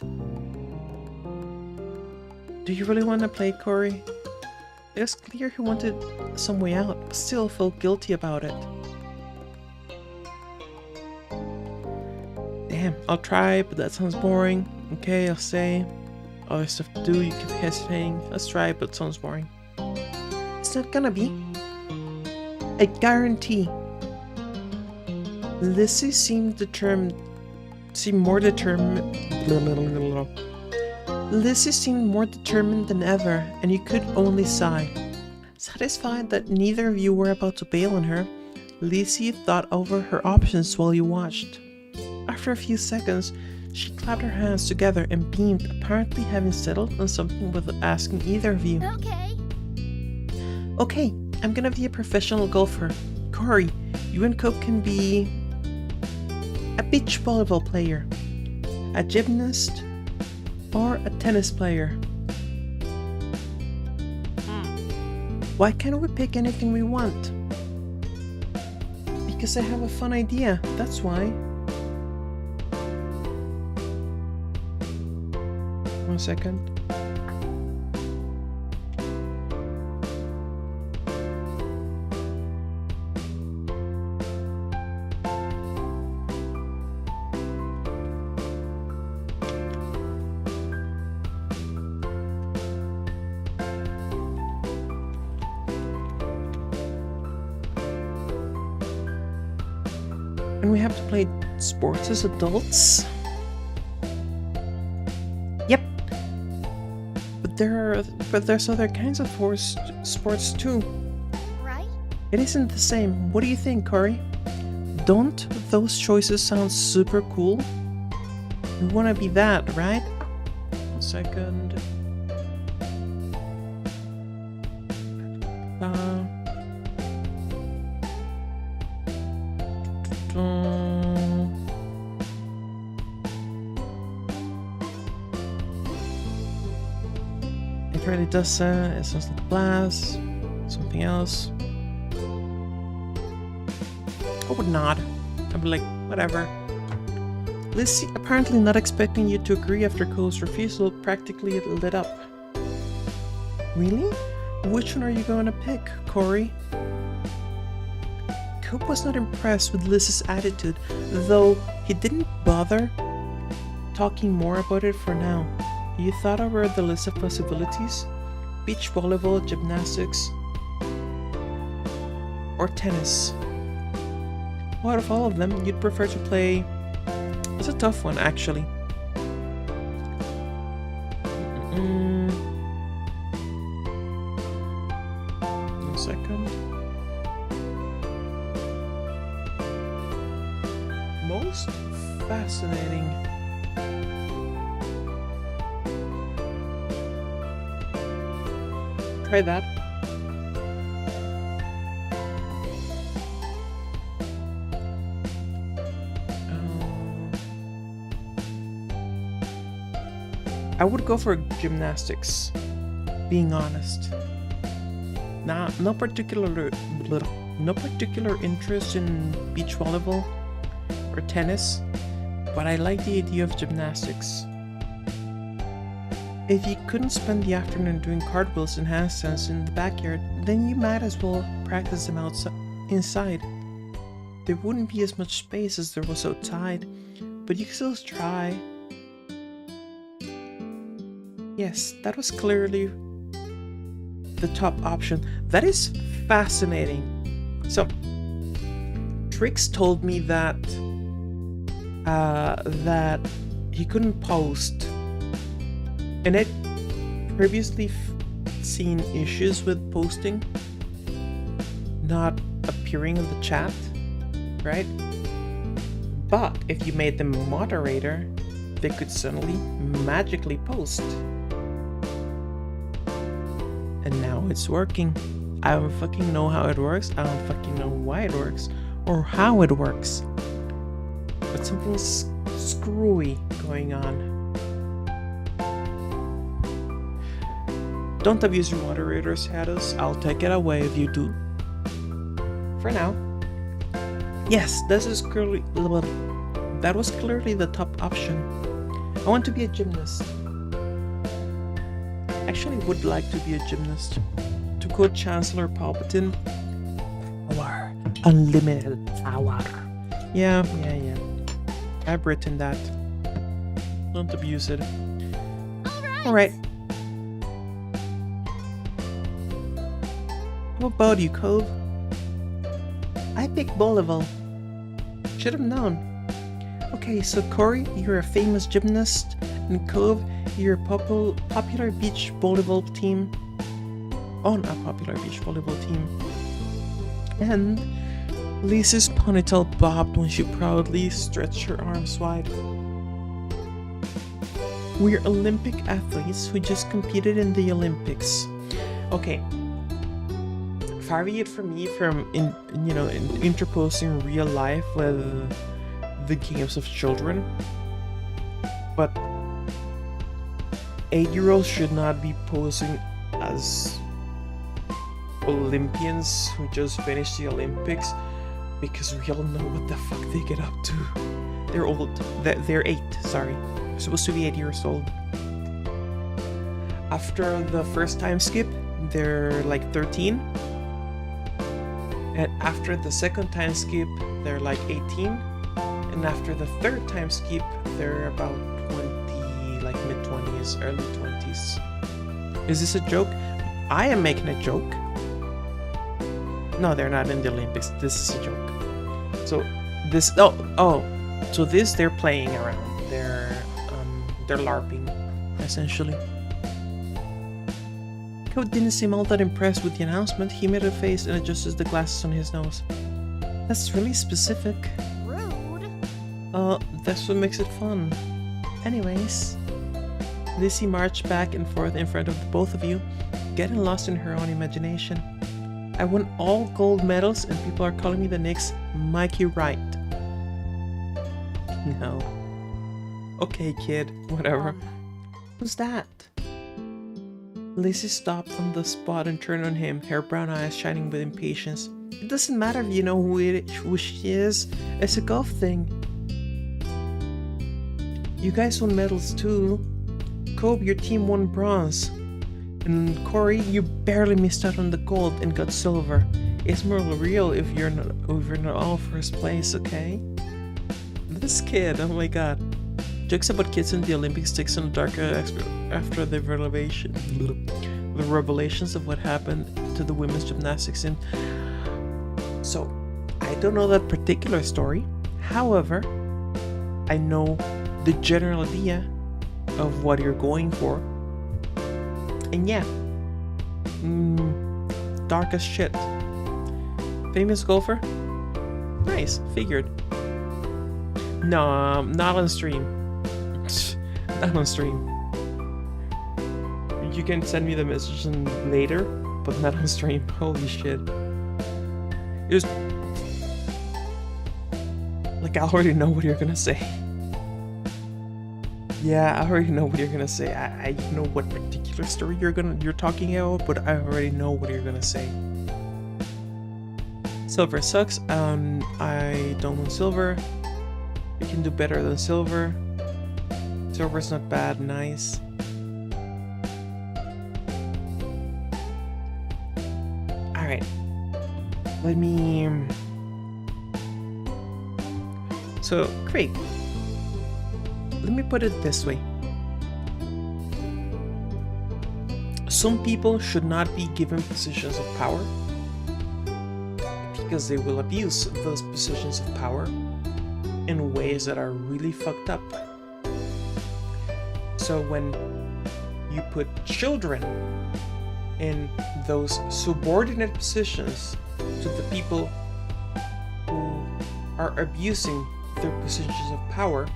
S1: Do you really want to play, Cory? It was clear he wanted some way out, but still felt guilty about it. Damn, I'll try, but that sounds boring. Okay, I'll say. Other stuff to do, you keep hesitating. Let's try, but it sounds boring. It's not gonna be. I guarantee. Lizzie seemed more determined. Lizzie seemed more determined than ever, and you could only sigh. Satisfied that neither of you were about to bail on her, Lizzie thought over her options while you watched. After a few seconds, she clapped her hands together and beamed, apparently having settled on something without asking either of you. Okay, I'm gonna be a professional golfer. Cory, you and Cope can be a beach volleyball player, a gymnast, or a tennis player. Why can't we pick anything we want? Because I have a fun idea, that's why. 1 second. And we have to play sports as adults. Yep. But there's other kinds of forced sports too.
S3: Right?
S1: It isn't the same. What do you think, Corey? Don't those choices sound super cool? We want to be that, right? 1 second. It really does Essence of Blast, something else. I would nod. I'd be like, whatever. Lizzie, apparently not expecting you to agree after Cole's refusal, practically lit up. Really? Which one are you going to pick, Corey? Cope was not impressed with Liz's attitude, though he didn't bother talking more about it for now. You thought over the list of possibilities? Beach volleyball, gymnastics, or tennis? Well, out of all of them, you'd prefer to play... It's a tough one, actually. One second. Most fascinating. Try that. I would go for gymnastics, being honest. No particular interest in beach volleyball or tennis, but I like the idea of gymnastics. If you couldn't spend the afternoon doing cartwheels and handstands in the backyard, then you might as well practice them inside. There wouldn't be as much space as there was outside, but you could still try. Yes, that was clearly the top option. That is fascinating. So, Trix told me that that he couldn't post, and I'd previously seen issues with posting not appearing in the chat, right? But if you made them a moderator, they could suddenly magically post. And now it's working. I don't fucking know how it works. I don't fucking know why it works or how it works. But something's screwy going on. Don't abuse your moderator status. I'll take it away if you do. For now. Yes, that was clearly the top option. I want to be a gymnast. Actually would like to be a gymnast. To quote Chancellor Palpatine, power, unlimited power. Yeah. I've written that. Don't abuse it. Alright. What about you, Cove? I picked volleyball. Should have known. Okay, so Corey, you're a famous gymnast, and Cove, you're a popular beach volleyball team. On a popular beach volleyball team. And Lisa's ponytail bobbed when she proudly stretched her arms wide. We're Olympic athletes who just competed in the Olympics. Okay. Far be it from me from interposing real life with the games of children, but 8-year-olds should not be posing as Olympians who just finished the Olympics, because we all know what the fuck they get up to. They're old. They're 8, sorry. They're supposed to be 8 years old. After the first time skip, they're like 13. And after the second time skip, they're like 18. And after the third time skip, they're about 20, like mid-20s, early 20s. Is this a joke? I am making a joke. No, they're not in the Olympics. This is a joke. So, This so this they're playing around. They're LARPing, essentially. Code didn't seem all that impressed with the announcement. He made a face and adjusted the glasses on his nose. That's really specific.
S3: Rude.
S1: That's what makes it fun. Anyways, Lizzie marched back and forth in front of the both of you, getting lost in her own imagination. I won all gold medals and people are calling me the next Mikey Wright. No. Okay, kid, whatever. Who's that? Lizzie stopped on the spot and turned on him, her brown eyes shining with impatience. It doesn't matter if you know who she is. It's a golf thing. You guys won medals too. Cope, your team won bronze. And Corey, you barely missed out on the gold and got silver. It's more real if you're not all first place, okay? This kid, oh my god. Jokes about kids in the Olympics takes on a darker after the revelations of what happened to the women's gymnastics in. So, I don't know that particular story. However, I know the general idea of what you're going for. And yeah, dark as shit. Famous golfer? Nice, figured. No, not on stream. Not on stream. You can send me the message later, but not on stream. Holy shit. It was... Like, I already know what you're gonna say. Yeah, I already know what you're gonna say. I know what particular story you're talking about, but I already know what you're gonna say. Silver sucks. I don't want silver. You can do better than silver. Silver's not bad, nice. Alright. Let me... So, Craig. Let me put it this way. Some people should not be given positions of power because they will abuse those positions of power in ways that are really fucked up. So when you put children in those subordinate positions to the people who are abusing their positions of power,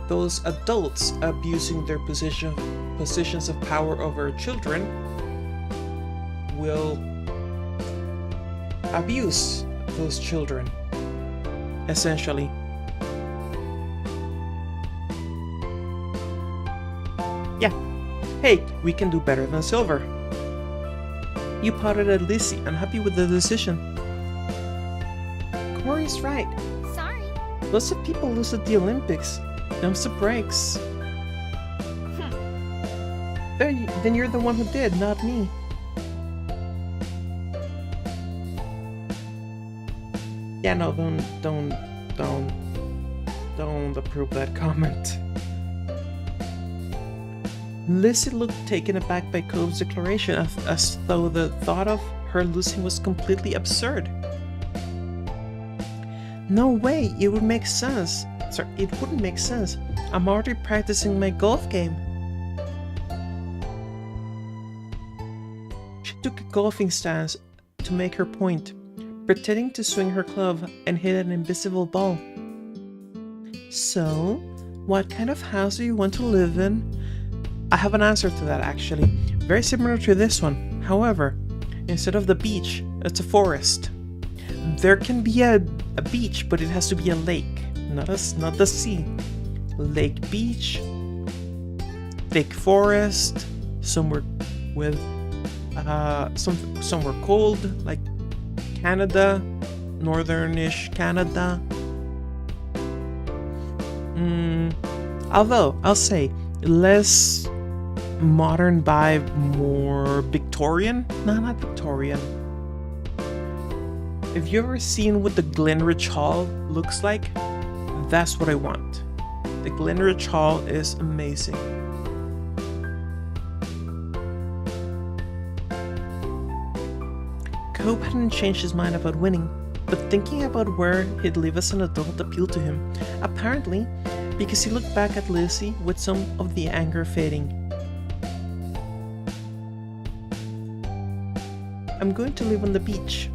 S1: those adults abusing their positions of power over children will abuse those children, essentially. Yeah. Hey, we can do better than silver. You potted at Lizzie. I'm happy with the decision. Corey's right.
S3: Sorry.
S1: Lots of people lose at the Olympics. Dumps the brakes. Then you're the one who did, not me. Yeah, no, don't approve that comment. Lizzie looked taken aback by Cove's declaration, as though the thought of her losing was completely absurd. No way, it would make sense. Sorry, it wouldn't make sense. I'm already practicing my golf game. She took a golfing stance to make her point, pretending to swing her club and hit an invisible ball. So, what kind of house do you want to live in? I have an answer to that, actually. Very similar to this one. However, instead of the beach, it's a forest. There can be a beach, but it has to be a lake, not the sea. Lake beach, thick forest, somewhere with somewhere cold, like Canada, northern-ish Canada. Although I'll say less modern vibe, more Victorian. No, not Victorian. Have you ever seen what the Glenridge Hall looks like? That's what I want. The Glenridge Hall is amazing. Cope hadn't changed his mind about winning. but thinking about where he'd live as an adult appealed to him, apparently because he looked back at Lizzie with some of the anger fading. I'm going to live on the beach.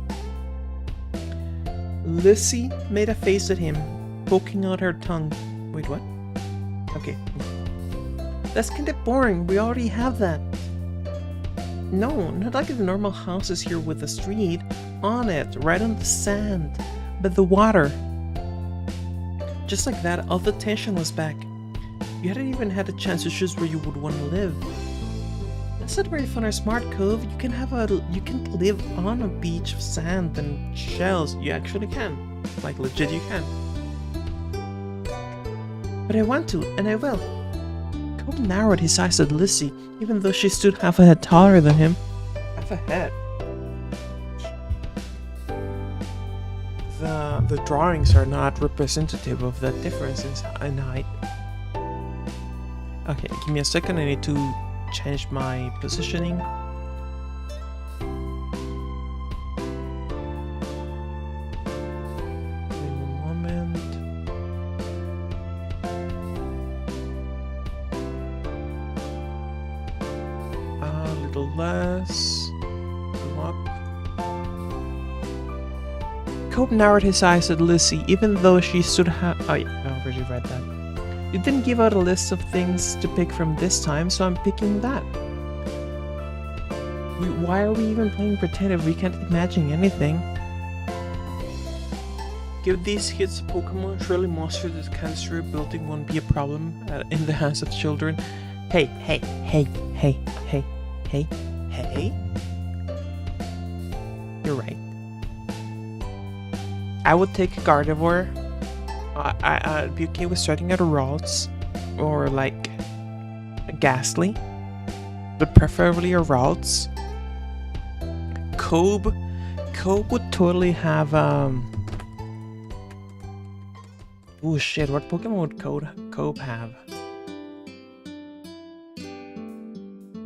S1: Lizzie made a face at him, poking out her tongue. Wait, what? Okay. That's kinda boring, we already have that. No, not like the normal houses here with a street on it, right on the sand, but the water. Just like that, all the tension was back. You hadn't even had a chance to choose where you would want to live. That's not very fun or smart, Cove. You can live on a beach of sand and shells. You actually can. Like legit you can. But I want to, and I will. Cove narrowed his eyes at Lizzie, even though she stood half a head taller than him. Half a head? The drawings are not representative of that difference in height. Okay, give me a second, I need to change my positioning. Give me a moment. A little less. Go up. Cope narrowed his eyes at Lizzie, even though she stood oh yeah, I already read that. You didn't give out a list of things to pick from this time, so I'm picking that. Why are we even playing pretend if we can't imagine anything? Give these kids Pokemon, surely monsters that cancer building won't be a problem in the hands of children. Hey. You're right. I would take Gardevoir. I'd be okay with starting at a Ralts or like a Ghastly, but preferably a Ralts. Cobe would totally have oh shit, what Pokemon would Cobe have?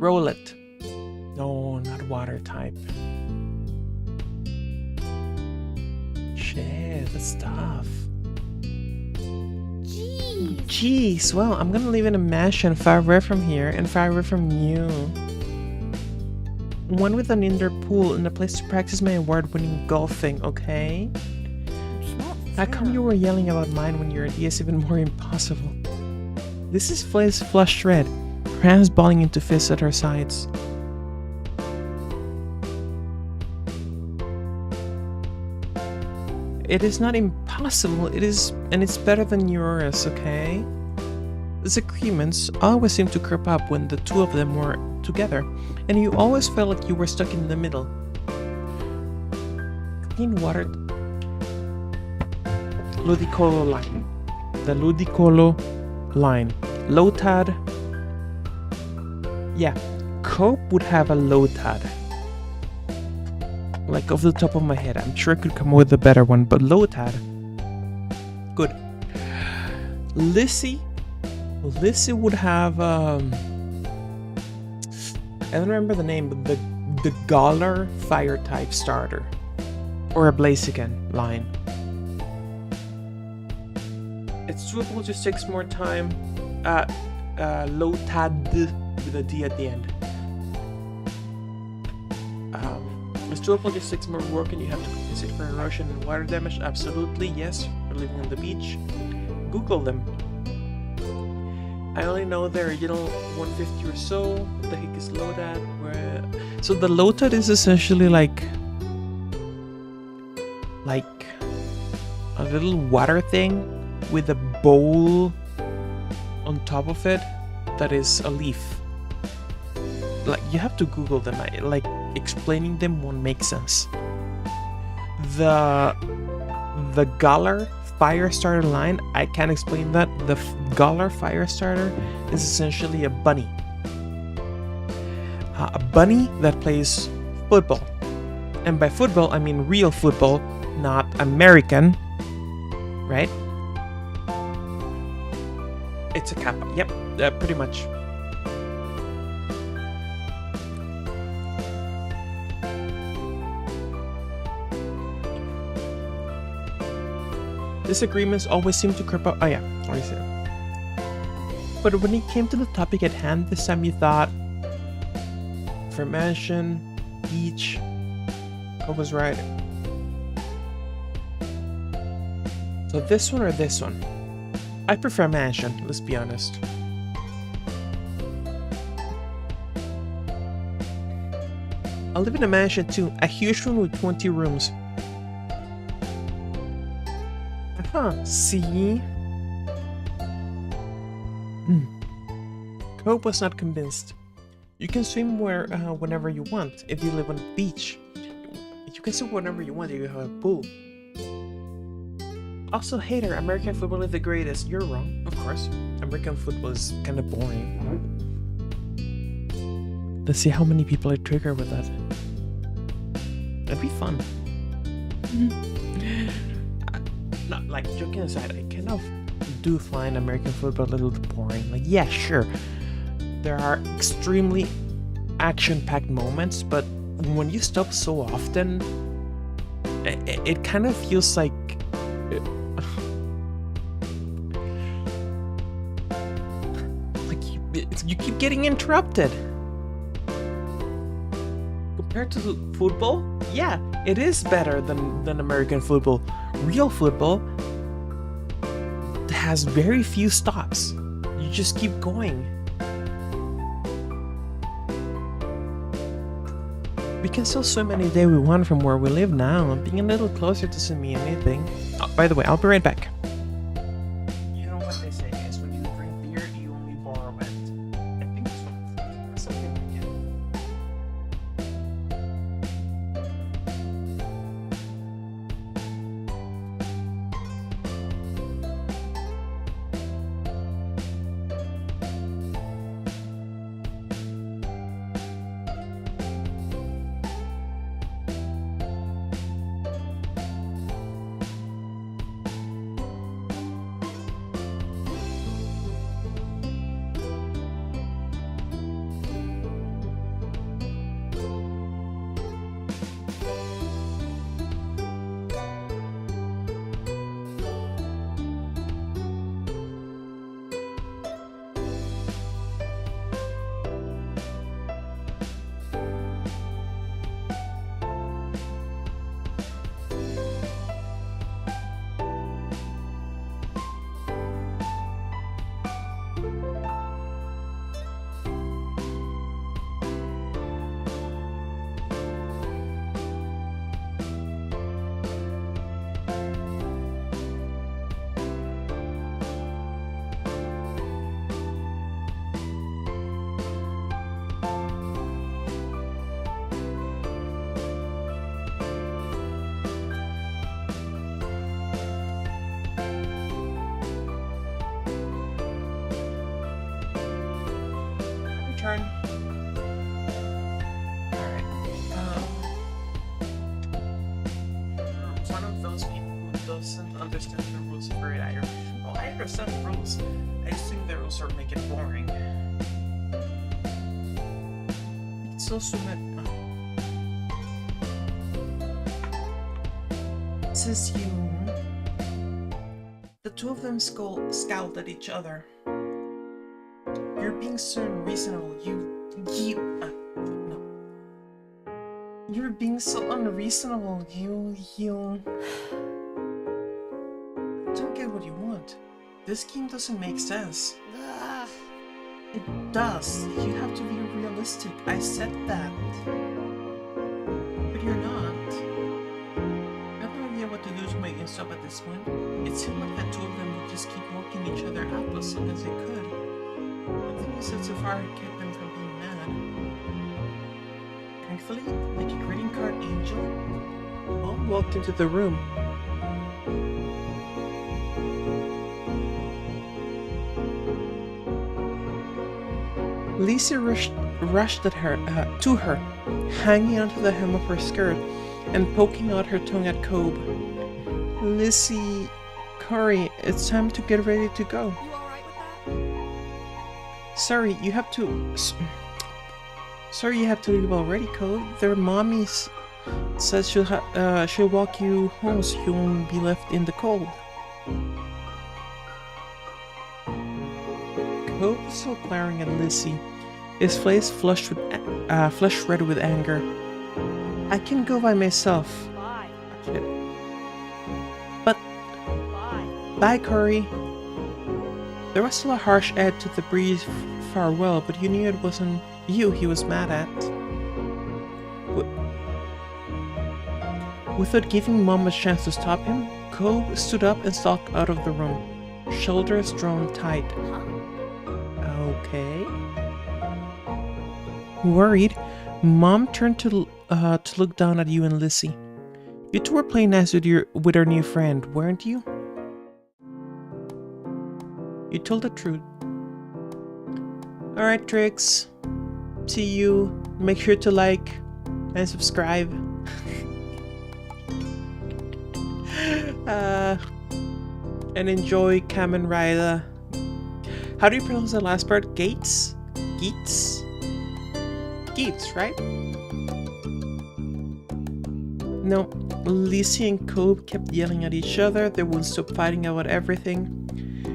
S1: Rowlet. No, not water type. Shit, that's tough. Jeez, well, I'm gonna live in a mansion far away from here and far away from you. One with an indoor pool and a place to practice my award-winning golfing, okay? How come you were yelling about mine when your idea is even more impossible? This is flushed red, her hands balling into fists at her sides. It is not impossible, it is, and it's better than yours, okay? Disagreements always seem to crop up when the two of them were together, and you always felt like you were stuck in the middle. Clean water. Ludicolo line. The Ludicolo line. Lotad. Yeah, Cope would have a Lotad. Like off the top of my head, I'm sure I could come up with a better one, but Lotad. Good. Lizzie would have I don't remember the name, but the Galar fire type starter. Or a Blaziken line. It's doable, just takes more time. Lotad with a D at the end. It's doable, just takes more work and you have to compensate for erosion and water damage. Absolutely, yes. We're living on the beach. Google them. I only know the original 150 or so. What the heck is Lotad? So the Lotad is essentially like a little water thing with a bowl on top of it that is a leaf. Like, you have to Google them. Like, explaining them won't make sense. The Galar Firestarter line, I can't explain that. The Galar Firestarter is essentially a bunny. A bunny that plays football. And by football, I mean real football, not American. Right? It's a kappa. Yep, pretty much. Disagreements always seem to crop up. Oh yeah, already said. But when it came to the topic at hand, this time you thought for mansion, beach. I was right. So this one or this one? I prefer mansion, let's be honest. I live in a mansion too, a huge one with 20 rooms. See? Cope was not convinced. You can swim whenever you want if you live on a beach. You can swim whenever you want if you have a pool. Also, hater, American football is the greatest. You're wrong, of course. American football is kind of boring. Let's see how many people I trigger with that. That'd be fun. Not like joking aside, I kind of do find American football a little boring. Like, yeah, sure, there are extremely action-packed moments, but when you stop so often, it kind of feels like you keep getting interrupted. Compared to football, yeah, it is better than American football. Real football has very few stops. You just keep going. We can still swim any day we want from where we live now. Being a little closer doesn't mean anything. Oh, by the way, I'll be right back. You know what they say is when you drink beer, you only borrow it. I think it's something like it. Turn. Alright. One of those people who doesn't understand the rules of Great Iron. Well, I understand the rules. I just think the rules are make it boring. It's also that says you. The two of them scowled at each other. You're being so unreasonable. No. You're being so unreasonable. You don't get what you want. This game doesn't make sense.
S3: Ugh.
S1: It does. You have to be realistic. I said that. But you're not. I have no idea what to do to make it stop at this point. It seemed like the two of them would just keep walking each other up as long as they could. The thing is that so far it kept them from being mad. Thankfully, like a greeting card angel, Mom walked into the room. Lizzie rushed at her, to her, hanging onto the hem of her skirt and poking out her tongue at Cobb. Lizzie, Corey, it's time to get ready to go.
S3: You alright with that?
S1: Sorry, you have to leave already, Cobb. Their mommy says she'll walk you home so you won't be left in the cold. Cove was still glaring at Lizzie, his face flushed red with anger. I can go by myself.
S4: Bye.
S1: Shit. But
S4: Bye.
S1: bye, Corey. There was still a harsh edge to the brief farewell, but you knew it wasn't you he was mad at. Without giving Mom a chance to stop him, Cove stood up and stalked out of the room, shoulders drawn tight.
S3: Huh?
S1: Okay. Worried, Mom turned to look down at you and Lizzie. You two were playing nice with our new friend, weren't you? You told the truth. Alright, Trix. See you. Make sure to like and subscribe. And enjoy Kamen Rider. How do you pronounce the last part? Gates? Geets? Geets, right? No, Lizzie and Cove kept yelling at each other. They wouldn't stop fighting about everything.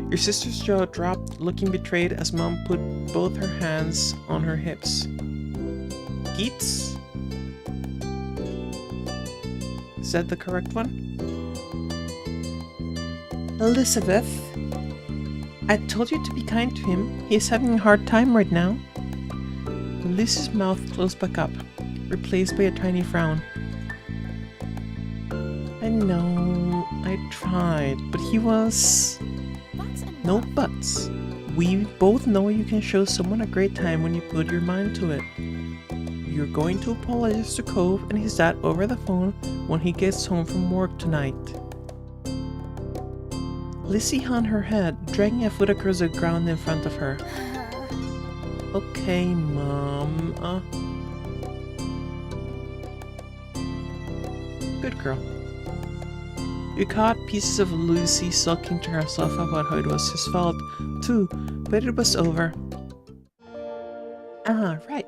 S1: Your sister's jaw dropped, looking betrayed as Mom put both her hands on her hips. Geets? Is that the correct one? Elizabeth? I told you to be kind to him. He's having a hard time right now. Lizzie's mouth closed back up, replaced by a tiny frown. I know, I tried, but he was...
S3: That's enough.
S1: No buts. We both know you can show someone a great time when you put your mind to it. You're going to apologize to Cove and his dad over the phone when he gets home from work tonight. Lizzie hung her head, dragging a foot across the ground in front of her. Okay, Mom. Good girl. You caught pieces of Lucy sulking to herself about how it was his fault, too, but it was over. Ah, right.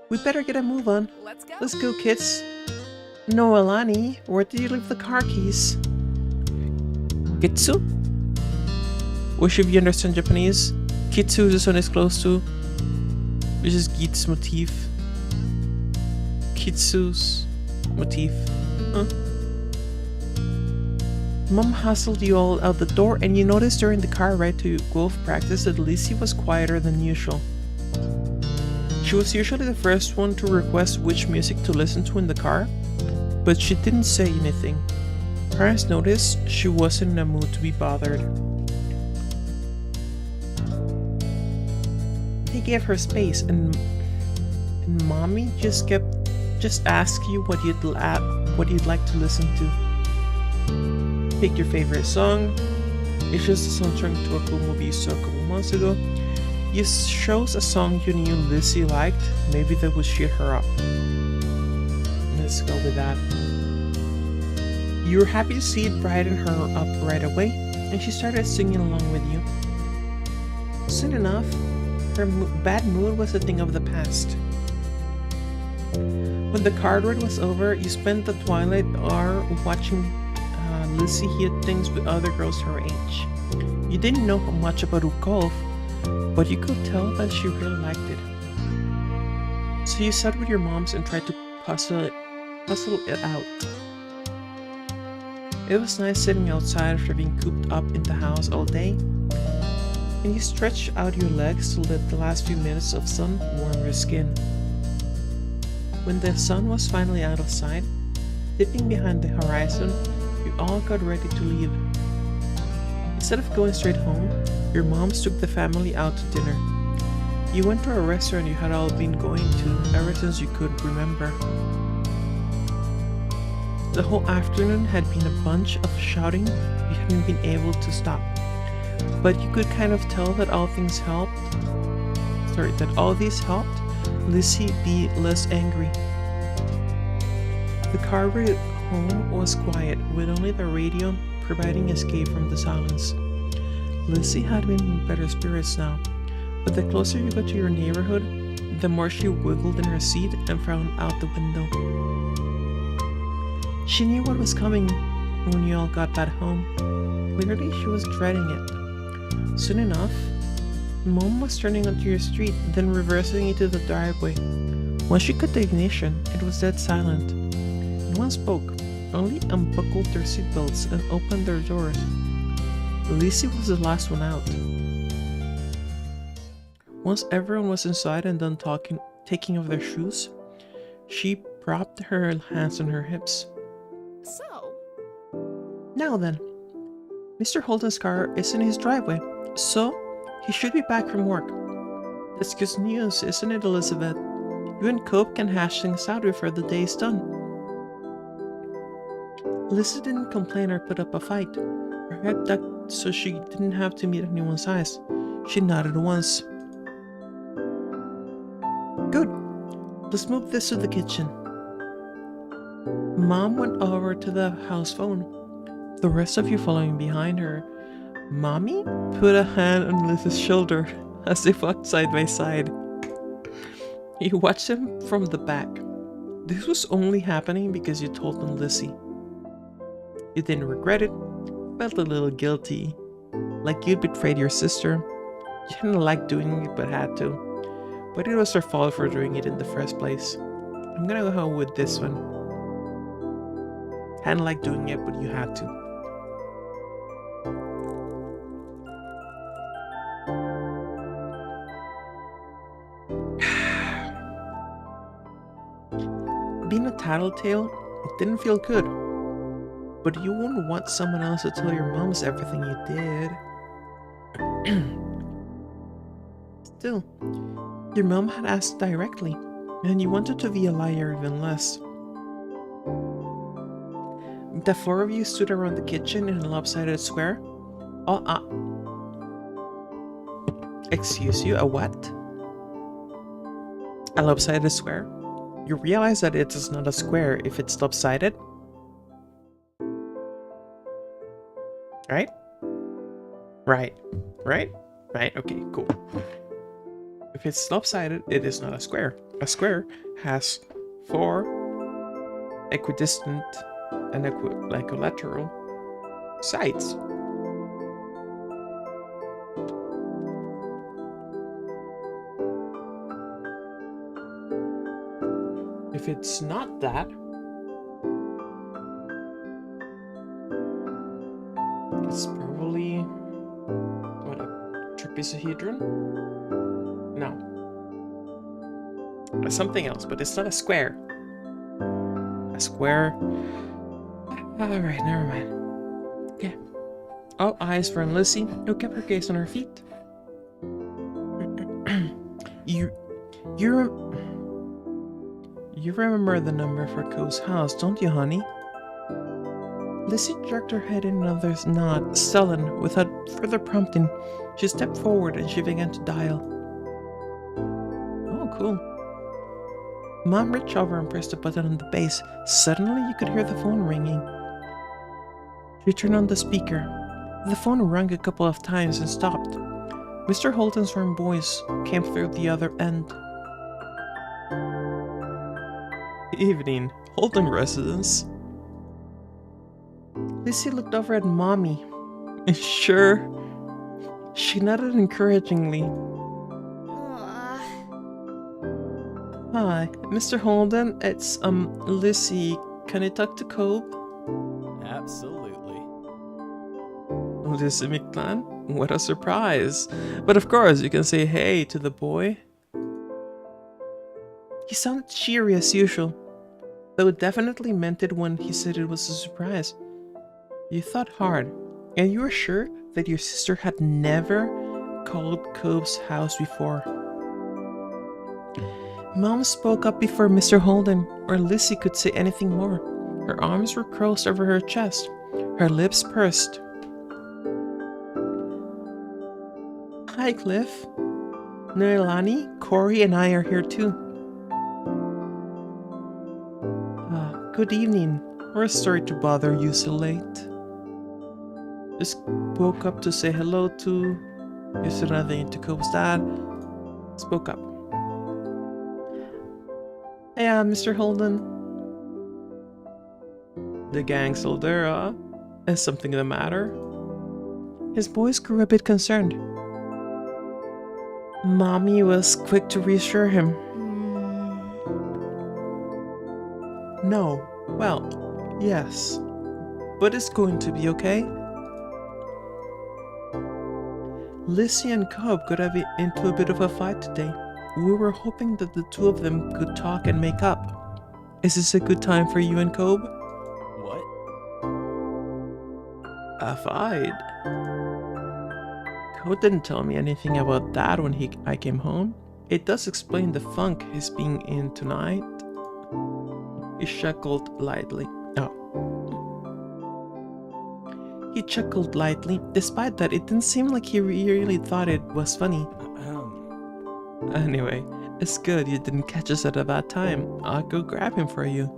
S1: We better get a move on.
S4: Let's go.
S1: Let's go, kids. No, Alani, where did you leave the car keys? Kitsu? Which if you understand Japanese, Kitsu is the son is close to, which is Geet's motif. Kitsu's motif. Huh? Mom hustled you all out the door, and you noticed during the car ride to golf practice that Lizzie was quieter than usual. She was usually the first one to request which music to listen to in the car, but she didn't say anything. Parents noticed she wasn't in a mood to be bothered. They gave her space, and Mommy just asked you what you'd like to listen to. Pick your favorite song. It's just a soundtrack to a cool movie you saw a couple months ago. You chose a song you knew Lizzie liked. Maybe that would cheer her up. Let's go with that. You were happy to see it brighten her up right away, and she started singing along with you. Soon enough, her bad mood was a thing of the past. When the card ride was over, you spent the twilight hour watching Lizzie hit things with other girls her age. You didn't know much about golf, but you could tell that she really liked it. So you sat with your moms and tried to puzzle it out. It was nice sitting outside after being cooped up in the house all day, and you stretched out your legs to let the last few minutes of sun warm your skin. When the sun was finally out of sight, dipping behind the horizon, you all got ready to leave. Instead of going straight home, your moms took the family out to dinner. You went to a restaurant you had all been going to ever since you could remember. The whole afternoon had been a bunch of shouting you hadn't been able to stop, but you could kind of tell that all these helped Lizzie be less angry. The car ride home was quiet, with only the radio providing escape from the silence. Lizzie had been in better spirits now, but the closer you got to your neighborhood, the more she wiggled in her seat and frowned out the window. She knew what was coming when you all got back home. Clearly, she was dreading it. Soon enough, Mom was turning onto your street, then reversing into the driveway. When she cut the ignition, it was dead silent. No one spoke, only unbuckled their seatbelts and opened their doors. Lizzie was the last one out. Once everyone was inside and done taking off their shoes, she propped her hands on her hips.
S3: So,
S1: Now then, Mr. Holden's car is in his driveway, so he should be back from work. That's good news, isn't it, Elizabeth? You and Cope can hash things out before the day is done. Lizzie didn't complain or put up a fight. Her head ducked so she didn't have to meet anyone's eyes. She nodded once. Good. Let's move this to the kitchen. Mom went over to the house phone, the rest of you following behind her. Mommy put a hand on Liz's shoulder as they walked side by side. You watched them from the back. This was only happening because you told on Lizzie. You didn't regret it, felt a little guilty, like you'd betrayed your sister. You didn't like doing it but had to. But it was her fault for doing it in the first place. I'm gonna go with this one. Hadn't liked doing it, but you had to. Being a tattletale, it didn't feel good. But you wouldn't want someone else to tell your moms everything you did. Still, your mom had asked directly, and you wanted to be a liar even less. The four of you stood around the kitchen in a lopsided square. Excuse you, a what? A lopsided square? You realize that it is not a square if it's lopsided? Right? Right. Okay, cool. If it's lopsided, it is not a square. A square has four equidistant and equilateral sides. If it's not that, it's probably what, a trapezohedron? No. Something else, but it's not a square. A square. Alright, never mind. Yeah. All eyes were on Lizzie, who kept her gaze on her feet. You remember the number for Co's house, don't you, honey? Lizzie jerked her head in another nod, sullen. Without further prompting, she stepped forward and she began to dial. Oh, cool. Mom reached over and pressed a button on the base. Suddenly, you could hear the phone ringing. She turned on the speaker. The phone rang a couple of times and stopped. Mr. Holden's warm voice came through the other end. Evening, Holden residence. Lizzie looked over at Mommy. Sure. She nodded encouragingly. Hi, Mr. Holden. It's, Lizzie. Can I talk to Cope?
S2: Absolutely.
S1: Lizzie McClan? What a surprise. But of course, you can say hey to the boy. He sounded cheery as usual, though definitely meant it when he said it was a surprise. You thought hard, and you were sure that your sister had never called Cope's house before. Mom spoke up before Mr. Holden or Lizzie could say anything more. Her arms were crossed over her chest, her lips pursed. Hi, Cliff. Noelani, Corey, and I are here too. Good evening. We're sorry to bother you so late. Just woke up to say hello to... You said nothing to Cope's dad. Spoke up. Hey, Mr. Holden. The gang's still there, huh? Is something the matter? His voice grew a bit concerned. Mommy was quick to reassure him. No, well, yes, but it's going to be okay. Lizzie and Cobb got into a bit of a fight today. We were hoping that the two of them could talk and make up. Is this a good time for you and Cobb?
S2: What?
S1: A fight? Cobb didn't tell me anything about that when I came home. It does explain the funk he's being in tonight. He chuckled lightly. He chuckled lightly. Despite that, it didn't seem like he really thought it was funny. Anyway, it's good you didn't catch us at a bad time. I'll go grab him for you.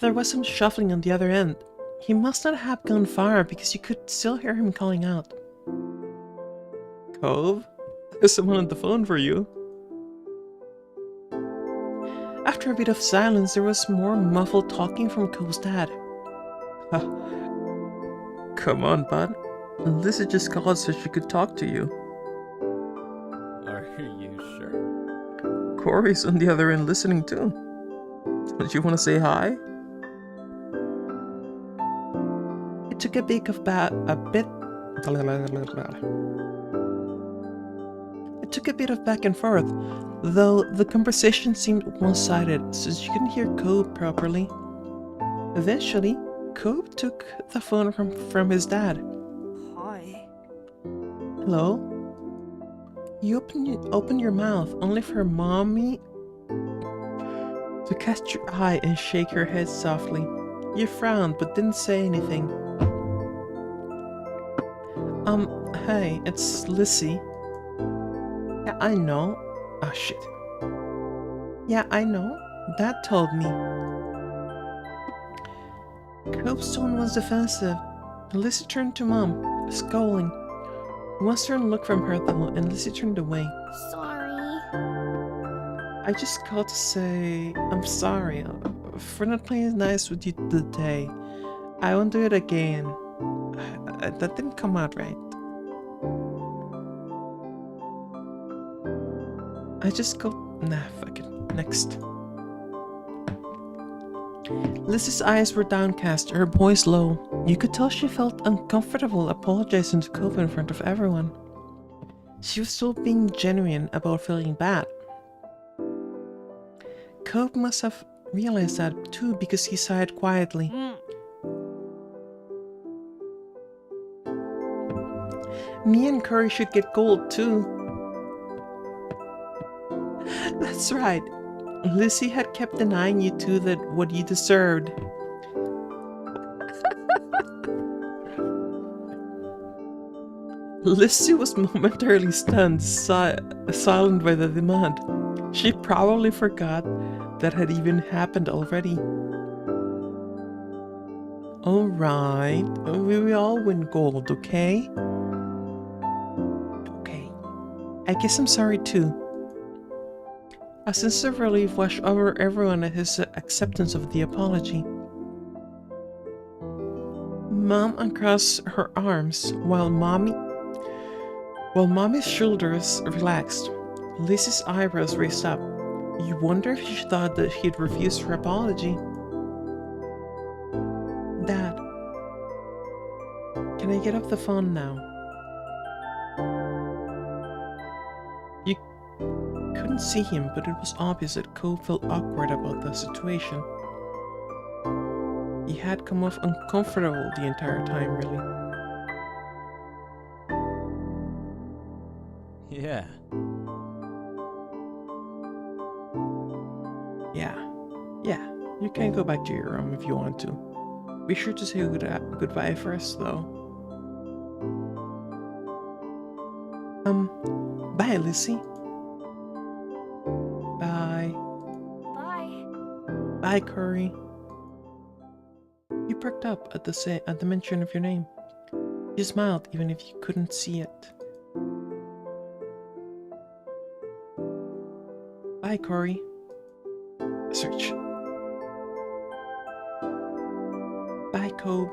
S1: There was some shuffling on the other end. He must not have gone far because you could still hear him calling out. Cove? There's someone on the phone for you. After a bit of silence, there was more muffled talking from Cove's dad. Come on, bud. Lizzie just called so she could talk to you.
S2: Are you sure?
S1: Corey's on the other end listening too. Don't you want to say hi? It took a bit of back and forth, though the conversation seemed one-sided, so you couldn't hear Cobb properly. Eventually, Cobb took the phone from his dad.
S4: Hi.
S1: Hello? You open your mouth, only for Mommy to catch your eye and shake her head softly. You frowned, but didn't say anything. Hey, it's Lizzie. Yeah, I know. Oh, shit. Yeah, I know. Dad told me. Cobb's tone was defensive. Lizzie turned to Mom, scowling. One stern look from her though, and Lizzie turned away.
S3: Sorry.
S1: I just called to say I'm sorry for not playing nice with you today. I won't do it again. That didn't come out right. I just go. Nah, fuck it. Next. Lizzie's eyes were downcast, her voice low. You could tell she felt uncomfortable apologizing to Cobb in front of everyone. She was still being genuine about feeling bad. Cobb must have realized that too because he sighed quietly. Me and Curry should get gold too. That's right. Lizzie had kept denying you two that what you deserved. Lizzie was momentarily stunned, silent by the demand. She probably forgot that had even happened already. Alright, we all win gold, okay? Okay. I guess I'm sorry too. A sense of relief washed over everyone at his acceptance of the apology. Mom uncrossed her arms while Mommy's shoulders relaxed. Lizzie's eyebrows raised up. You wonder if she thought that he'd refuse her apology. Dad, can I get off the phone now? You couldn't see him, but it was obvious that Cobb felt awkward about the situation. He had come off uncomfortable the entire time, really.
S2: Yeah.
S1: Yeah, you can go back to your room if you want to. Be sure to say goodbye first, though. Bye, Lizzie. Bye.
S3: Bye.
S1: Bye, Curry. You perked up at the mention of your name. You smiled even if you couldn't see it. Bye, Corey. Search. Cobb.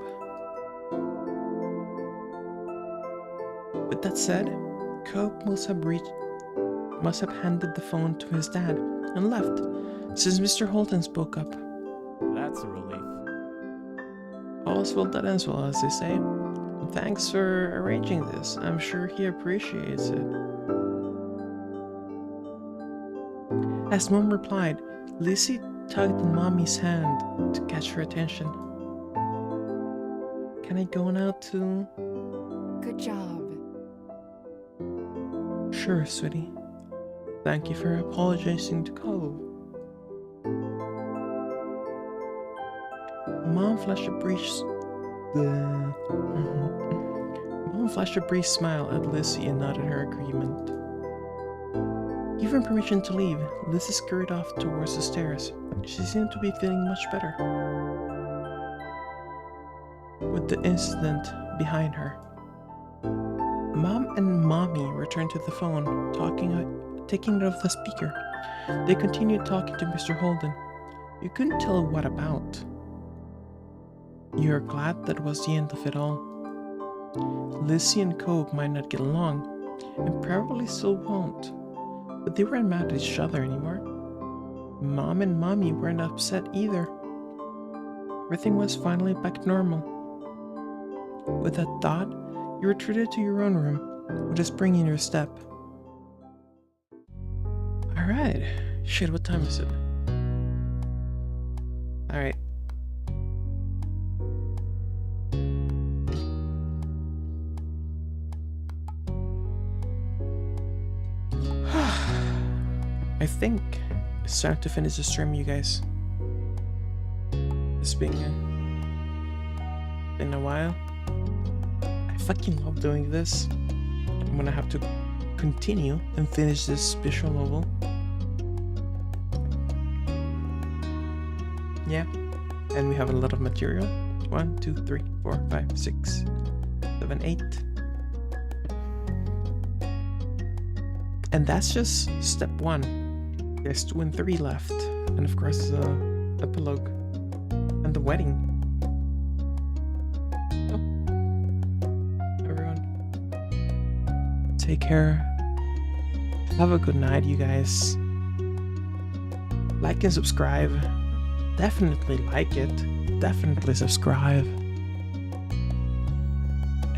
S1: With that said, Cobb must have handed the phone to his dad and left, since Mr. Holden spoke up.
S2: That's a relief.
S1: All's well that ends well, as they say. Thanks for arranging this. I'm sure he appreciates it. As Mom replied, Lizzie tugged Mommy's hand to catch her attention. Can I go now too?
S4: Good job.
S1: Sure, sweetie. Thank you for apologizing to Cove. Mom flashed a brief smile at Lizzie and nodded her agreement. Given permission to leave, Lizzie scurried off towards the stairs. She seemed to be feeling much better, with the incident behind her. Mom and Mommy returned to the phone, taking it off the speaker. They continued talking to Mr. Holden. You couldn't tell what about. You're glad that was the end of it all. Lizzie and Cobb might not get along, and probably still won't, but they weren't mad at each other anymore. Mom and Mommy weren't upset either. Everything was finally back to normal. With that thought, you retreated to your own room, with a spring in your step. Alright. Shit, what time is it? Alright. I think it's time to finish the stream, you guys. It's been a while. I fucking love doing this. I'm gonna have to continue and finish this visual novel. Yeah, and we have a lot of material. 1, 2, 3, 4, 5, 6, 7, 8. And that's just step 1. There's 2 and 3 left. And of course the epilogue and the wedding. Oh. Everyone. Take care. Have a good night, you guys. Like and subscribe. Definitely like it. Definitely subscribe.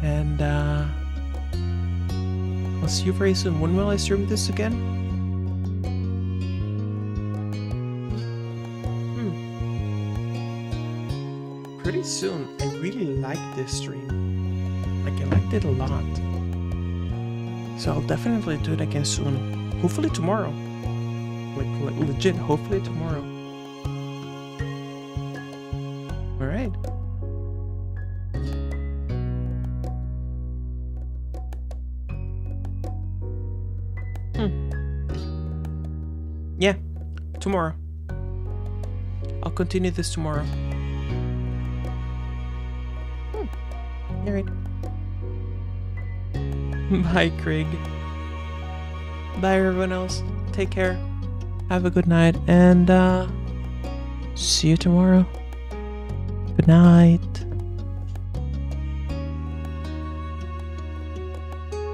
S1: And I'll see you very soon. When will I stream this again? Pretty soon. I really like this stream. Like, I liked it a lot. So I'll definitely do it again soon. Hopefully tomorrow. Like legit, hopefully tomorrow. Alright. Yeah, tomorrow. I'll continue this tomorrow. Alright. Bye, Craig. Bye, everyone else. Take care. Have a good night, and see you tomorrow. Good night.